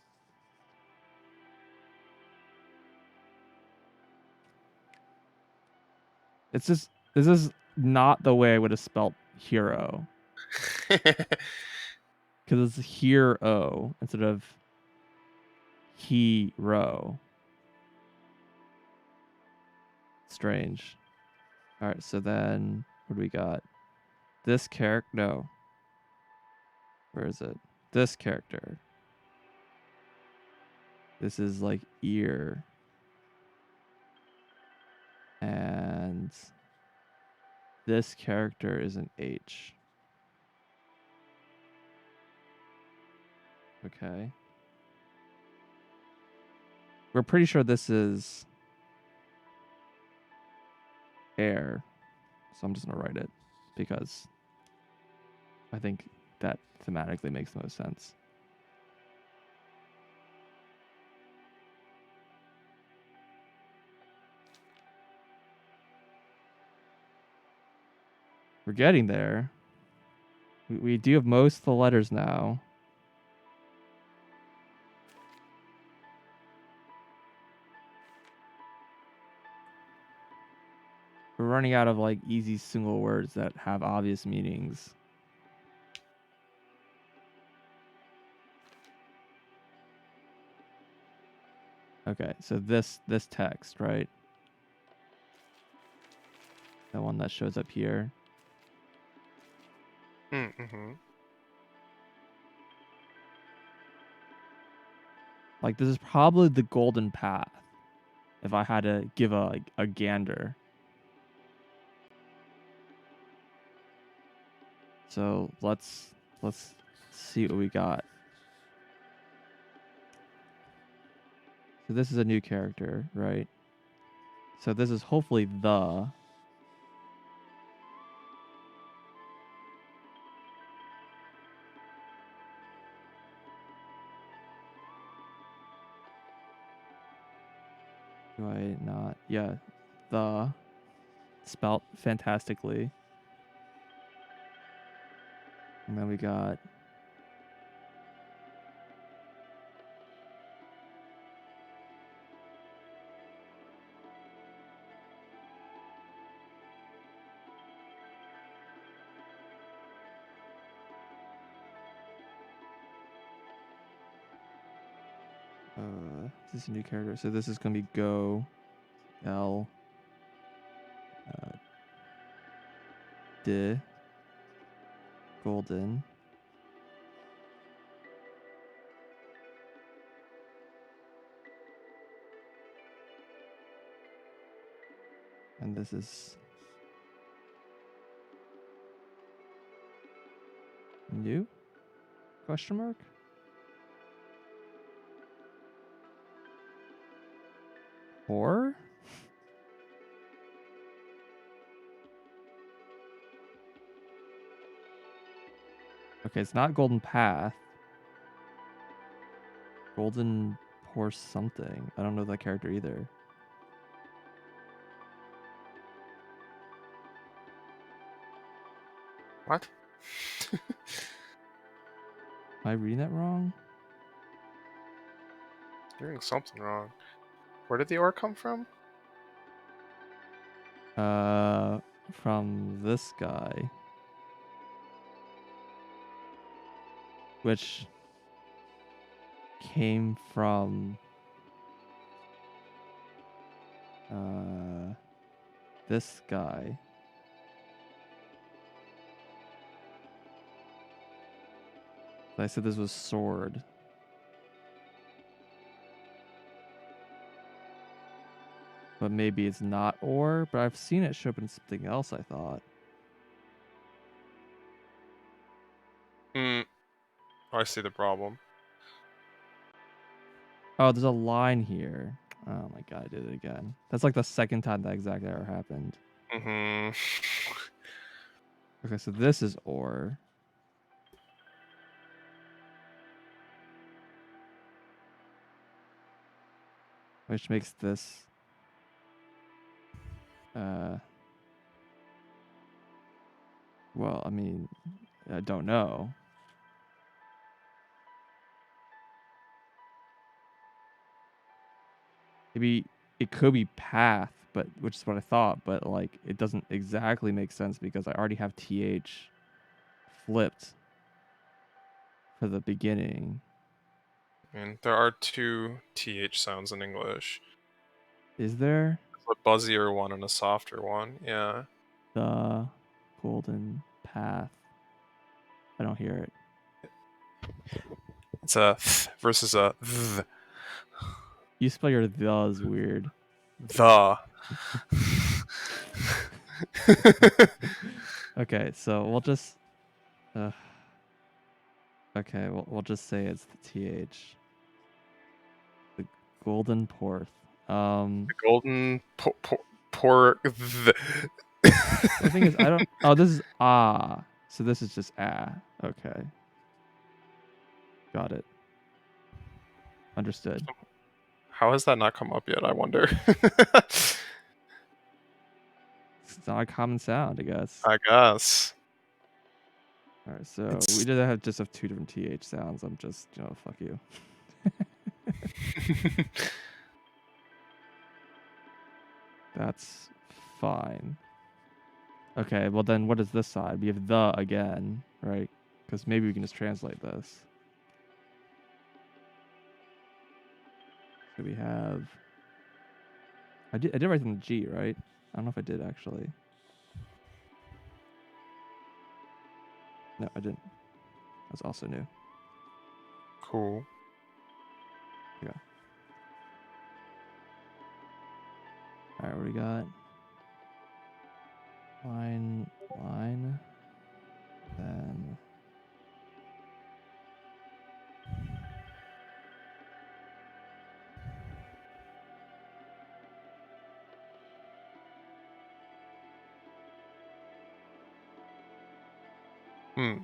This is not the way I would have spelt hero. Because it's hero instead of hero. It's strange. All right, so then what do we got? This character, no. Where is it? This character. This is like ear. And this character is an H. Okay. We're pretty sure this is air. So I'm just going to write it because I think that thematically makes the most sense. We're getting there. We do have most of the letters now. We're running out of like easy single words that have obvious meanings. Okay, so this text, right? The one that shows up here. Mm-hmm. Like this is probably the golden path. If I had to give a gander. So let's see what we got. So this is a new character, right? So this is hopefully the. Do I not? Yeah, the. Spelt fantastically. And then we got. This is a new character. So this is going to be Go. L. D. Golden. And this is new? Question mark? Or? Okay, it's not Golden Path. Golden Horse something. I don't know that character either. What? Am I reading that wrong? You're doing something wrong. Where did the ore come from? From this guy. Which came from this guy. I said this was sword. But maybe it's not ore, but I've seen it show up in something else, I thought. Oh, I see the problem. Oh, there's a line here. Oh my god, I did it again. That's like the second time that exact error happened. Mm-hmm. Okay, so this is ore. Which makes this well, I mean, I don't know. Maybe it could be path, but which is what I thought, but like it doesn't exactly make sense because I already have th flipped for the beginning. And there are two TH sounds in English. Is there? a buzzier one and a softer one. Yeah. The golden path. I don't hear it. It's a th versus a th. You spell your thes weird. The. Okay, so we'll just. Okay, we'll just say it's the th. The golden porth. The golden por th. The thing is, I don't. Oh, this is ah. So this is just ah. Okay. Got it. Understood. How has that not come up yet? I wonder. It's not a common sound, I guess. I guess. All right, so we did have just have two different th sounds. I'm just, fuck you. That's fine. Okay, well then what is this side? We have the again, right? Because maybe we can just translate this. So we have. I did write in the G, right? I don't know if I did actually. No, I didn't. That's also new. Cool. Yeah. All right, what do we got? Line, then. Hmm.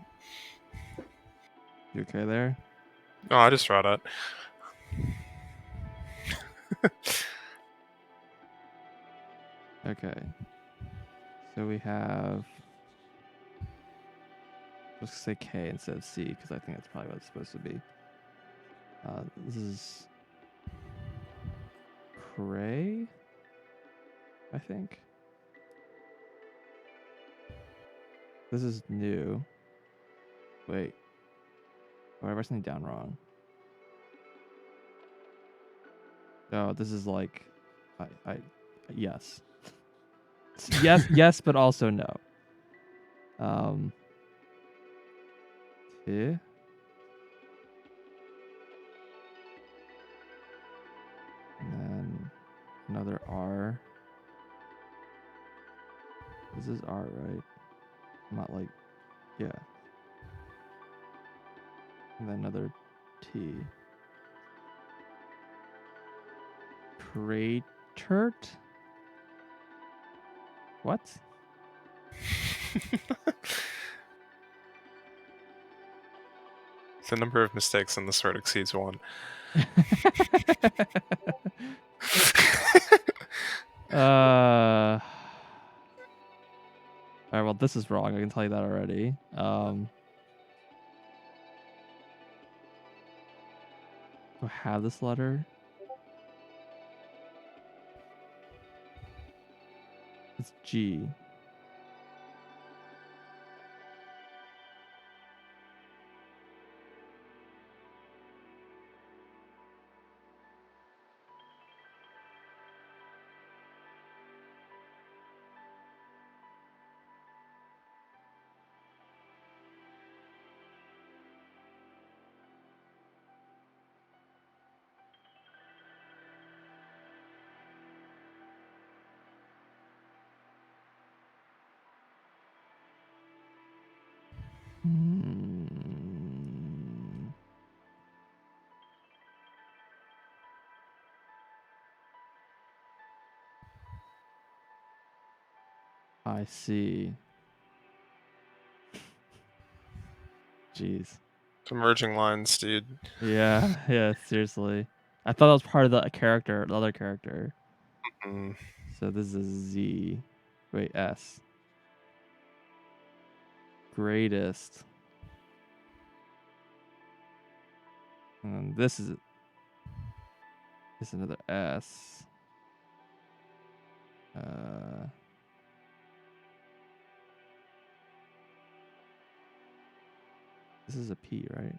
You okay there? Oh, I just read it. Okay. So we have. Let's say K instead of C because I think that's probably what it's supposed to be. This is Cray, I think. This is new. Wait. Or I wrote something down wrong. Oh, this is like, yes. yes, but also no. T. And then another R. This is R, right? Not like, yeah. And then another T. Cratert? What? The number of mistakes in this word exceeds one. All right, well, this is wrong. I can tell you that already. Do I have this letter? It's G. I see. Jeez. Emerging lines, dude. Yeah, seriously. I thought that was part of the character, the other character. Mm. So this is Z. Wait, S. Greatest. And then this is another S. This is a P, right?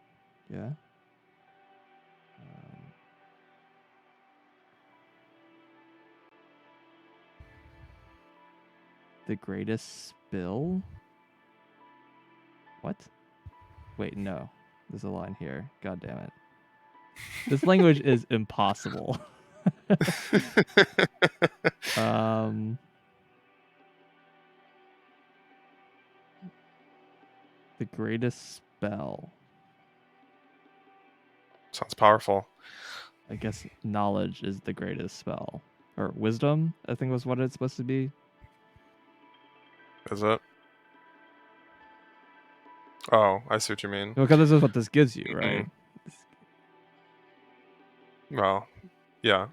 Yeah. The greatest spill? What? Wait, no. There's a line here. God damn it. This language is impossible. The greatest spell. Sounds powerful. I guess knowledge is the greatest spell. Or wisdom, I think was what it's supposed to be. Is it? Oh, I see what you mean. Because this is what this gives you, right? Well, yeah.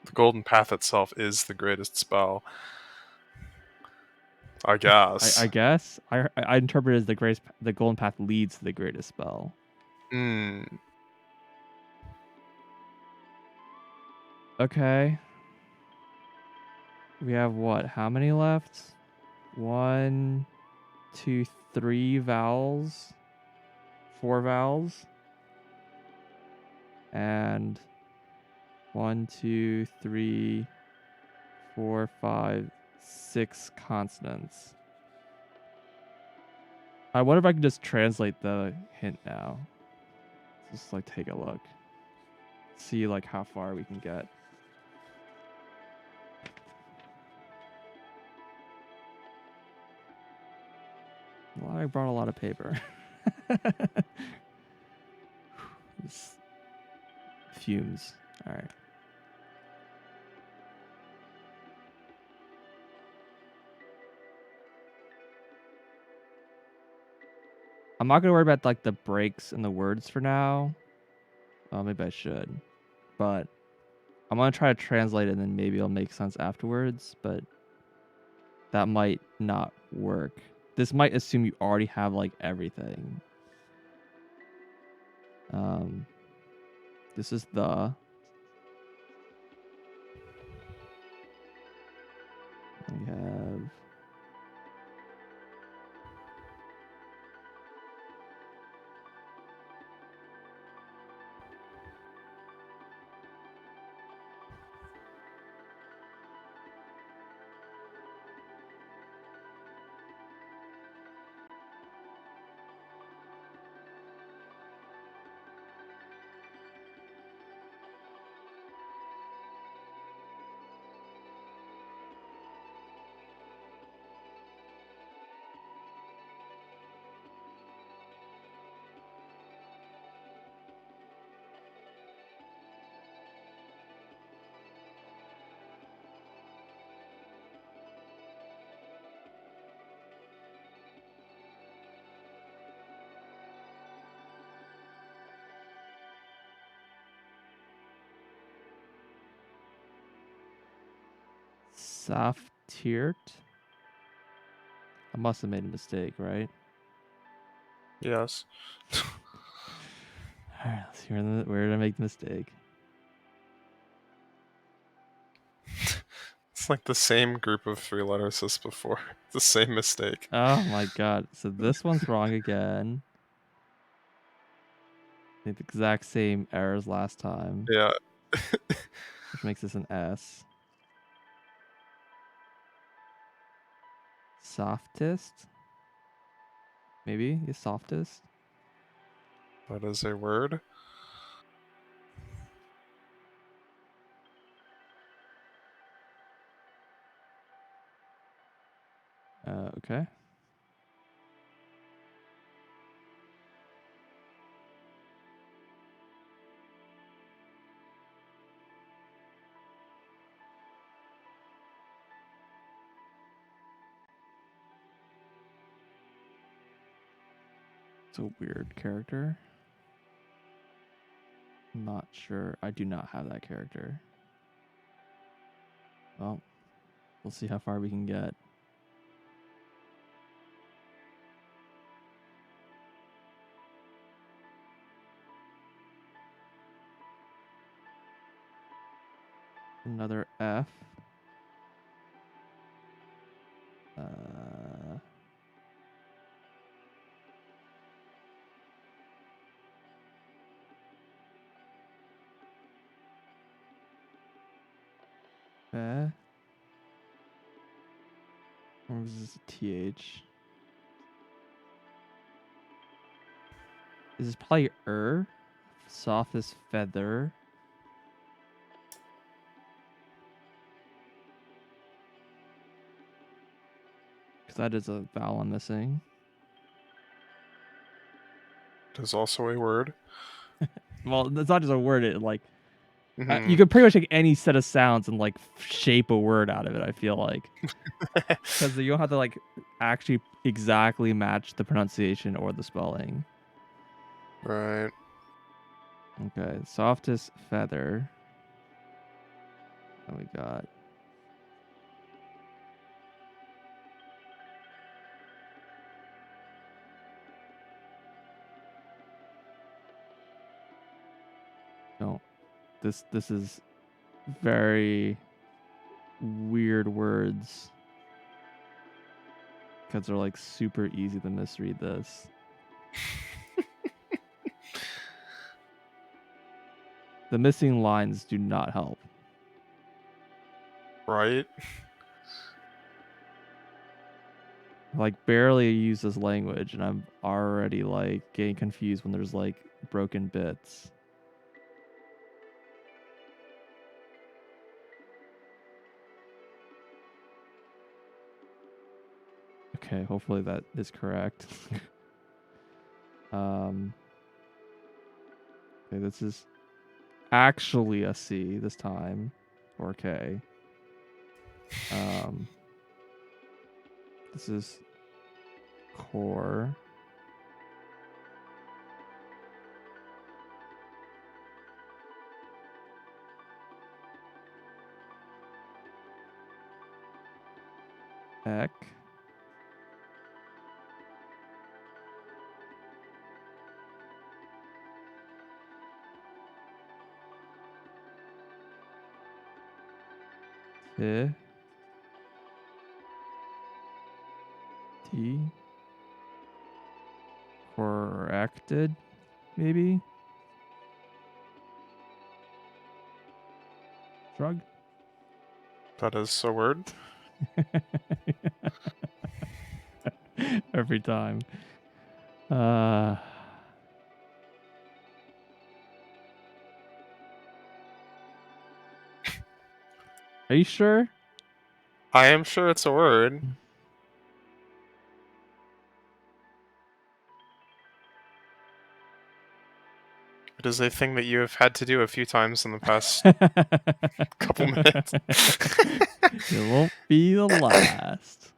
The Golden Path itself is the greatest spell. I guess. I guess. I interpret it as the Golden Path leads to the greatest spell. Okay. We have what? How many left? 1, 2, 3 vowels. 4 vowels. And 1, 2, 3, 4, 5, 6 consonants. I wonder if I can just translate the hint now. Just like take a look. See like how far we can get. Well, I brought a lot of paper. This fumes. All right. I'm not gonna worry about like the breaks in the words for now. Well, maybe I should, but I'm gonna try to translate it and then maybe it'll make sense afterwards. But that might not work. This might assume you already have like everything. This is the. We have. Saftiert. I must have made a mistake, right? Yes. All right, let's see where did I make the mistake? It's like the same group of 3 letters as before. The same mistake. Oh my god. So this one's wrong again. The exact same errors last time. Yeah. Which makes this an S. Softest? Maybe the softest? That is a word. Okay. It's a weird character. I'm not sure. I do not have that character. Well, we'll see how far we can get. Another F. Or was this a TH? This is probably softest feather. Because that is a vowel I'm missing. It is also a word. Well, it's not just a word. It like you could pretty much take any set of sounds and like shape a word out of it. I feel like because you don't have to like actually exactly match the pronunciation or the spelling. Right. Okay, softest feather. What we got? No, this is very weird words because they're like super easy to misread this. The missing lines do not help. Right. Like barely use this language and I'm already like getting confused when there's like broken bits. Okay, hopefully that is correct. Okay, this is actually a C this time, or K. This is core. Ek. T. T. Corrected, maybe? Shrug? That is a word. Every time. Are you sure? I am sure it's a word. It is a thing that you have had to do a few times in the past couple minutes. It won't be the last.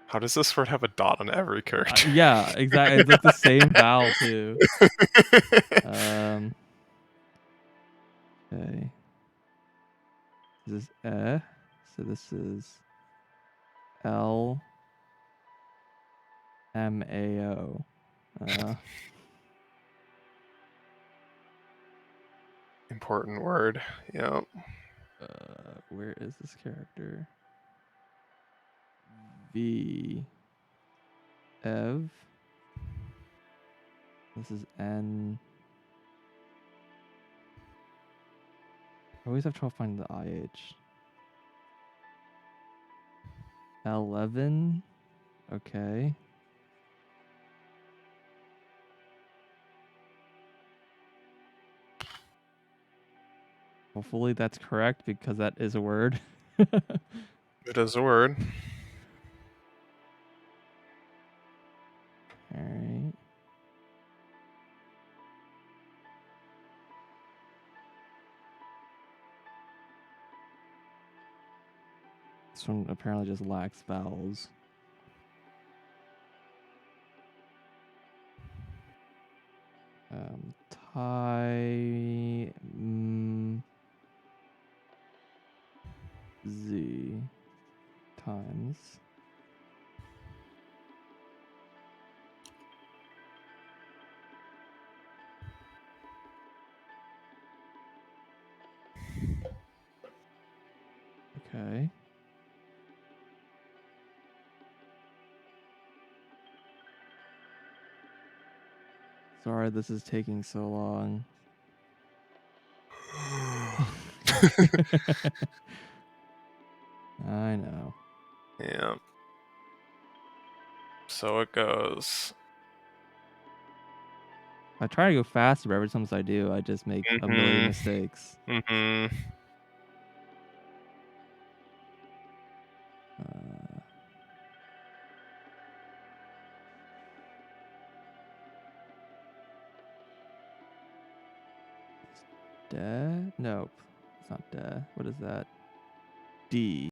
How does this word have a dot on every character? Yeah, exactly. It's like the same vowel too. Okay. This is so this is L M A O. Important word. Yeah. Where is this character? V. Ev. This is N. I always have trouble finding the IH. 11. Okay. Hopefully that's correct because that is a word. It is a word. All right. This one apparently just lacks vowels. Tie Z times. Okay. Sorry this is taking so long. I know. Yeah. So it goes. I try to go faster, but every time I do, I just make a million mistakes. Da? Nope. It's not da. What is that? D.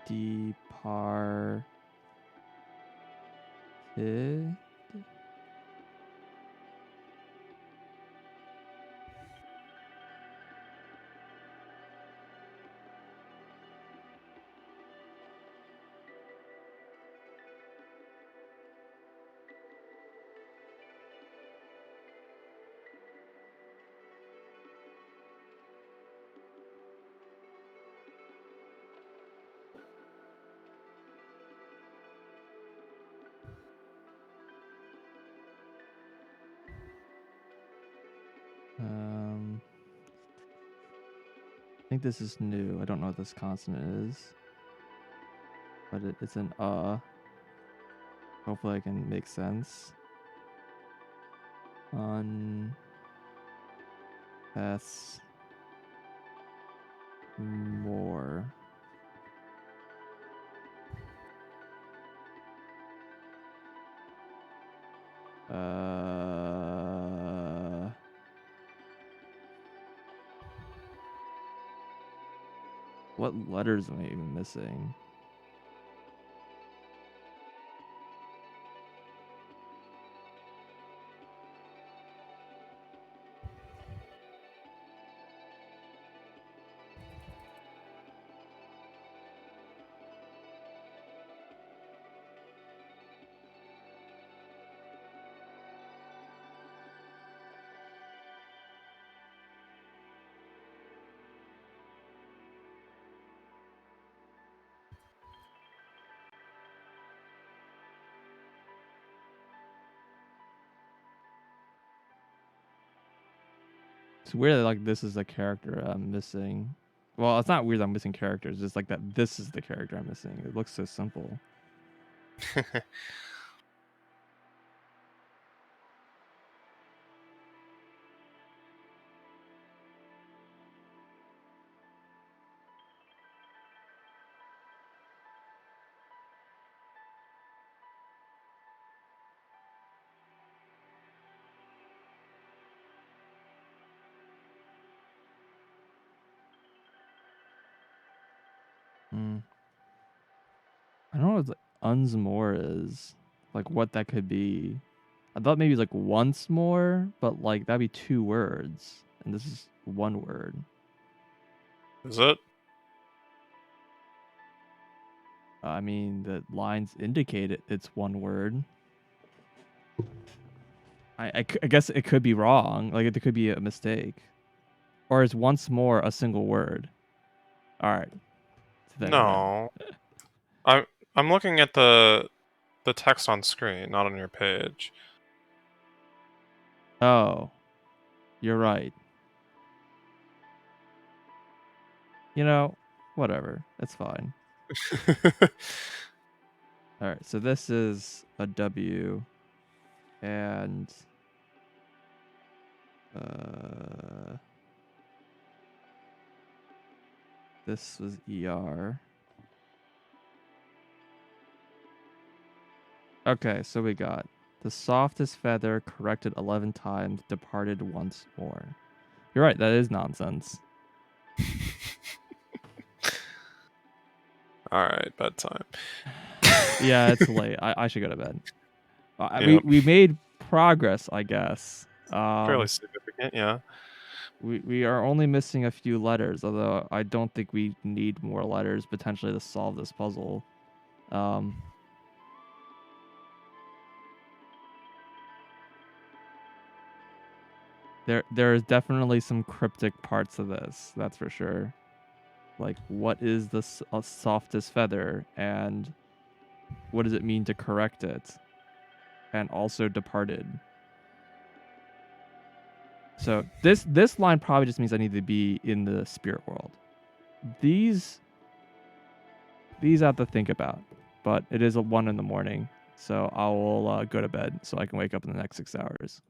Departed. I think this is new. I don't know what this consonant is, but it's an Hopefully I can make sense. That's more. What letters am I even missing? It's weird that like this is the character I'm missing. Well, it's not weird I'm missing characters. It's like that this is the character I'm missing. It looks so simple. I don't know what uns more is. Like what that could be. I thought maybe like once more, but like that'd be 2 words. And this is 1 word. Is it? I mean, the lines indicate it's 1 word. I guess it could be wrong. Like it could be a mistake. Or is once more a single word? All right. So there we go. No. I'm looking at the text on screen, not on your page. Oh. You're right. You know, whatever. It's fine. All right. So this is a W and this was ER. Okay, so we got the softest feather corrected 11 times, departed once more. You're right, that is nonsense. Alright, bedtime. Yeah, it's late. I should go to bed. Yep. We made progress, I guess. Fairly significant, yeah. We are only missing a few letters, although I don't think we need more letters potentially to solve this puzzle. There is definitely some cryptic parts of this, that's for sure. Like, what is the softest feather, and what does it mean to correct it? And also departed. So this line probably just means I need to be in the spirit world. These I have to think about, but it is a 1 in the morning, so I will go to bed so I can wake up in the next 6 hours.